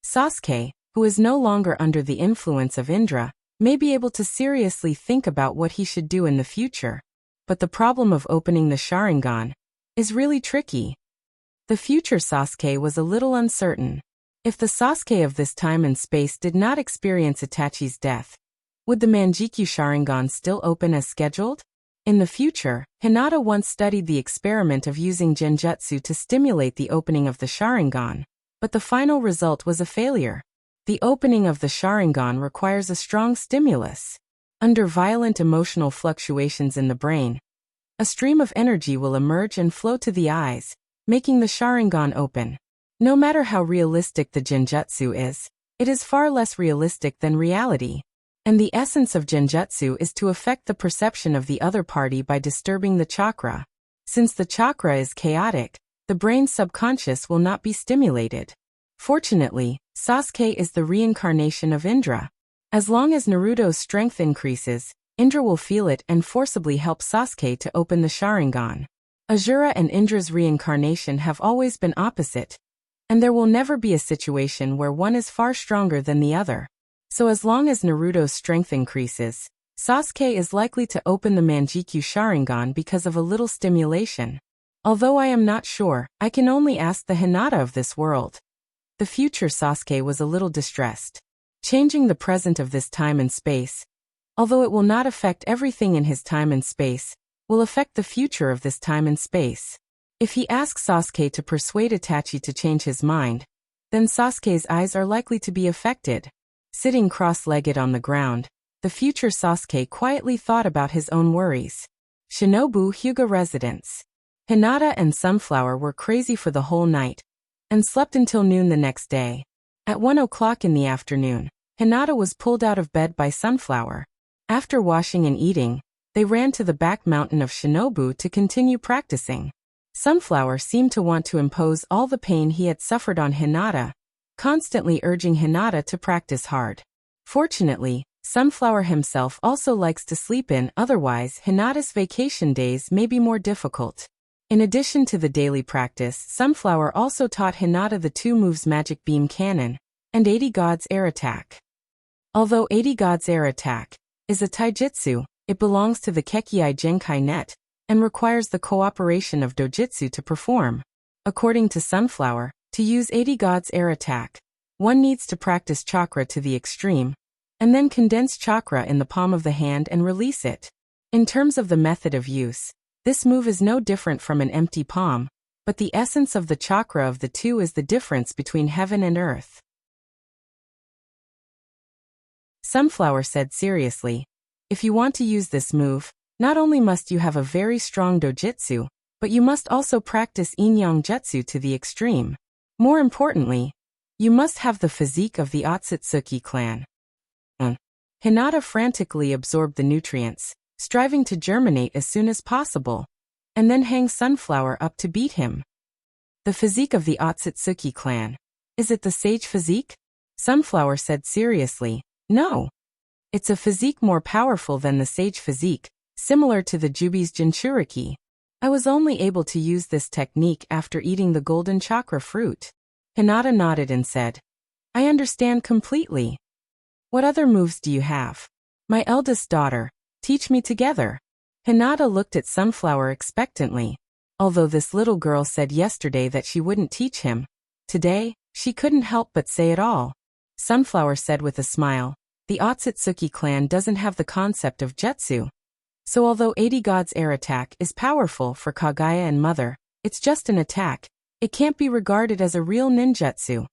Speaker 1: Sasuke, who is no longer under the influence of Indra, may be able to seriously think about what he should do in the future. But the problem of opening the Sharingan is really tricky. The future Sasuke was a little uncertain. If the Sasuke of this time and space did not experience Itachi's death, would the Manjikyu Sharingan still open as scheduled? In the future, Hinata once studied the experiment of using Genjutsu to stimulate the opening of the Sharingan, but the final result was a failure. The opening of the Sharingan requires a strong stimulus. Under violent emotional fluctuations in the brain, a stream of energy will emerge and flow to the eyes, making the Sharingan open. No matter how realistic the Genjutsu is, it is far less realistic than reality. And the essence of Genjutsu is to affect the perception of the other party by disturbing the chakra. Since the chakra is chaotic, the brain's subconscious will not be stimulated. Fortunately, Sasuke is the reincarnation of Indra. As long as Naruto's strength increases, Indra will feel it and forcibly help Sasuke to open the Sharingan. Asura and Indra's reincarnation have always been opposite, and there will never be a situation where one is far stronger than the other. So as long as Naruto's strength increases, Sasuke is likely to open the Manjikyu Sharingan because of a little stimulation. Although I am not sure, I can only ask the Hinata of this world. The future Sasuke was a little distressed. Changing the present of this time and space, although it will not affect everything in his time and space, will affect the future of this time and space. If he asks Sasuke to persuade Itachi to change his mind, then Sasuke's eyes are likely to be affected. Sitting cross-legged on the ground, the future Sasuke quietly thought about his own worries. Shinobu Hyuga residence. Hinata and Sunflower were crazy for the whole night, and slept until noon the next day. At 1 o'clock in the afternoon, Hinata was pulled out of bed by Sunflower. After washing and eating, they ran to the back mountain of Shinobu to continue practicing. Sunflower seemed to want to impose all the pain he had suffered on Hinata, constantly urging Hinata to practice hard. Fortunately, Sunflower himself also likes to sleep in, otherwise Hinata's vacation days may be more difficult. In addition to the daily practice, Sunflower also taught Hinata the 2 moves Magic Beam Cannon and 80 God's Air Attack. Although 80 God's Air Attack is a taijutsu, it belongs to the Kekkei Genkai net and requires the cooperation of dojutsu to perform. According to Sunflower, to use 80 God's Air Attack, one needs to practice chakra to the extreme, and then condense chakra in the palm of the hand and release it. In terms of the method of use, this move is no different from an empty palm, but the essence of the chakra of the two is the difference between heaven and earth. Sunflower said seriously, if you want to use this move, not only must you have a very strong dojutsu, but you must also practice yin-yang jutsu to the extreme. More importantly, you must have the physique of the Otsutsuki clan. Hinata frantically absorbed the nutrients, striving to germinate as soon as possible, and then hang Sunflower up to beat him. The physique of the Otsutsuki clan. Is it the sage physique? Sunflower said seriously, no. It's a physique more powerful than the sage physique, similar to the Jubi's Jinchuriki. I was only able to use this technique after eating the golden chakra fruit. Hinata nodded and said, I understand completely. What other moves do you have? My eldest daughter, teach me together. Hinata looked at Sunflower expectantly. Although this little girl said yesterday that she wouldn't teach him, today, she couldn't help but say it all. Sunflower said with a smile, the Otsutsuki clan doesn't have the concept of jutsu. So although 80 God's Air Attack is powerful for Kagaya and Mother, it's just an attack. It can't be regarded as a real ninjutsu.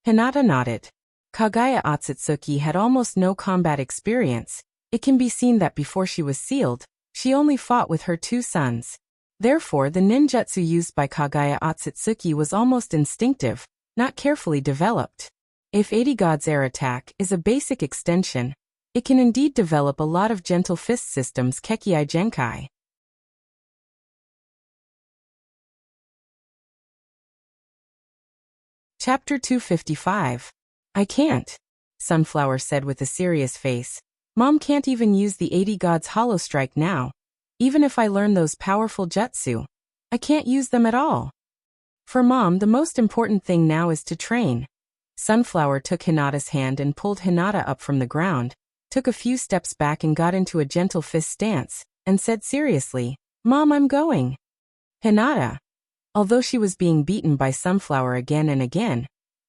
Speaker 1: Hinata nodded. Kagaya Otsutsuki had almost no combat experience. It can be seen that before she was sealed, she only fought with her 2 sons. Therefore, the ninjutsu used by Kagaya Otsutsuki was almost instinctive, not carefully developed. If 80 God's Air Attack is a basic extension, it can indeed develop a lot of gentle fist systems Kekkei Genkai. Chapter 255. I can't, Sunflower said with a serious face. Mom can't even use the 80 Gods Hollow Strike now. Even if I learn those powerful jutsu, I can't use them at all. For Mom, the most important thing now is to train. Sunflower took Hinata's hand and pulled Hinata up from the ground, took a few steps back and got into a gentle fist stance, and said seriously, "Mom, I'm going." Hinata. Although she was being beaten by Sunflower again and again,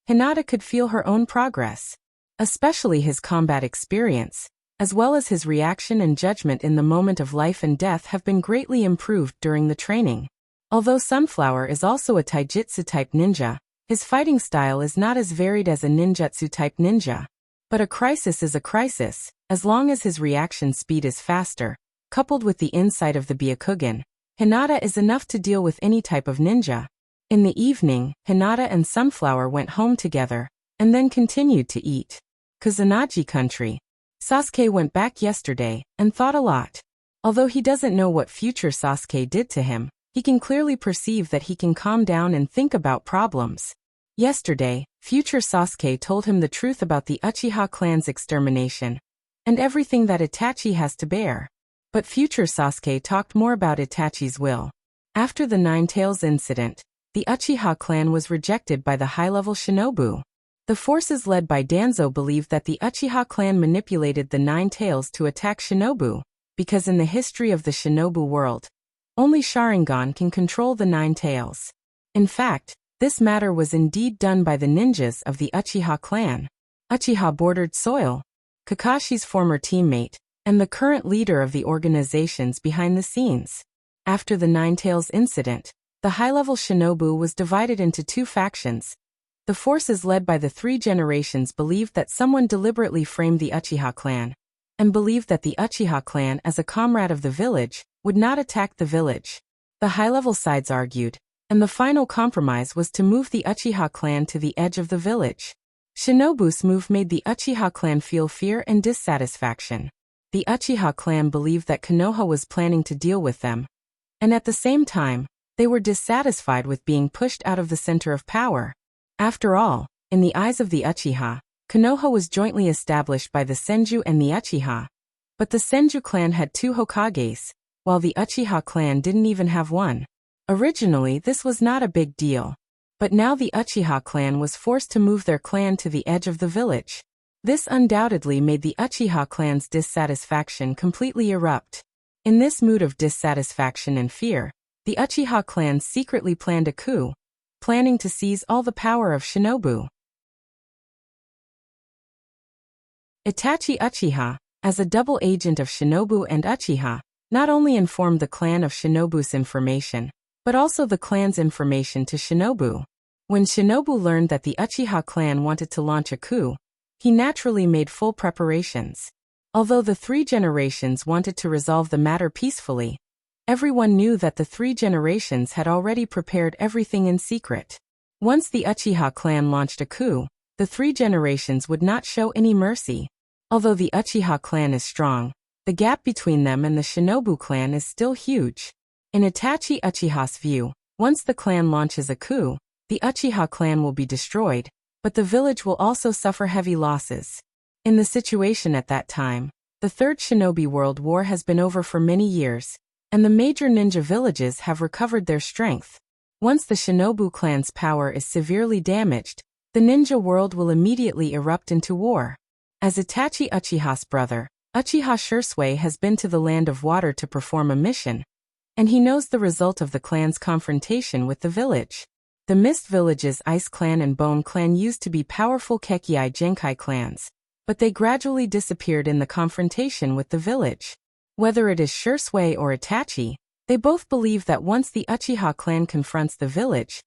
Speaker 1: Hinata could feel her own progress, especially his combat experience, as well as his reaction and judgment in the moment of life and death have been greatly improved during the training. Although Sunflower is also a taijutsu-type ninja, his fighting style is not as varied as a ninjutsu-type ninja. But a crisis is a crisis, as long as his reaction speed is faster, coupled with the insight of the Byakugan. Hinata is enough to deal with any type of ninja. In the evening, Hinata and Sunflower went home together, and then continued to eat. Kusanagi country. Sasuke went back yesterday, and thought a lot. Although he doesn't know what future Sasuke did to him, he can clearly perceive that he can calm down and think about problems. Yesterday, future Sasuke told him the truth about the Uchiha clan's extermination, and everything that Itachi has to bear. But future Sasuke talked more about Itachi's will. After the Nine Tails incident, the Uchiha clan was rejected by the high-level shinobu. The forces led by Danzo believed that the Uchiha clan manipulated the Nine Tails to attack shinobu, because in the history of the shinobu world, only Sharingan can control the Nine Tails. In fact, this matter was indeed done by the ninjas of the Uchiha clan. Uchiha bordered soil, Kakashi's former teammate, and the current leader of the organizations behind the scenes. After the Nine Tails incident, the high-level shinobu was divided into two factions. The forces led by the three generations believed that someone deliberately framed the Uchiha clan, and believed that the Uchiha clan, as a comrade of the village, would not attack the village. The high-level sides argued, and the final compromise was to move the Uchiha clan to the edge of the village. Shinobu's move made the Uchiha clan feel fear and dissatisfaction. The Uchiha clan believed that Konoha was planning to deal with them, and at the same time, they were dissatisfied with being pushed out of the center of power. After all, in the eyes of the Uchiha, Konoha was jointly established by the Senju and the Uchiha. But the Senju clan had two Hokages, while the Uchiha clan didn't even have one. Originally, this was not a big deal. But now the Uchiha clan was forced to move their clan to the edge of the village. This undoubtedly made the Uchiha clan's dissatisfaction completely erupt. In this mood of dissatisfaction and fear, the Uchiha clan secretly planned a coup, planning to seize all the power of shinobu. Itachi Uchiha, as a double agent of shinobu and Uchiha, not only informed the clan of shinobu's information, but also the clan's information to shinobu. When shinobu learned that the Uchiha clan wanted to launch a coup, he naturally made full preparations. Although the three generations wanted to resolve the matter peacefully, everyone knew that the three generations had already prepared everything in secret. Once the Uchiha clan launched a coup, the three generations would not show any mercy. Although the Uchiha clan is strong, the gap between them and the shinobu clan is still huge. In Itachi Uchiha's view, once the clan launches a coup, the Uchiha clan will be destroyed, but the village will also suffer heavy losses. In the situation at that time, the Third Shinobi World War has been over for many years, and the major ninja villages have recovered their strength. Once the shinobu clan's power is severely damaged, the ninja world will immediately erupt into war. As Itachi Uchiha's brother, Uchiha Shursui has been to the Land of Water to perform a mission, and he knows the result of the clan's confrontation with the village. The Mist Village's Ice Clan and Bone Clan used to be powerful Kekii Genkai clans, but they gradually disappeared in the confrontation with the village. Whether it is Shursui or Itachi, they both believe that once the Uchiha clan confronts the village,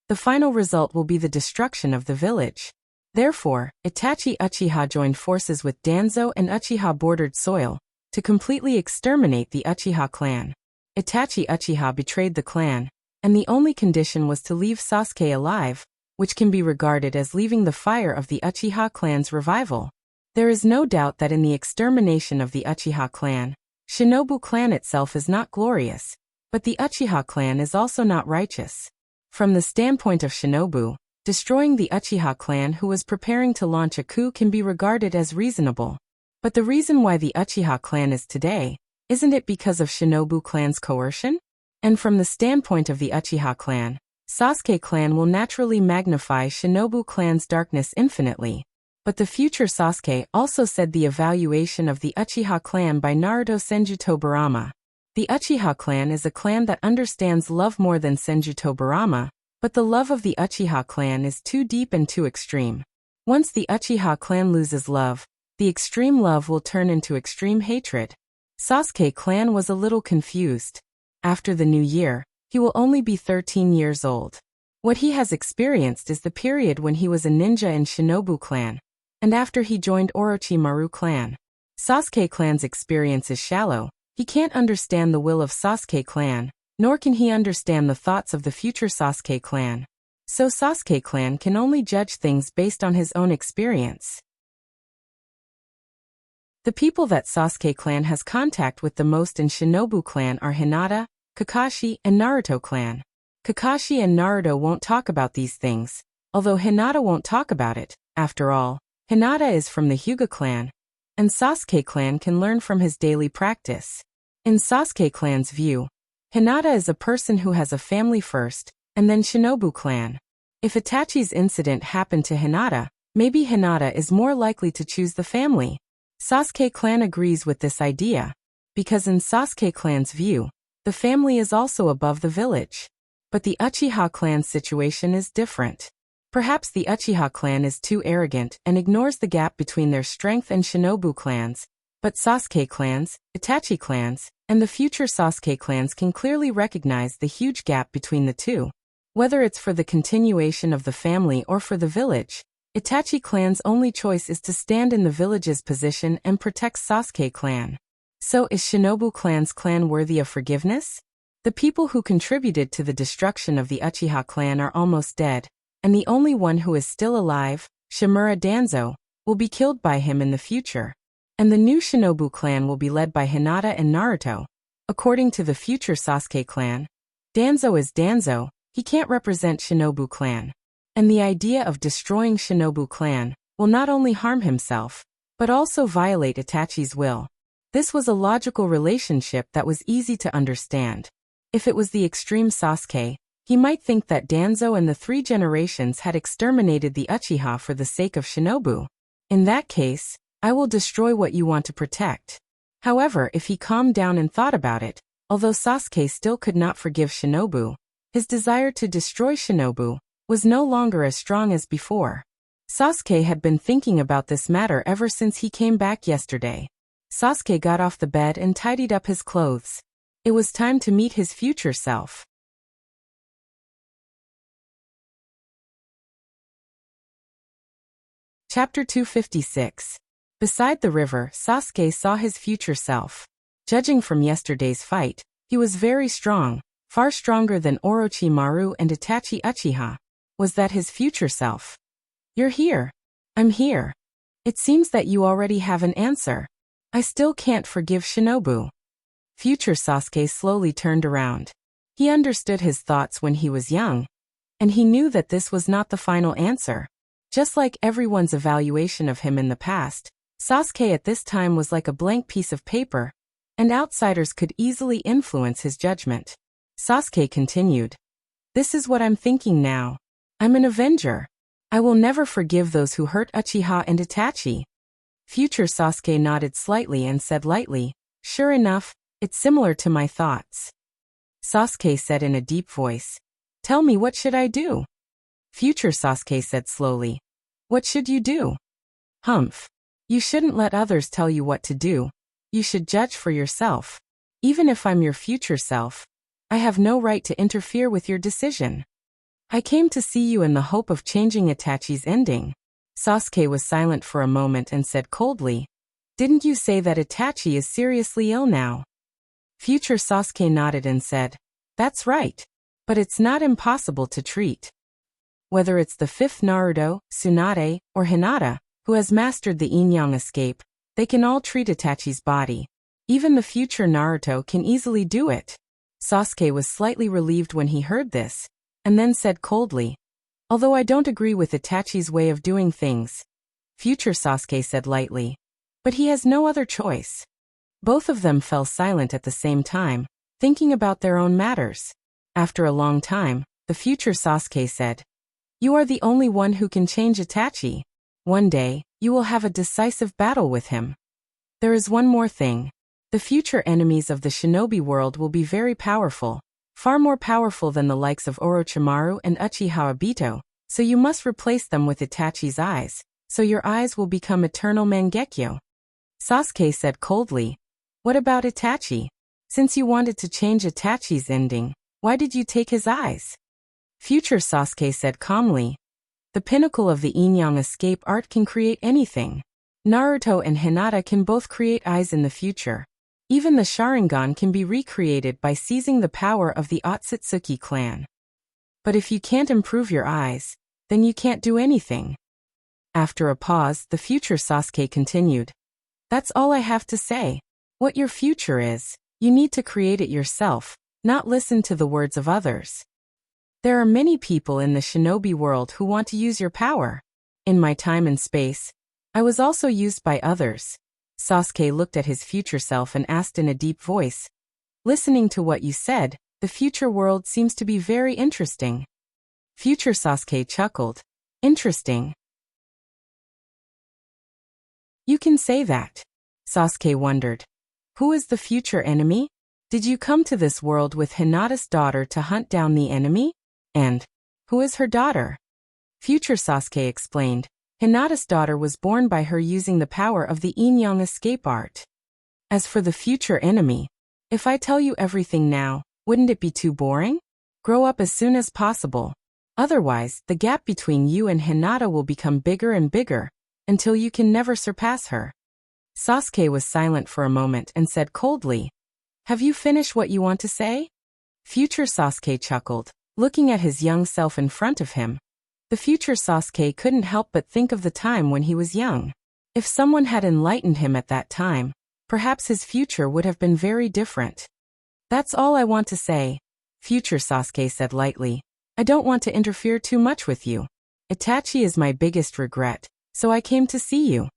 Speaker 1: the final result will be the destruction of the village. Therefore, Itachi Uchiha joined forces with Danzo and Uchiha bordered soil to completely exterminate the Uchiha clan. Itachi Uchiha betrayed the clan, and the only condition was to leave Sasuke alive, which can be regarded as leaving the fire of the Uchiha clan's revival. There is no doubt that in the extermination of the Uchiha clan, Shinobu clan itself is not glorious, but the Uchiha clan is also not righteous. From the standpoint of Shinobu, destroying the Uchiha clan who was preparing to launch a coup can be regarded as reasonable. But the reason why the Uchiha clan is today, Isn't it because of Shinobu clan's coercion? And from the standpoint of the Uchiha clan, Sasuke clan will naturally magnify Shinobu clan's darkness infinitely. But the future Sasuke also said the evaluation of the Uchiha clan by Naruto Senjuto Barama. The Uchiha clan is a clan that understands love more than Senjuto Barama, but the love of the Uchiha clan is too deep and too extreme. Once the Uchiha clan loses love, the extreme love will turn into extreme hatred. Sasuke clan was a little confused. After the new year, he will only be 13 years old. What he has experienced is the period when he was a ninja in Shinobu clan, and after he joined Orochimaru clan. Sasuke clan's experience is shallow. He can't understand the will of Sasuke clan, nor can he understand the thoughts of the future Sasuke clan. So Sasuke clan can only judge things based on his own experience. The people that Sasuke clan has contact with the most in Shinobu clan are Hinata, Kakashi, and Naruto clan. Kakashi and Naruto won't talk about these things, although Hinata won't talk about it. After all, Hinata is from the Hyuga clan, and Sasuke clan can learn from his daily practice. In Sasuke clan's view, Hinata is a person who has a family first, and then Shinobu clan. If Itachi's incident happened to Hinata, maybe Hinata is more likely to choose the family. Sasuke clan agrees with this idea, because in Sasuke clan's view, the family is also above the village. But the Uchiha clan's situation is different. Perhaps the Uchiha clan is too arrogant and ignores the gap between their strength and Shinobu clans, but Sasuke clans, Itachi clans, and the future Sasuke clans can clearly recognize the huge gap between the two. Whether it's for the continuation of the family or for the village, Itachi clan's only choice is to stand in the village's position and protect Sasuke clan. So is Shinobu clan's clan worthy of forgiveness? The people who contributed to the destruction of the Uchiha clan are almost dead, and the only one who is still alive, Shimura Danzo, will be killed by him in the future. And the new Shinobu clan will be led by Hinata and Naruto. According to the future Sasuke clan, Danzo is Danzo, he can't represent Shinobu clan. And the idea of destroying Shinobu clan will not only harm himself, but also violate Itachi's will. This was a logical relationship that was easy to understand. If it was the extreme Sasuke, he might think that Danzo and the 3 generations had exterminated the Uchiha for the sake of Shinobu. In that case, I will destroy what you want to protect. However, if he calmed down and thought about it, although Sasuke still could not forgive Shinobu, his desire to destroy Shinobu was no longer as strong as before. Sasuke had been thinking about this matter ever since he came back yesterday. Sasuke got off the bed and tidied up his clothes. It was time to meet his future self. Chapter 256. Beside the river, Sasuke saw his future self. Judging from yesterday's fight, he was very strong, far stronger than Orochimaru and Itachi Uchiha. Was that his future self? You're here. I'm here. It seems that you already have an answer. I still can't forgive Shinobu. Future Sasuke slowly turned around. He understood his thoughts when he was young, and he knew that this was not the final answer. Just like everyone's evaluation of him in the past, Sasuke at this time was like a blank piece of paper, and outsiders could easily influence his judgment. Sasuke continued. This is what I'm thinking now. I'm an avenger. I will never forgive those who hurt Uchiha and Itachi. Future Sasuke nodded slightly and said lightly, sure enough, it's similar to my thoughts. Sasuke said in a deep voice, tell me, what should I do? Future Sasuke said slowly, what should you do? Humph. You shouldn't let others tell you what to do. You should judge for yourself. Even if I'm your future self, I have no right to interfere with your decision. I came to see you in the hope of changing Itachi's ending. Sasuke was silent for a moment and said coldly, didn't you say that Itachi is seriously ill now? Future Sasuke nodded and said, that's right. But it's not impossible to treat. Whether it's the 5th Naruto, Tsunade, or Hinata, who has mastered the yin-yang escape, they can all treat Itachi's body. Even the future Naruto can easily do it. Sasuke was slightly relieved when he heard this, and then said coldly, although I don't agree with Itachi's way of doing things. Future Sasuke said lightly, but he has no other choice. Both of them fell silent at the same time, thinking about their own matters. After a long time, the future Sasuke said, "You are the only one who can change Itachi. One day, you will have a decisive battle with him. There is one more thing. The future enemies of the shinobi world will be very powerful, far more powerful than the likes of Orochimaru and Uchiha Obito, so you must replace them with Itachi's eyes, so your eyes will become eternal Mangekyo." Sasuke said coldly, "What about Itachi? Since you wanted to change Itachi's ending, why did you take his eyes?" Future Sasuke said calmly, "The pinnacle of the Yin-Yang escape art can create anything. Naruto and Hinata can both create eyes in the future. Even the Sharingan can be recreated by seizing the power of the Otsutsuki clan. But if you can't improve your eyes, then you can't do anything." After a pause, the future Sasuke continued, "That's all I have to say. What your future is, you need to create it yourself, not listen to the words of others. There are many people in the shinobi world who want to use your power. In my time and space, I was also used by others." Sasuke looked at his future self and asked in a deep voice, "Listening to what you said, the future world seems to be very interesting." Future Sasuke chuckled, "Interesting? You can say that." Sasuke wondered, "Who is the future enemy? Did you come to this world with Hinata's daughter to hunt down the enemy? And who is her daughter?" Future Sasuke explained, "Hinata's daughter was born by her using the power of the Yin-Yang escape art. As for the future enemy, if I tell you everything now, wouldn't it be too boring? Grow up as soon as possible. Otherwise, the gap between you and Hinata will become bigger and bigger, until you can never surpass her." Sasuke was silent for a moment and said coldly, "Have you finished what you want to say?" Future Sasuke chuckled, looking at his young self in front of him. The future Sasuke couldn't help but think of the time when he was young. If someone had enlightened him at that time, perhaps his future would have been very different. "That's all I want to say," Future Sasuke said lightly. "I don't want to interfere too much with you. Itachi is my biggest regret, so I came to see you.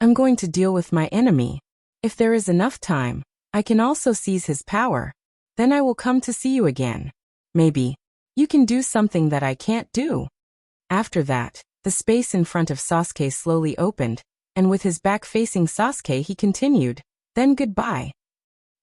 Speaker 1: I'm going to deal with my enemy. If there is enough time, I can also seize his power. Then I will come to see you again. Maybe you can do something that I can't do." After that, the space in front of Sasuke slowly opened, and with his back facing Sasuke he continued, "Then goodbye."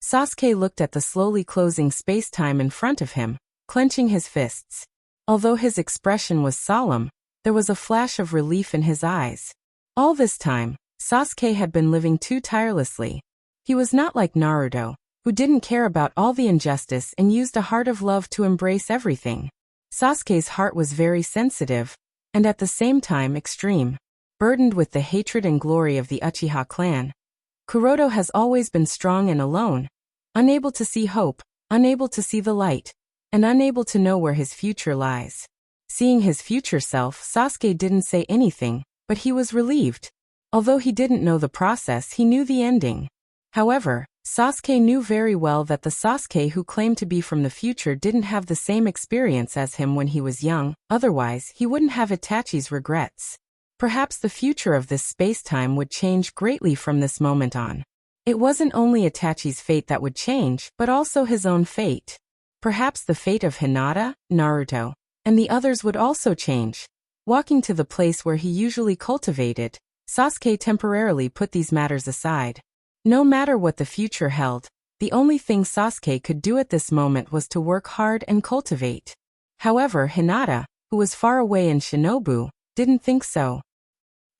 Speaker 1: Sasuke looked at the slowly closing space-time in front of him, clenching his fists. Although his expression was solemn, there was a flash of relief in his eyes. All this time, Sasuke had been living too tirelessly. He was not like Naruto, who didn't care about all the injustice and used a heart of love to embrace everything. Sasuke's heart was very sensitive, and at the same time extreme. Burdened with the hatred and glory of the Uchiha clan, Kuroto has always been strong and alone, unable to see hope, unable to see the light, and unable to know where his future lies. Seeing his future self, Sasuke didn't say anything, but he was relieved. Although he didn't know the process, he knew the ending. However, Sasuke knew very well that the Sasuke who claimed to be from the future didn't have the same experience as him when he was young, otherwise he wouldn't have Itachi's regrets. Perhaps the future of this space-time would change greatly from this moment on. It wasn't only Itachi's fate that would change, but also his own fate. Perhaps the fate of Hinata, Naruto, and the others would also change. Walking to the place where he usually cultivated, Sasuke temporarily put these matters aside. No matter what the future held, the only thing Sasuke could do at this moment was to work hard and cultivate. However, Hinata, who was far away in Shinobu, didn't think so.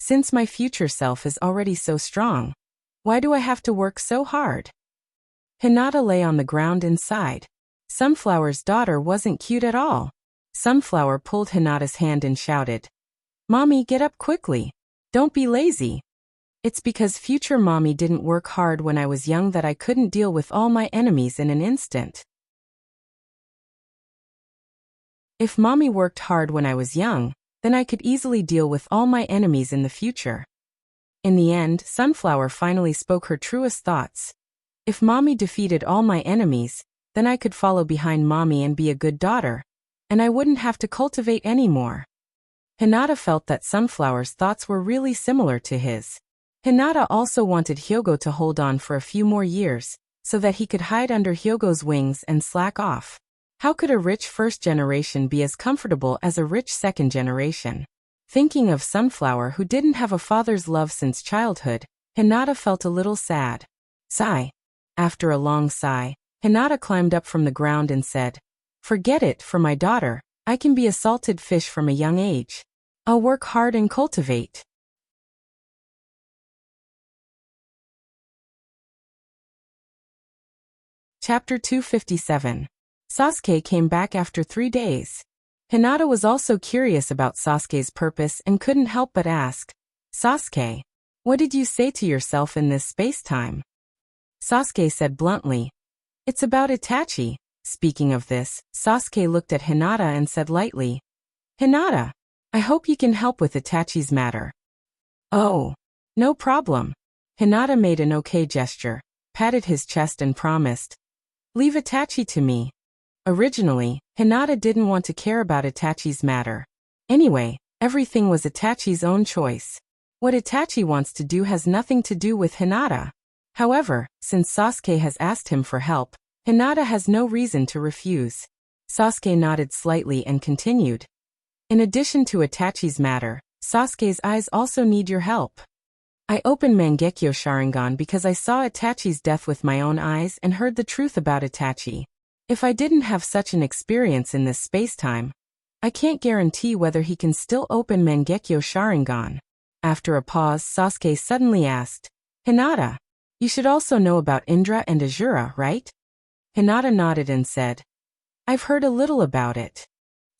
Speaker 1: "Since my future self is already so strong, why do I have to work so hard?" Hinata lay on the ground and sighed. Sunflower's daughter wasn't cute at all. Sunflower pulled Hinata's hand and shouted, "Mommy, get up quickly. Don't be lazy. It's because future mommy didn't work hard when I was young that I couldn't deal with all my enemies in an instant. If mommy worked hard when I was young, then I could easily deal with all my enemies in the future." In the end, Sunflower finally spoke her truest thoughts. "If mommy defeated all my enemies, then I could follow behind mommy and be a good daughter, and I wouldn't have to cultivate anymore." Hinata felt that Sunflower's thoughts were really similar to his. Hinata also wanted Hyogo to hold on for a few more years, so that he could hide under Hyogo's wings and slack off. How could a rich first generation be as comfortable as a rich second generation? Thinking of Sunflower, who didn't have a father's love since childhood, Hinata felt a little sad. Sigh. After a long sigh, Hinata climbed up from the ground and said, "Forget it, for my daughter. I can be a salted fish from a young age. I'll work hard and cultivate." Chapter 257. Sasuke came back after 3 days. Hinata was also curious about Sasuke's purpose and couldn't help but ask, "Sasuke, what did you say to yourself in this space-time?" Sasuke said bluntly, "It's about Itachi." Speaking of this, Sasuke looked at Hinata and said lightly, "Hinata, I hope you can help with Itachi's matter." "Oh, no problem." Hinata made an okay gesture, patted his chest and promised, "Leave Itachi to me." Originally, Hinata didn't want to care about Itachi's matter. Anyway, everything was Itachi's own choice. What Itachi wants to do has nothing to do with Hinata. However, since Sasuke has asked him for help, Hinata has no reason to refuse. Sasuke nodded slightly and continued, "In addition to Itachi's matter, Sasuke's eyes also need your help. I opened Mangekyo Sharingan because I saw Itachi's death with my own eyes and heard the truth about Itachi. If I didn't have such an experience in this space-time, I can't guarantee whether he can still open Mangekyo Sharingan." After a pause, Sasuke suddenly asked, "Hinata, you should also know about Indra and Azura, right?" Hinata nodded and said, "I've heard a little about it."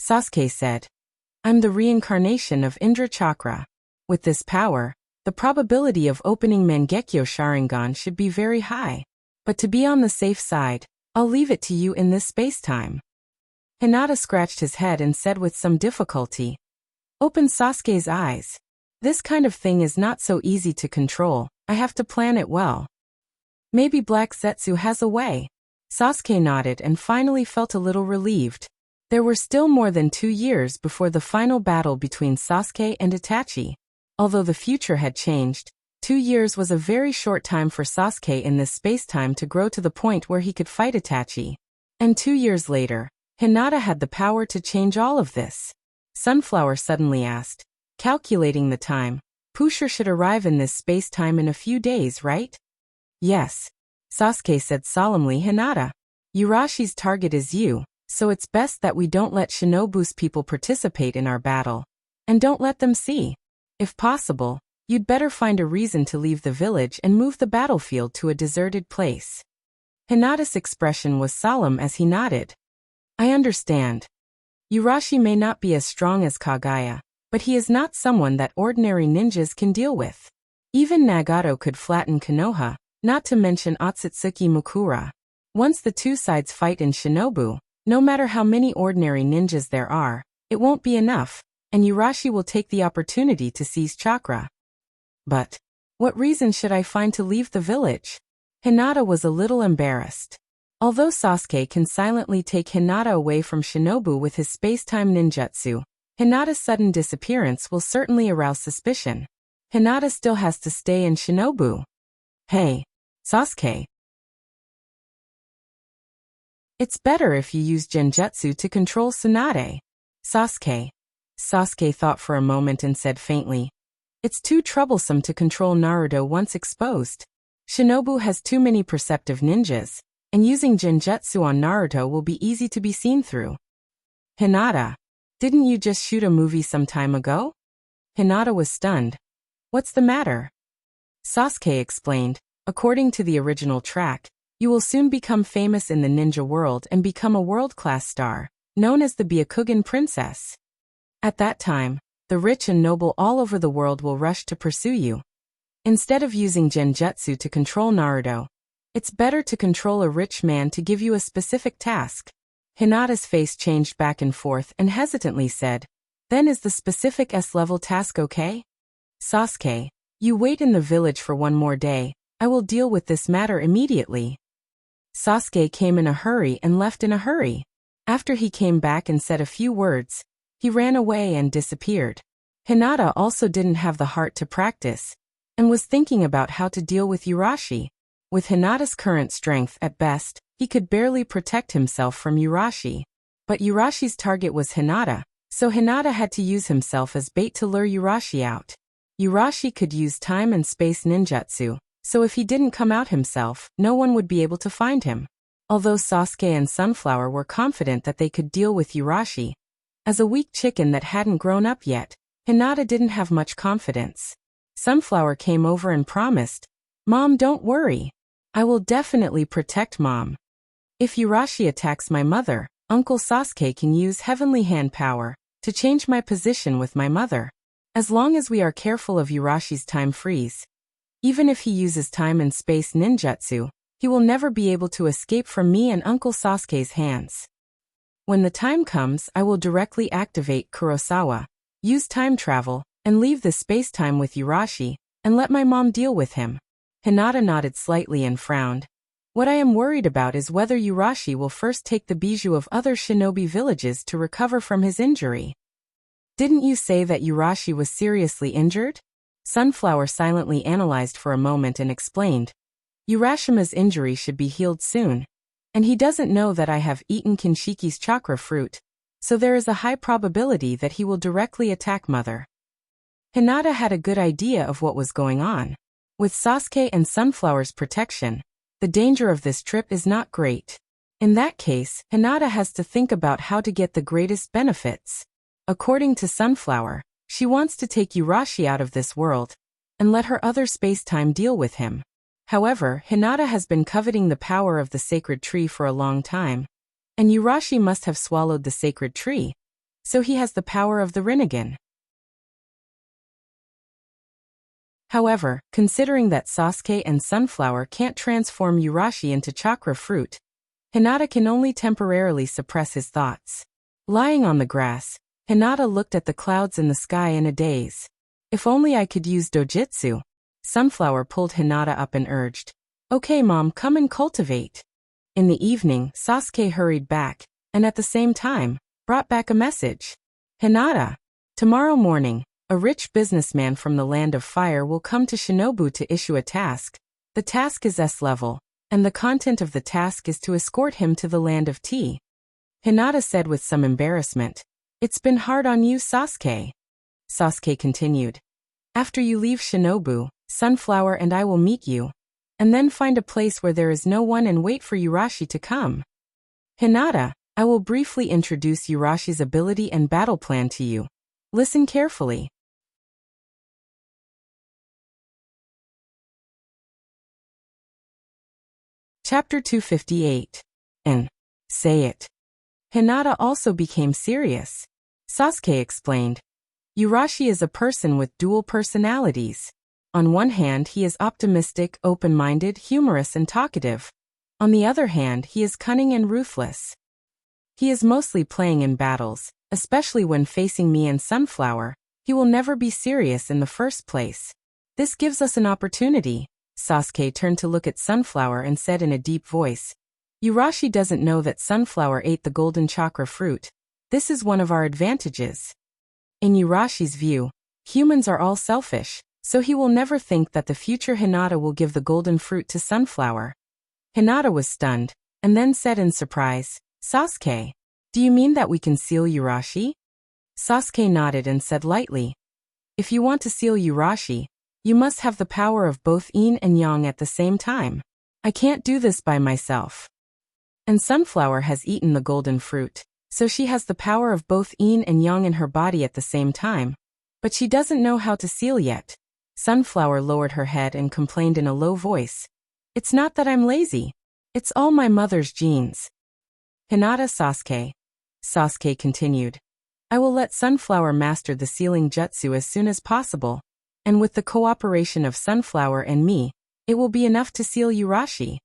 Speaker 1: Sasuke said, "I'm the reincarnation of Indra Chakra. With this power, the probability of opening Mangekyo Sharingan should be very high. But to be on the safe side, I'll leave it to you in this space-time." Hinata scratched his head and said with some difficulty, "Open Sasuke's eyes. This kind of thing is not so easy to control. I have to plan it well." "Maybe Black Zetsu has a way." Sasuke nodded and finally felt a little relieved. There were still more than 2 years before the final battle between Sasuke and Itachi. Although the future had changed, 2 years was a very short time for Sasuke in this space-time to grow to the point where he could fight Itachi. And 2 years later, Hinata had the power to change all of this. Sunflower suddenly asked, calculating the time, "Pusher should arrive in this space-time in a few days, right?" "Yes." Sasuke said solemnly. "Hinata, Urashi's target is you, so it's best that we don't let Shinobu's people participate in our battle. And don't let them see. If possible, you'd better find a reason to leave the village and move the battlefield to a deserted place." Hinata's expression was solemn as he nodded. "I understand. Urashi may not be as strong as Kagaya, but he is not someone that ordinary ninjas can deal with. Even Nagato could flatten Konoha, not to mention Otsutsuki Mukura. Once the two sides fight in Shinobu, no matter how many ordinary ninjas there are, it won't be enough, and Urashi will take the opportunity to seize chakra." "But what reason should I find to leave the village?" Hinata was a little embarrassed. Although Sasuke can silently take Hinata away from Shinobu with his space-time ninjutsu, Hinata's sudden disappearance will certainly arouse suspicion. Hinata still has to stay in Shinobu. "Hey, Sasuke. It's better if you use Genjutsu to control Tsunade." Sasuke. Sasuke thought for a moment and said faintly, "It's too troublesome to control Naruto once exposed. Shinobu has too many perceptive ninjas, and using Genjutsu on Naruto will be easy to be seen through." "Hinata, didn't you just shoot a movie some time ago?" Hinata was stunned. "What's the matter?" Sasuke explained, "According to the original track, you will soon become famous in the ninja world and become a world-class star, known as the Byakugan Princess. At that time, the rich and noble all over the world will rush to pursue you. Instead of using Genjutsu to control Naruto, it's better to control a rich man to give you a specific task." Hinata's face changed back and forth and hesitantly said, "Then is the specific S-level task okay?" "Sasuke, you wait in the village for 1 more day. I will deal with this matter immediately." Sasuke came in a hurry and left in a hurry. After he came back and said a few words, he ran away and disappeared. Hinata also didn't have the heart to practice. and was thinking about how to deal with Urashi. With Hinata's current strength at best, he could barely protect himself from Urashi. But Urashi's target was Hinata, so Hinata had to use himself as bait to lure Urashi out. Urashi could use time and space ninjutsu, so if he didn't come out himself, no one would be able to find him. Although Sasuke and Sunflower were confident that they could deal with Urashi, as a weak chicken that hadn't grown up yet, Hinata didn't have much confidence. Sunflower came over and promised, "Mom, don't worry. I will definitely protect Mom. If Urashi attacks my mother, Uncle Sasuke can use heavenly hand power to change my position with my mother. As long as we are careful of Urashi's time freeze. Even if he uses time and space ninjutsu, he will never be able to escape from me and Uncle Sasuke's hands. When the time comes, I will directly activate Kurosawa, use time travel, and leave the space-time with Urashi, and let my mom deal with him." Hinata nodded slightly and frowned. "What I am worried about is whether Urashi will first take the bijou of other shinobi villages to recover from his injury." "Didn't you say that Urashi was seriously injured?" Sunflower silently analyzed for a moment and explained. "Urashima's injury should be healed soon. And he doesn't know that I have eaten Kinshiki's chakra fruit, so there is a high probability that he will directly attack Mother." Hinata had a good idea of what was going on. With Sasuke and Sunflower's protection, the danger of this trip is not great. In that case, Hinata has to think about how to get the greatest benefits. According to Sunflower, she wants to take Urashi out of this world and let her other space-time deal with him. However, Hinata has been coveting the power of the sacred tree for a long time, and Urashi must have swallowed the sacred tree, so he has the power of the Rinnegan. However, considering that Sasuke and Sunflower can't transform Urashi into chakra fruit, Hinata can only temporarily suppress his thoughts. Lying on the grass, Hinata looked at the clouds in the sky in a daze. "If only I could use dojutsu." Sunflower pulled Hinata up and urged, "Okay, Mom, come and cultivate." In the evening, Sasuke hurried back, and at the same time, brought back a message. "Hinata, tomorrow morning, a rich businessman from the Land of Fire will come to Shinobu to issue a task. The task is S-level, and the content of the task is to escort him to the Land of Tea." Hinata said with some embarrassment, "It's been hard on you, Sasuke." Sasuke continued, "After you leave Shinobu, Sunflower and I will meet you, and then find a place where there is no one and wait for Urashi to come. Hinata, I will briefly introduce Urashi's ability and battle plan to you. Listen carefully." Chapter 258. And say it. Hinata also became serious. Sasuke explained, "Urashi is a person with dual personalities. On one hand, he is optimistic, open-minded, humorous, and talkative. On the other hand, he is cunning and ruthless. He is mostly playing in battles, especially when facing me and Sunflower. He will never be serious in the first place. This gives us an opportunity." Sasuke turned to look at Sunflower and said in a deep voice, "Urashi doesn't know that Sunflower ate the golden chakra fruit. This is one of our advantages. In Urashi's view, humans are all selfish, so he will never think that the future Hinata will give the golden fruit to Sunflower." Hinata was stunned, and then said in surprise, "Sasuke, do you mean that we can seal Urashi?" Sasuke nodded and said lightly, "If you want to seal Urashi, you must have the power of both yin and yang at the same time. I can't do this by myself. And Sunflower has eaten the golden fruit, so she has the power of both yin and yang in her body at the same time. But she doesn't know how to seal yet." Sunflower lowered her head and complained in a low voice, "It's not that I'm lazy. It's all my mother's genes." Hinata Sasuke. Sasuke continued, "I will let Sunflower master the sealing jutsu as soon as possible, and with the cooperation of Sunflower and me, it will be enough to seal Urashi.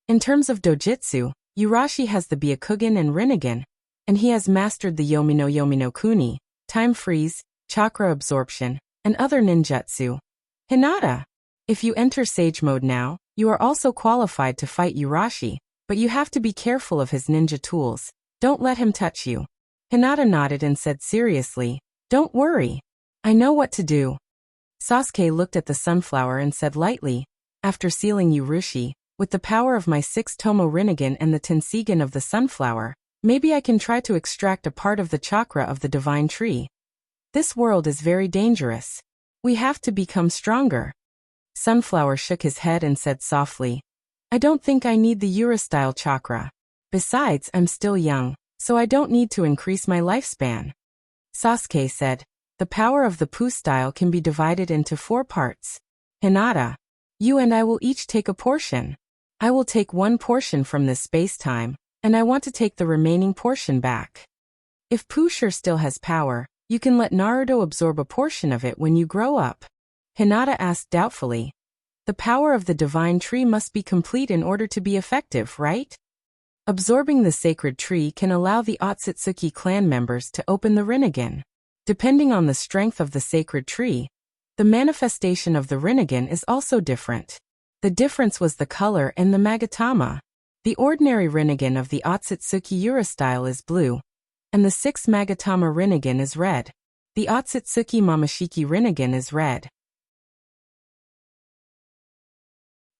Speaker 1: In terms of dojutsu, Urashi has the Byakugan and Rinnegan, and he has mastered the Yomi no Kuni, time freeze, chakra absorption, and other ninjutsu. Hinata, if you enter Sage Mode now, you are also qualified to fight Urashi, but you have to be careful of his ninja tools. Don't let him touch you." Hinata nodded and said seriously, "Don't worry. I know what to do." Sasuke looked at the sunflower and said lightly, "After sealing Urushi, with the power of my 6 Tomo Rinnegan and the Tensigen of the sunflower, maybe I can try to extract a part of the chakra of the divine tree. This world is very dangerous. We have to become stronger." Sunflower shook his head and said softly, "I don't think I need the Ura-style chakra. Besides, I'm still young, so I don't need to increase my lifespan." Sasuke said, "The power of the Pu style can be divided into 4 parts. Hinata, you and I will each take a portion. I will take 1 portion from this space-time, and I want to take the remaining portion back. If Pushur still has power, you can let Naruto absorb a portion of it when you grow up." Hinata asked doubtfully, "The power of the divine tree must be complete in order to be effective, right?" Absorbing the sacred tree can allow the Otsutsuki clan members to open the Rinnegan. Depending on the strength of the sacred tree, the manifestation of the Rinnegan is also different. The difference was the color and the Magatama. The ordinary Rinnegan of the Otsutsuki Ura style is blue, and the 6 Magatama Rinnegan is red. The Otsutsuki Mamashiki Rinnegan is red.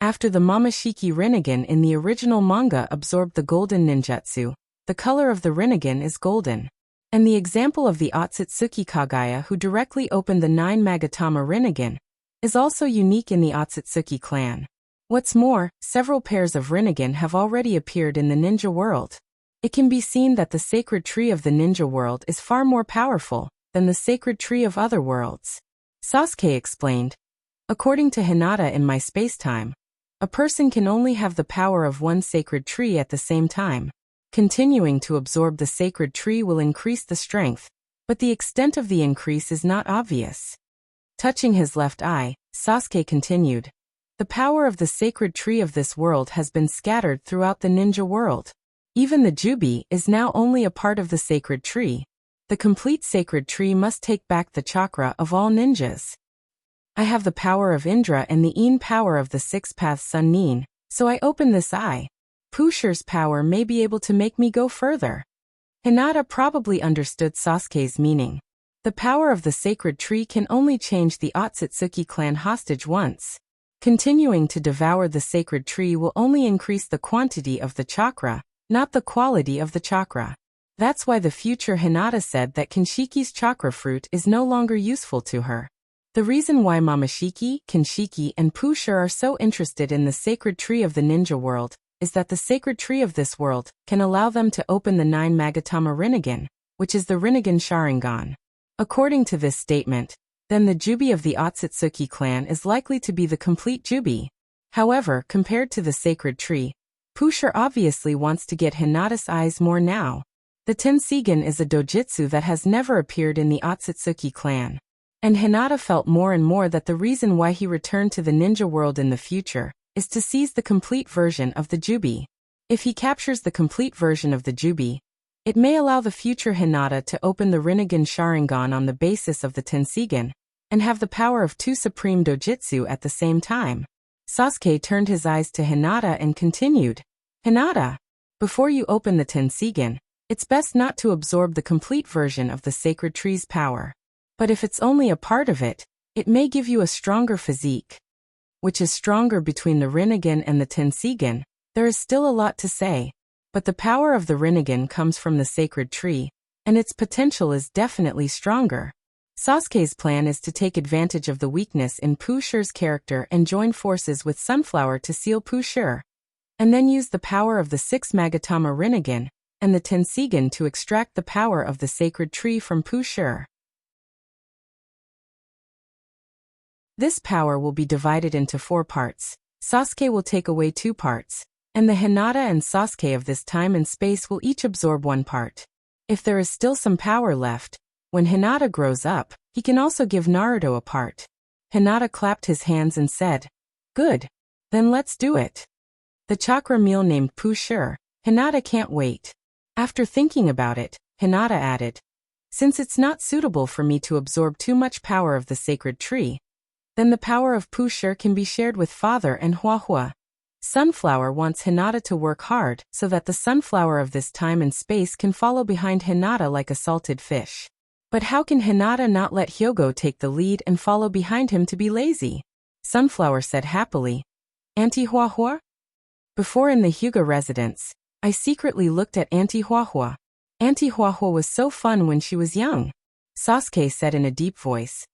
Speaker 1: After the Mamashiki Rinnegan in the original manga absorbed the golden ninjutsu, the color of the Rinnegan is golden. And the example of the Otsutsuki Kagaya who directly opened the 9 Magatama Rinnegan is also unique in the Otsutsuki clan. What's more, several pairs of Rinnegan have already appeared in the ninja world. It can be seen that the sacred tree of the ninja world is far more powerful than the sacred tree of other worlds. Sasuke explained, "According to Hinata in my space-time, a person can only have the power of 1 sacred tree at the same time. Continuing to absorb the sacred tree will increase the strength, but the extent of the increase is not obvious." Touching his left eye, Sasuke continued, "The power of the sacred tree of this world has been scattered throughout the ninja world. Even the Jubi is now only a part of the sacred tree. The complete sacred tree must take back the chakra of all ninjas. I have the power of Indra and the Een power of the 6-path Sun Nin, so I open this eye. Pushur's power may be able to make me go further." Hinata probably understood Sasuke's meaning. The power of the sacred tree can only change the Otsutsuki clan hostage once. Continuing to devour the sacred tree will only increase the quantity of the chakra, not the quality of the chakra. That's why the future Hinata said that Kinshiki's chakra fruit is no longer useful to her. The reason why Mamashiki, Kinshiki, and Pushur are so interested in the sacred tree of the ninja world is that the sacred tree of this world can allow them to open the 9 Magatama Rinnegan, which is the Rinnegan Sharingan. According to this statement, then the Jubi of the Otsutsuki clan is likely to be the complete Jubi. However, compared to the sacred tree, Pushur obviously wants to get Hinata's eyes more now. The Tensigen is a dojutsu that has never appeared in the Otsutsuki clan. And Hinata felt more and more that the reason why he returned to the ninja world in the future is to seize the complete version of the Jubi. If he captures the complete version of the Jubi, it may allow the future Hinata to open the Rinnegan Sharingan on the basis of the Tensigen, and have the power of 2 supreme dojutsu at the same time. Sasuke turned his eyes to Hinata and continued, "Hinata, before you open the Tensigen, it's best not to absorb the complete version of the sacred tree's power. But if it's only a part of it, it may give you a stronger physique. Which is stronger between the Rinnegan and the Tensigen? There is still a lot to say. But the power of the Rinnegan comes from the sacred tree, and its potential is definitely stronger." Sasuke's plan is to take advantage of the weakness in Pushur's character and join forces with Sunflower to seal Pushur, and then use the power of the 6 Magatama Rinnegan and the Tensigen to extract the power of the sacred tree from Pushur. This power will be divided into 4 parts. Sasuke will take away 2 parts, and the Hinata and Sasuke of this time and space will each absorb 1 part. If there is still some power left, when Hinata grows up, he can also give Naruto a part. Hinata clapped his hands and said, "Good. Then let's do it." The chakra meal named Pushur, Hinata can't wait. After thinking about it, Hinata added, "Since it's not suitable for me to absorb too much power of the sacred tree, then the power of Pushur can be shared with Father and Huahua." Sunflower wants Hinata to work hard so that the sunflower of this time and space can follow behind Hinata like a salted fish. But how can Hinata not let Hyogo take the lead and follow behind him to be lazy? Sunflower said happily. Auntie Huahua? Before in the Hyuga residence, I secretly looked at Auntie Huahua. Auntie Huahua was so fun when she was young, Sasuke said in a deep voice.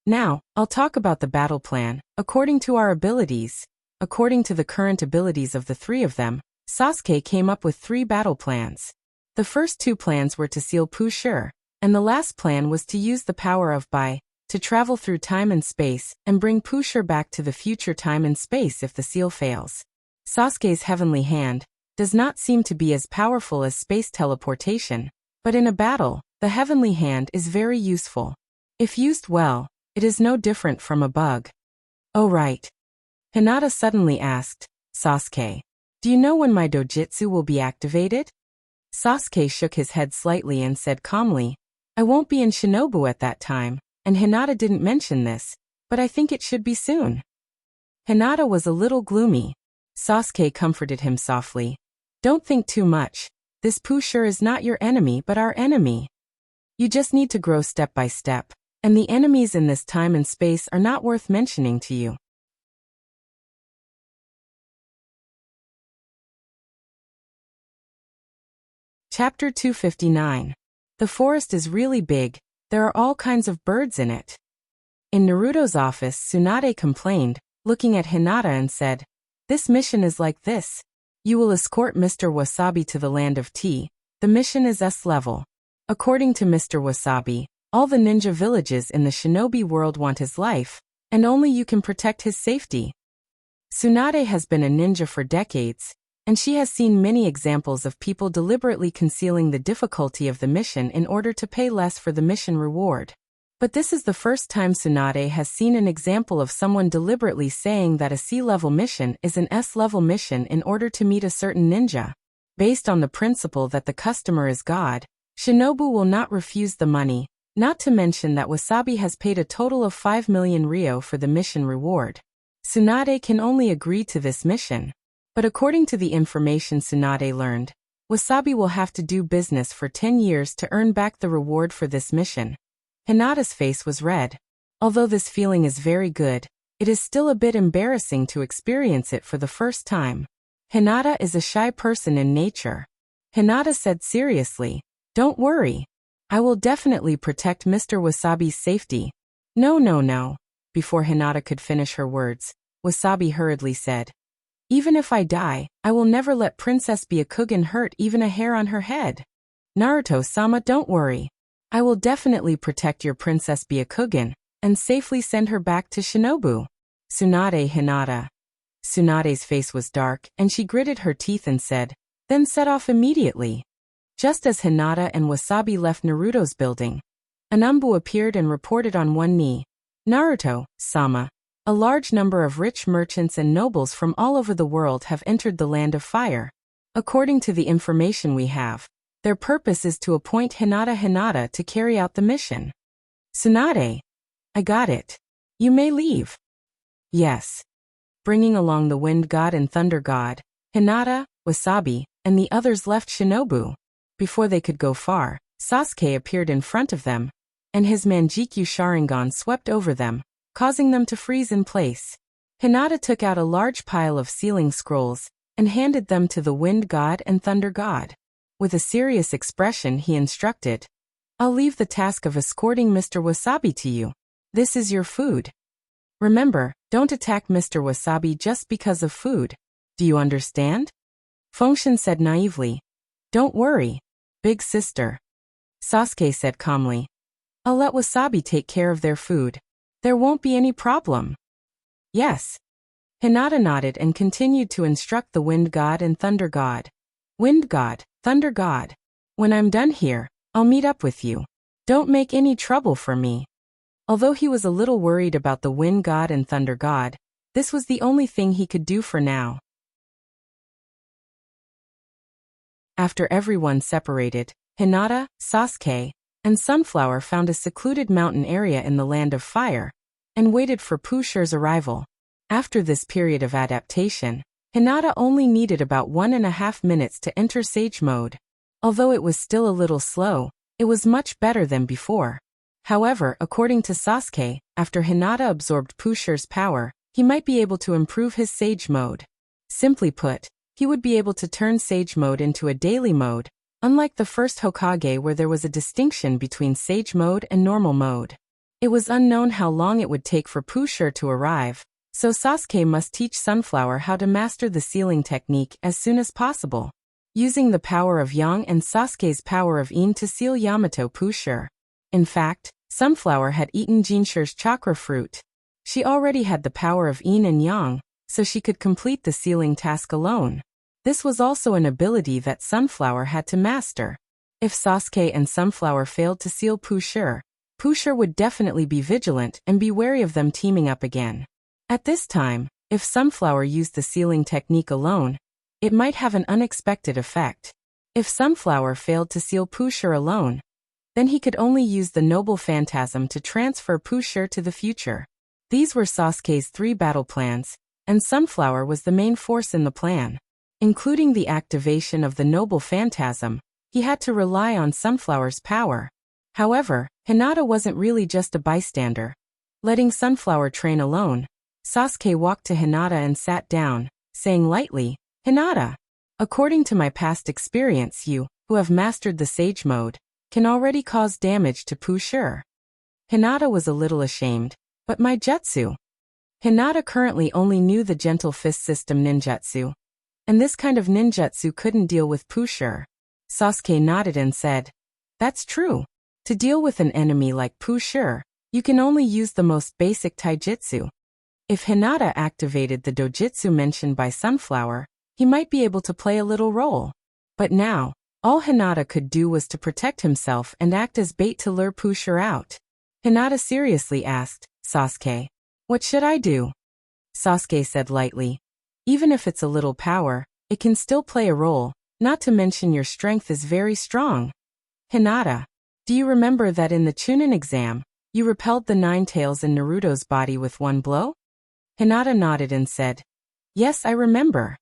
Speaker 1: Now, I'll talk about the battle plan, according to our abilities. According to the current abilities of the three of them, Sasuke came up with 3 battle plans. The first 2 plans were to seal Pushur, and the last plan was to use the power of Bai to travel through time and space and bring Pushur back to the future time and space if the seal fails. Sasuke's heavenly hand does not seem to be as powerful as space teleportation, but in a battle, the heavenly hand is very useful. If used well, it is no different from a bug. Oh right. Hinata suddenly asked, Sasuke, do you know when my dojutsu will be activated? Sasuke shook his head slightly and said calmly, I won't be in Shinobu at that time, and Hinata didn't mention this, but I think it should be soon. Hinata was a little gloomy. Sasuke comforted him softly. Don't think too much. This Pushur is not your enemy but our enemy. You just need to grow step by step, and the enemies in this time and space are not worth mentioning to you. Chapter 259. The forest is really big, there are all kinds of birds in it. In Naruto's office, Tsunade complained, looking at Hinata and said, This mission is like this. You will escort Mr. Wasabi to the land of tea. The mission is S level. According to Mr. Wasabi, all the ninja villages in the shinobi world want his life, and only you can protect his safety. Tsunade has been a ninja for decades, and she has seen many examples of people deliberately concealing the difficulty of the mission in order to pay less for the mission reward. But this is the first time Tsunade has seen an example of someone deliberately saying that a C-level mission is an S-level mission in order to meet a certain ninja. Based on the principle that the customer is God, Shinobu will not refuse the money, not to mention that Wasabi has paid a total of 5 million ryo for the mission reward. Tsunade can only agree to this mission. But according to the information Tsunade learned, Wasabi will have to do business for 10 years to earn back the reward for this mission. Hinata's face was red. Although this feeling is very good, it is still a bit embarrassing to experience it for the first time. Hinata is a shy person in nature. Hinata said seriously, Don't worry. I will definitely protect Mr. Wasabi's safety. No. Before Hinata could finish her words, Wasabi hurriedly said, Even if I die, I will never let Princess Byakugan hurt even a hair on her head. Naruto-sama, don't worry. I will definitely protect your Princess Byakugan, and safely send her back to Shinobu. Tsunade Hinata. Tsunade's face was dark, and she gritted her teeth and said, Then set off immediately. Just as Hinata and Wasabi left Naruto's building, Anumbu appeared and reported on one knee. Naruto-sama. A large number of rich merchants and nobles from all over the world have entered the Land of Fire. According to the information we have, their purpose is to appoint Hinata to carry out the mission. Tsunade. I got it. You may leave. Yes. Bringing along the Wind God and Thunder God, Hinata, Wasabi, and the others left Shinobu. Before they could go far, Sasuke appeared in front of them, and his Manjikyu Sharingan swept over them, causing them to freeze in place. Hinata took out a large pile of sealing scrolls and handed them to the Wind God and Thunder God. With a serious expression he instructed, I'll leave the task of escorting Mr. Wasabi to you. This is your food. Remember, don't attack Mr. Wasabi just because of food. Do you understand? Fengshen said naively. Don't worry, big sister. Sasuke said calmly. I'll let Wasabi take care of their food. There won't be any problem. Yes. Hinata nodded and continued to instruct the Wind God and Thunder God. Wind God, Thunder God. When I'm done here, I'll meet up with you. Don't make any trouble for me. Although he was a little worried about the Wind God and Thunder God, this was the only thing he could do for now. After everyone separated, Hinata, Sasuke, and Sunflower found a secluded mountain area in the Land of Fire, and waited for Pushur's arrival. After this period of adaptation, Hinata only needed about 1.5 minutes to enter Sage Mode. Although it was still a little slow, it was much better than before. However, according to Sasuke, after Hinata absorbed Pusher's power, he might be able to improve his Sage mode. Simply put, he would be able to turn Sage mode into a daily mode, unlike the first Hokage where there was a distinction between Sage mode and normal mode. It was unknown how long it would take for Pusher to arrive, so Sasuke must teach Sunflower how to master the sealing technique as soon as possible, using the power of Yang and Sasuke's power of Yin to seal Yamato Pusher. In fact, Sunflower had eaten Jinshi's chakra fruit. She already had the power of Yin and Yang, so she could complete the sealing task alone. This was also an ability that Sunflower had to master. If Sasuke and Sunflower failed to seal Pusher, Pusher would definitely be vigilant and be wary of them teaming up again. At this time, if Sunflower used the sealing technique alone, it might have an unexpected effect. If Sunflower failed to seal Pusher alone, then he could only use the Noble Phantasm to transfer Pusher to the future. These were Sasuke's 3 battle plans, and Sunflower was the main force in the plan. Including the activation of the Noble Phantasm, he had to rely on Sunflower's power. However, Hinata wasn't really just a bystander. Letting Sunflower train alone, Sasuke walked to Hinata and sat down, saying lightly, "Hinata, according to my past experience, you, who have mastered the Sage mode, can already cause damage to Pusher." Hinata was a little ashamed, but my jutsu. Hinata currently only knew the Gentle Fist system ninjutsu, and this kind of ninjutsu couldn't deal with Pusher. Sasuke nodded and said, "That's true. To deal with an enemy like Pusher, you can only use the most basic taijutsu. If Hinata activated the dojutsu mentioned by Sunflower, he might be able to play a little role. But now, all Hinata could do was to protect himself and act as bait to lure Pusher out." Hinata seriously asked, "Sasuke, what should I do?" Sasuke said lightly, "Even if it's a little power, it can still play a role, not to mention your strength is very strong. Hinata, do you remember that in the Chunin exam, you repelled the 9 tails in Naruto's body with 1 blow?" Hinata nodded and said, "Yes, I remember."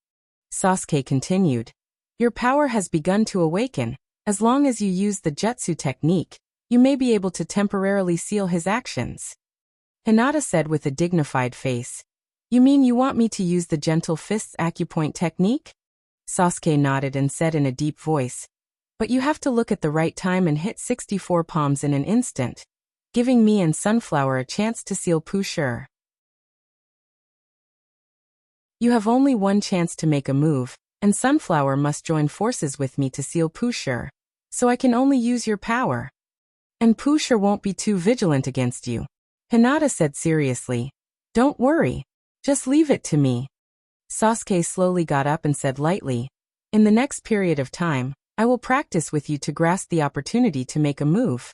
Speaker 1: Sasuke continued, "Your power has begun to awaken. As long as you use the jutsu technique, you may be able to temporarily seal his actions." Hinata said with a dignified face, "You mean you want me to use the Gentle Fist's acupoint technique?" Sasuke nodded and said in a deep voice, "But you have to look at the right time and hit 64 palms in an instant, giving me and Sunflower a chance to seal Pusher. You have only 1 chance to make a move, and Sunflower must join forces with me to seal Pusher, so I can only use your power. And Pusher won't be too vigilant against you." Hinata said seriously, "Don't worry, just leave it to me." Sasuke slowly got up and said lightly, "In the next period of time, I will practice with you to grasp the opportunity to make a move.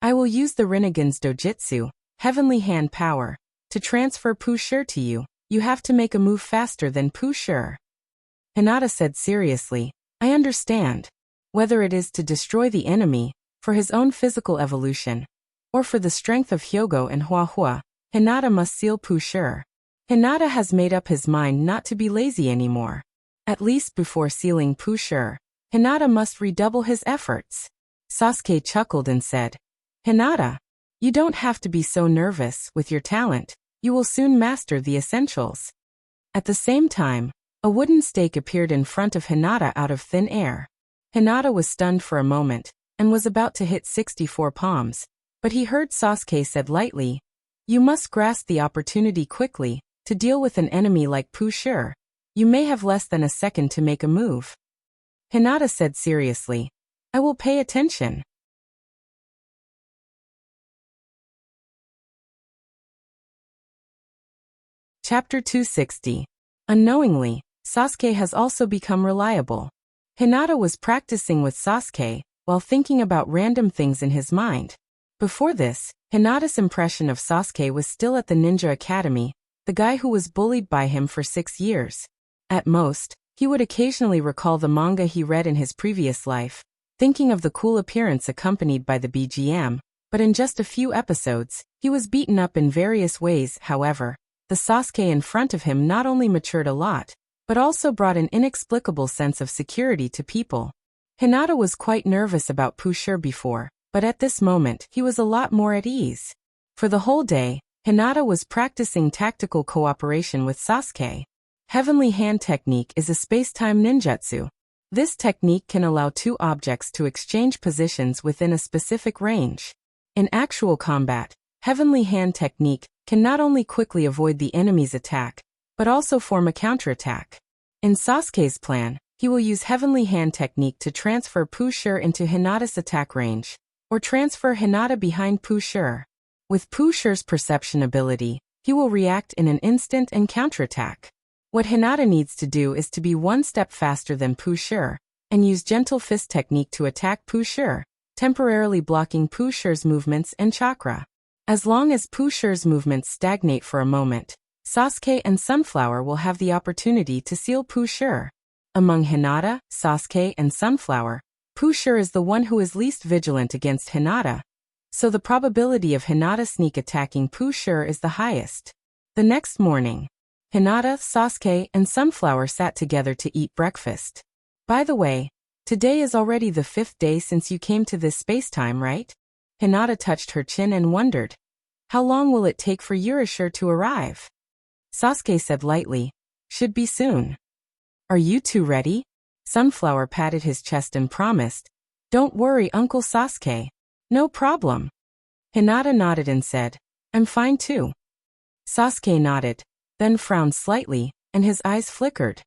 Speaker 1: I will use the Rinnegan's dojutsu, Heavenly Hand Power, to transfer Pusher to you. You have to make a move faster than Pusher." Hinata said seriously, "I understand. Whether it is to destroy the enemy, for his own physical evolution, or for the strength of Hyogo and Huahua, Hinata must seal Pusher." Hinata has made up his mind not to be lazy anymore. At least before sealing Pusher, Hinata must redouble his efforts. Sasuke chuckled and said, "Hinata, you don't have to be so nervous. With your talent, you will soon master the essentials." At the same time, a wooden stake appeared in front of Hinata out of thin air. Hinata was stunned for a moment, and was about to hit 64 palms, but he heard Sasuke said lightly, "You must grasp the opportunity quickly. To deal with an enemy like Pusher, you may have less than a second to make a move." Hinata said seriously, "I will pay attention." Chapter 260. Unknowingly, Sasuke has also become reliable. Hinata was practicing with Sasuke, while thinking about random things in his mind. Before this, Hinata's impression of Sasuke was still at the Ninja Academy, the guy who was bullied by him for 6 years. At most, he would occasionally recall the manga he read in his previous life, thinking of the cool appearance accompanied by the BGM, but in just a few episodes, he was beaten up in various ways. However, the Sasuke in front of him not only matured a lot, but also brought an inexplicable sense of security to people. Hinata was quite nervous about Pusher before, but at this moment, he was a lot more at ease. For the whole day, Hinata was practicing tactical cooperation with Sasuke. Heavenly Hand Technique is a space-time ninjutsu. This technique can allow two objects to exchange positions within a specific range. In actual combat, Heavenly Hand Technique can not only quickly avoid the enemy's attack, but also form a counterattack. In Sasuke's plan, he will use Heavenly Hand Technique to transfer Pushur into Hinata's attack range, or transfer Hinata behind Pushur. With Pushur's perception ability, he will react in an instant and counterattack. What Hinata needs to do is to be one step faster than Pushur, and use Gentle Fist Technique to attack Pushur, temporarily blocking Pushur's movements and chakra. As long as Pushur's movements stagnate for a moment, Sasuke and Sunflower will have the opportunity to seal Pushur. Among Hinata, Sasuke, and Sunflower, Pushur is the one who is least vigilant against Hinata, so the probability of Hinata sneak attacking Pushur is the highest. The next morning, Hinata, Sasuke, and Sunflower sat together to eat breakfast. By the way, today is already the 5th day since you came to this space-time, right? Hinata touched her chin and wondered, how long will it take for Yurishir to arrive? Sasuke said lightly, should be soon. Are you two ready? Sunflower patted his chest and promised, don't worry, Uncle Sasuke. No problem. Hinata nodded and said, I'm fine too. Sasuke nodded, then frowned slightly, and his eyes flickered.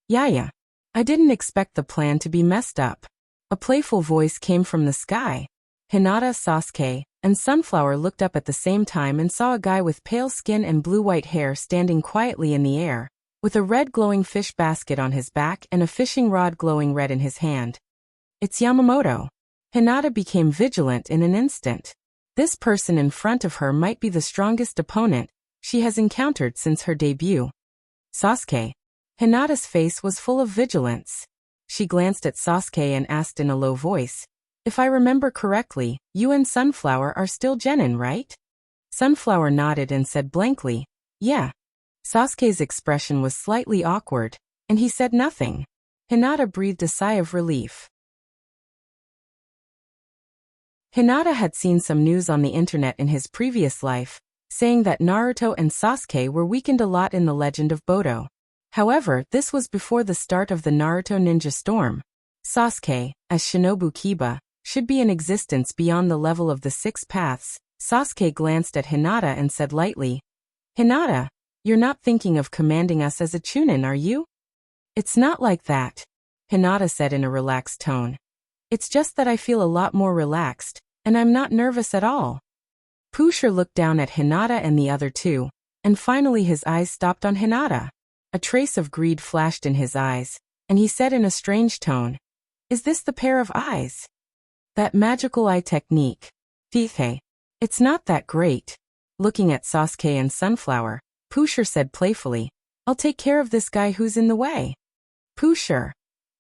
Speaker 1: Yeah. I didn't expect the plan to be messed up. A playful voice came from the sky. Hinata, Sasuke, and Sunflower looked up at the same time and saw a guy with pale skin and blue-white hair standing quietly in the air, with a red glowing fish basket on his back and a fishing rod glowing red in his hand. It's Yamamoto. Hinata became vigilant in an instant. This person in front of her might be the strongest opponent she has encountered since her debut. Sasuke. Hinata's face was full of vigilance. She glanced at Sasuke and asked in a low voice, if I remember correctly, you and Sunflower are still genin, right? Sunflower nodded and said blankly, yeah. Sasuke's expression was slightly awkward, and he said nothing. Hinata breathed a sigh of relief. Hinata had seen some news on the internet in his previous life, saying that Naruto and Sasuke were weakened a lot in the legend of Bodo. However, this was before the start of the Naruto Ninja Storm. Sasuke, as Shinobu Kiba, should be in existence beyond the level of the 6 paths. Sasuke glanced at Hinata and said lightly, Hinata, you're not thinking of commanding us as a Chunin, are you? It's not like that, Hinata said in a relaxed tone. It's just that I feel a lot more relaxed, and I'm not nervous at all. Pushur looked down at Hinata and the other two, and finally his eyes stopped on Hinata. A trace of greed flashed in his eyes, and he said in a strange tone, is this the pair of eyes? That magical eye technique. Fihe. It's not that great. Looking at Sasuke and Sunflower, Pushur said playfully, I'll take care of this guy who's in the way. Pushur.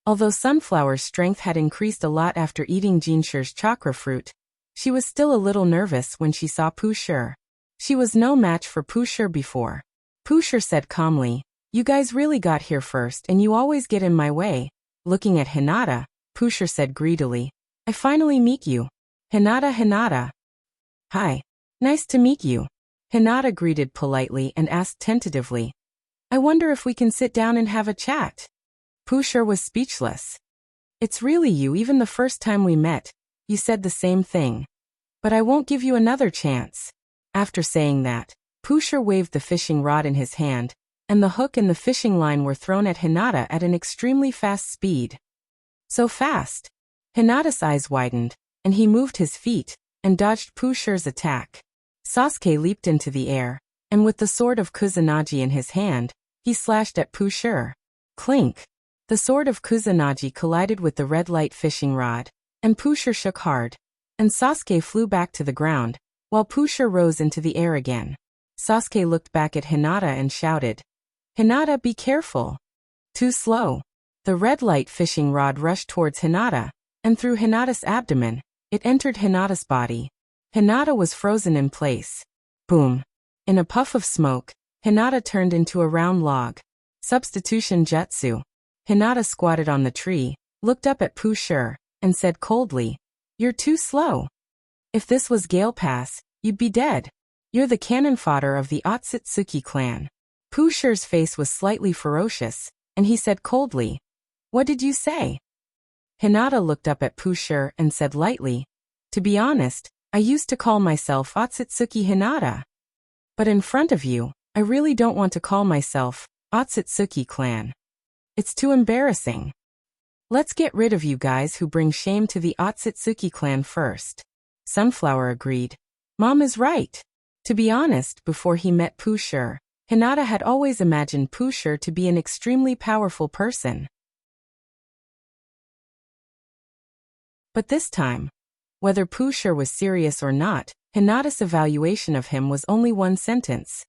Speaker 1: Although Sunflower's strength had increased a lot after eating Jinshir's chakra fruit, she was still a little nervous when she saw Pushur. She was no match for Pushur before. Pushur said calmly, you guys really got here first and you always get in my way. Looking at Hinata, Pushur said greedily, I finally meet you. Hinata. Hi. Nice to meet you. Hinata greeted politely and asked tentatively, I wonder if we can sit down and have a chat. Pushur was speechless. It's really you. Even the first time we met, you said the same thing. But I won't give you another chance. After saying that, Pushur waved the fishing rod in his hand, and the hook and the fishing line were thrown at Hinata at an extremely fast speed. So fast. Hinata's eyes widened, and he moved his feet, and dodged Pushur's attack. Sasuke leaped into the air, and with the sword of Kusanagi in his hand, he slashed at Pushur. Clink! The sword of Kusanagi collided with the red light fishing rod, and Pushur shook hard, and Sasuke flew back to the ground, while Pushur rose into the air again. Sasuke looked back at Hinata and shouted, Hinata, be careful! Too slow. The red light fishing rod rushed towards Hinata, and through Hinata's abdomen, it entered Hinata's body. Hinata was frozen in place. Boom! In a puff of smoke, Hinata turned into a round log. Substitution jutsu. Hinata squatted on the tree, looked up at Pushur, and said coldly, You're too slow. If this was Gale Pass, you'd be dead. You're the cannon fodder of the Otsutsuki clan. Pusher's face was slightly ferocious, and he said coldly, "What did you say?" Hinata looked up at Pusher and said lightly, "To be honest, I used to call myself Otsutsuki Hinata. But in front of you, I really don't want to call myself Otsutsuki clan. It's too embarrassing. Let's get rid of you guys who bring shame to the Otsutsuki clan first." Sunflower agreed. Mom is right. To be honest, before he met Pusher, Hinata had always imagined Pusher to be an extremely powerful person. But this time, whether Pusher was serious or not, Hinata's evaluation of him was only one sentence.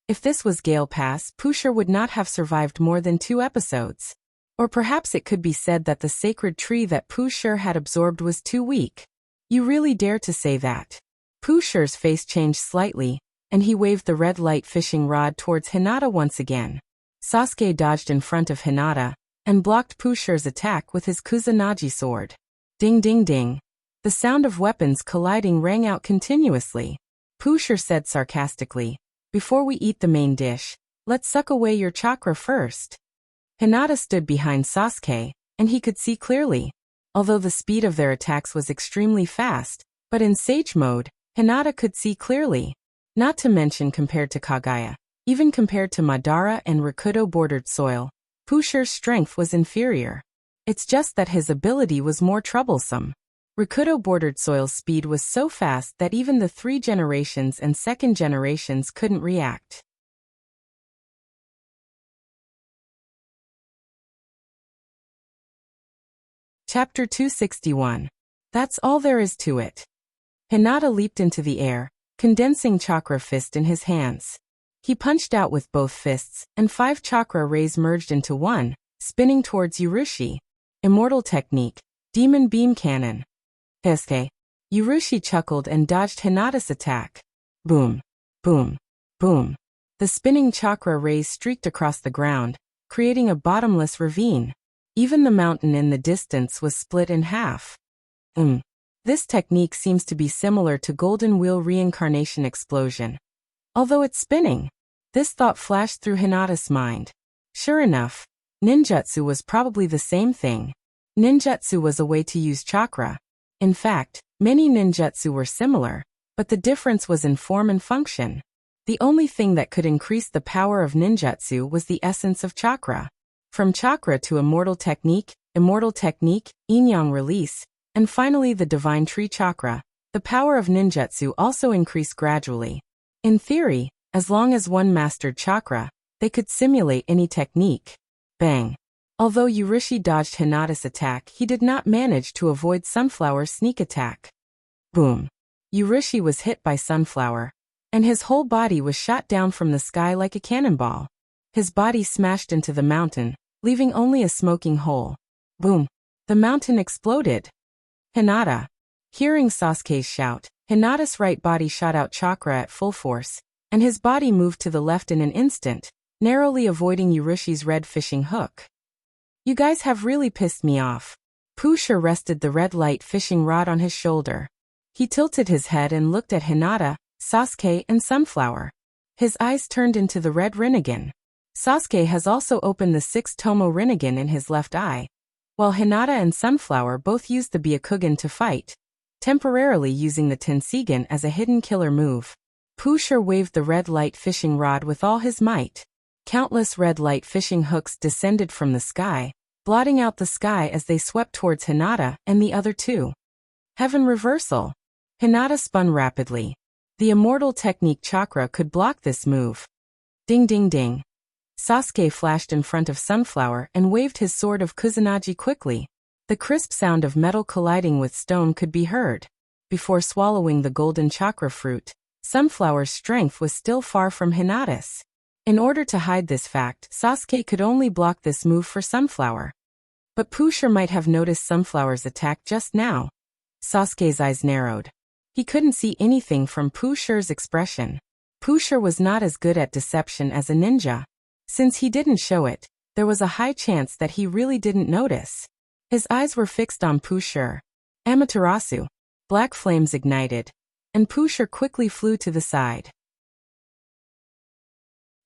Speaker 1: If this was Gale Pass, Pusher would not have survived more than 2 episodes. Or perhaps it could be said that the sacred tree that Pusher had absorbed was too weak. You really dare to say that? Pusher's face changed slightly, and he waved the red light fishing rod towards Hinata once again. Sasuke dodged in front of Hinata, and blocked Pusher's attack with his Kusanagi sword. Ding ding ding. The sound of weapons colliding rang out continuously. Pusher said sarcastically, "Before we eat the main dish, let's suck away your chakra first." Hinata stood behind Sasuke, and he could see clearly. Although the speed of their attacks was extremely fast, but in Sage mode, Hinata could see clearly. Not to mention compared to Kagaya, even compared to Madara and Rakuto-bordered soil, Pusher's strength was inferior. It's just that his ability was more troublesome. Rakuto-bordered soil's speed was so fast that even the 3 generations and 2nd generations couldn't react. Chapter 261. That's all there is to it. Hinata leaped into the air, condensing chakra fist in his hands. He punched out with both fists, and 5 chakra rays merged into one, spinning towards Urushi. Immortal technique, Demon Beam Cannon. Hesuke. Urushi chuckled and dodged Hinata's attack. Boom. Boom. Boom. The spinning chakra rays streaked across the ground, creating a bottomless ravine. Even the mountain in the distance was split in half. This technique seems to be similar to Golden Wheel Reincarnation Explosion. Although it's spinning. This thought flashed through Hinata's mind. Sure enough, ninjutsu was probably the same thing. Ninjutsu was a way to use chakra. In fact, many ninjutsu were similar, but the difference was in form and function. The only thing that could increase the power of ninjutsu was the essence of chakra. From chakra to immortal technique, yin-yang release, and finally the divine tree chakra, the power of ninjutsu also increased gradually. In theory, as long as one mastered chakra, they could simulate any technique. Bang. Although Urushi dodged Hinata's attack, he did not manage to avoid Sunflower's sneak attack. Boom. Urushi was hit by Sunflower, and his whole body was shot down from the sky like a cannonball. His body smashed into the mountain, leaving only a smoking hole. Boom. The mountain exploded. Hinata. Hearing Sasuke's shout, Hinata's right body shot out chakra at full force, and his body moved to the left in an instant, narrowly avoiding Urushi's red fishing hook. You guys have really pissed me off. Pusher rested the red light fishing rod on his shoulder. He tilted his head and looked at Hinata, Sasuke, and Sunflower. His eyes turned into the red Rinnegan. Sasuke has also opened the 6 Tomo Rinnegan in his left eye, while Hinata and Sunflower both used the Byakugan to fight, temporarily using the Tensigan as a hidden killer move. Pusher waved the red light fishing rod with all his might. Countless red light fishing hooks descended from the sky, blotting out the sky as they swept towards Hinata and the other 2. Heaven reversal. Hinata spun rapidly. The immortal technique chakra could block this move. Ding ding ding. Sasuke flashed in front of Sunflower and waved his sword of Kusanagi quickly. The crisp sound of metal colliding with stone could be heard. Before swallowing the golden chakra fruit, Sunflower's strength was still far from Hinata's. In order to hide this fact, Sasuke could only block this move for Sunflower. But Pusher might have noticed Sunflower's attack just now. Sasuke's eyes narrowed. He couldn't see anything from Pusher's expression. Pusher was not as good at deception as a ninja. Since he didn't show it, there was a high chance that he really didn't notice. His eyes were fixed on Pusher. Amaterasu. Black flames ignited, and Pusher quickly flew to the side.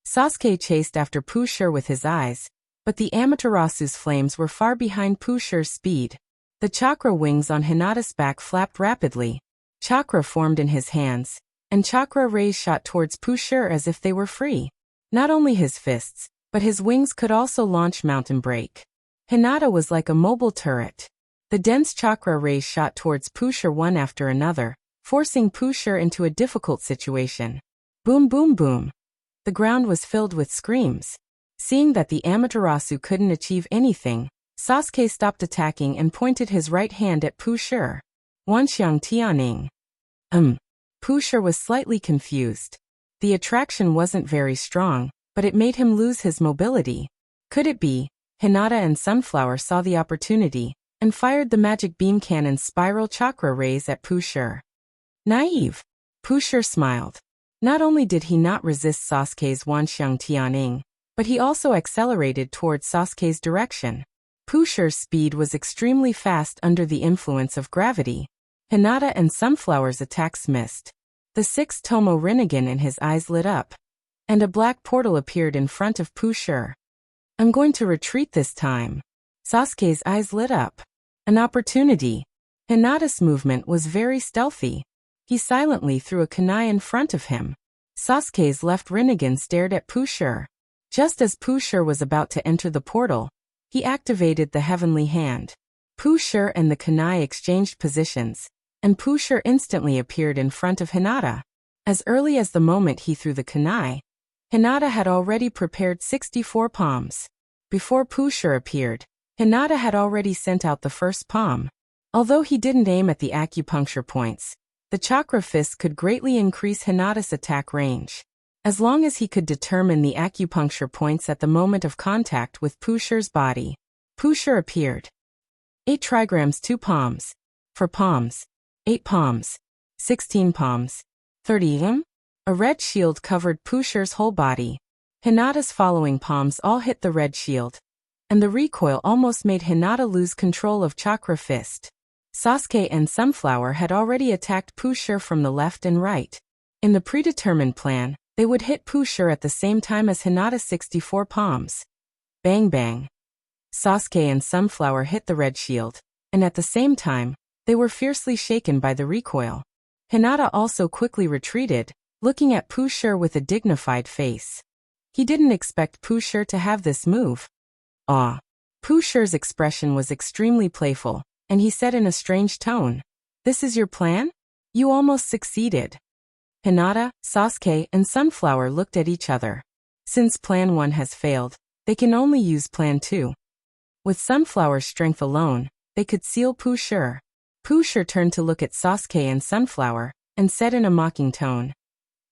Speaker 1: Sasuke chased after Pusher with his eyes, but the Amaterasu's flames were far behind Pusher's speed. The chakra wings on Hinata's back flapped rapidly. Chakra formed in his hands, and chakra rays shot towards Pusher as if they were free. Not only his fists, but his wings could also launch mountain break. Hinata was like a mobile turret. The dense chakra rays shot towards Pusher one after another, forcing Pusher into a difficult situation. Boom boom boom. The ground was filled with screams. Seeing that the Amaterasu couldn't achieve anything, Sasuke stopped attacking and pointed his right hand at Pusher. Wanxiang Tianing. Pusher was slightly confused. The attraction wasn't very strong, but it made him lose his mobility. Could it be? Hinata and Sunflower saw the opportunity and fired the magic beam cannon's spiral chakra rays at Pusher. Naive. Pusher smiled. Not only did he not resist Sasuke's Wanxiang Tianing, but he also accelerated towards Sasuke's direction. Pusher's speed was extremely fast under the influence of gravity. Hinata and Sunflower's attacks missed. The sixth Tomo Rinnegan in his eyes lit up, and a black portal appeared in front of Pusher. I'm going to retreat this time. Sasuke's eyes lit up. An opportunity. Hinata's movement was very stealthy. He silently threw a kunai in front of him. Sasuke's left Rinnegan stared at Pusher. Just as Pusher was about to enter the portal, he activated the heavenly hand. Pusher and the kunai exchanged positions, and Pusher instantly appeared in front of Hinata. As early as the moment he threw the kunai, Hinata had already prepared 64 palms. Before Pusher appeared, Hinata had already sent out the first palm. Although he didn't aim at the acupuncture points, the chakra fist could greatly increase Hinata's attack range. As long as he could determine the acupuncture points at the moment of contact with Pusher's body. Pusher appeared. 8 trigrams 2 palms. 4 palms. 8 palms. 16 palms. 30 A red shield covered Pusher's whole body. Hinata's following palms all hit the red shield, and the recoil almost made Hinata lose control of chakra fist. Sasuke and Sunflower had already attacked Pusher from the left and right. In the predetermined plan, they would hit Pusher at the same time as Hinata's 64 palms. Bang bang. Sasuke and Sunflower hit the red shield, and at the same time, they were fiercely shaken by the recoil. Hinata also quickly retreated, looking at Pusher with a dignified face. He didn't expect Pusher to have this move. Aw. Pusher's expression was extremely playful, and he said in a strange tone, "This is your plan? You almost succeeded." Hinata, Sasuke, and Sunflower looked at each other. Since Plan 1 has failed, they can only use Plan 2. With Sunflower's strength alone, they could seal Pusher. Pusher turned to look at Sasuke and Sunflower, and said in a mocking tone,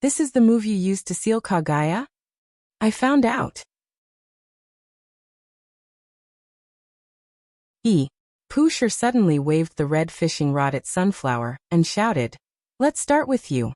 Speaker 1: "This is the move you used to seal Kagaya? I found out." Pusher suddenly waved the red fishing rod at Sunflower, and shouted, "Let's start with you."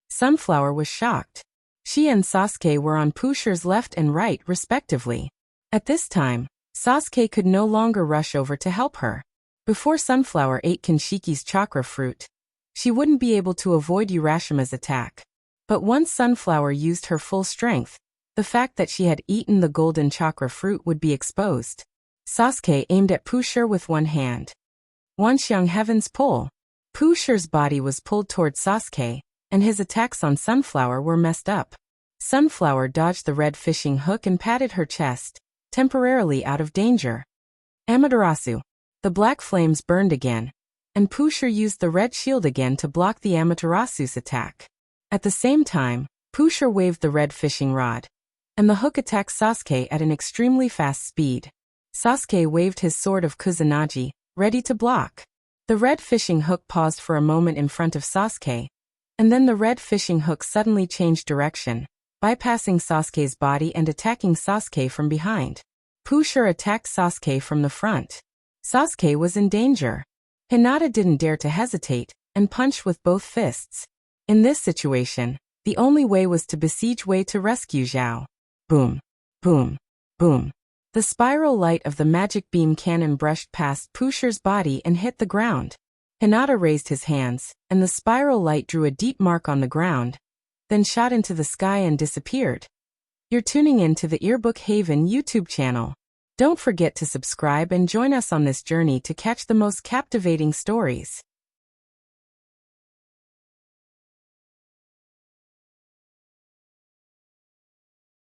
Speaker 1: Sunflower was shocked. She and Sasuke were on Pusher's left and right respectively. At this time, Sasuke could no longer rush over to help her. Before Sunflower ate Kenshiki's chakra fruit, she wouldn't be able to avoid Urashima's attack. But once Sunflower used her full strength, the fact that she had eaten the golden chakra fruit would be exposed. Sasuke aimed at Pusher with one hand. Wanxiang Heaven's Pull. Pusher's body was pulled towards Sasuke, and his attacks on Sunflower were messed up. Sunflower dodged the red fishing hook and patted her chest, temporarily out of danger. Amaterasu. The black flames burned again, and Pusher used the red shield again to block the Amaterasu's attack. At the same time, Pusher waved the red fishing rod, and the hook attacked Sasuke at an extremely fast speed. Sasuke waved his sword of Kusanagi, ready to block. The red fishing hook paused for a moment in front of Sasuke, and then the red fishing hook suddenly changed direction, bypassing Sasuke's body and attacking Sasuke from behind. Pusher attacked Sasuke from the front. Sasuke was in danger. Hinata didn't dare to hesitate, and punched with both fists. In this situation, the only way was to besiege way to rescue Zhao. Boom. Boom. Boom. The spiral light of the magic beam cannon brushed past Pusher's body and hit the ground. Hinata raised his hands, and the spiral light drew a deep mark on the ground, then shot into the sky and disappeared. You're tuning in to the Earbook Haven YouTube channel. Don't forget to subscribe and join us on this journey to catch the most captivating stories.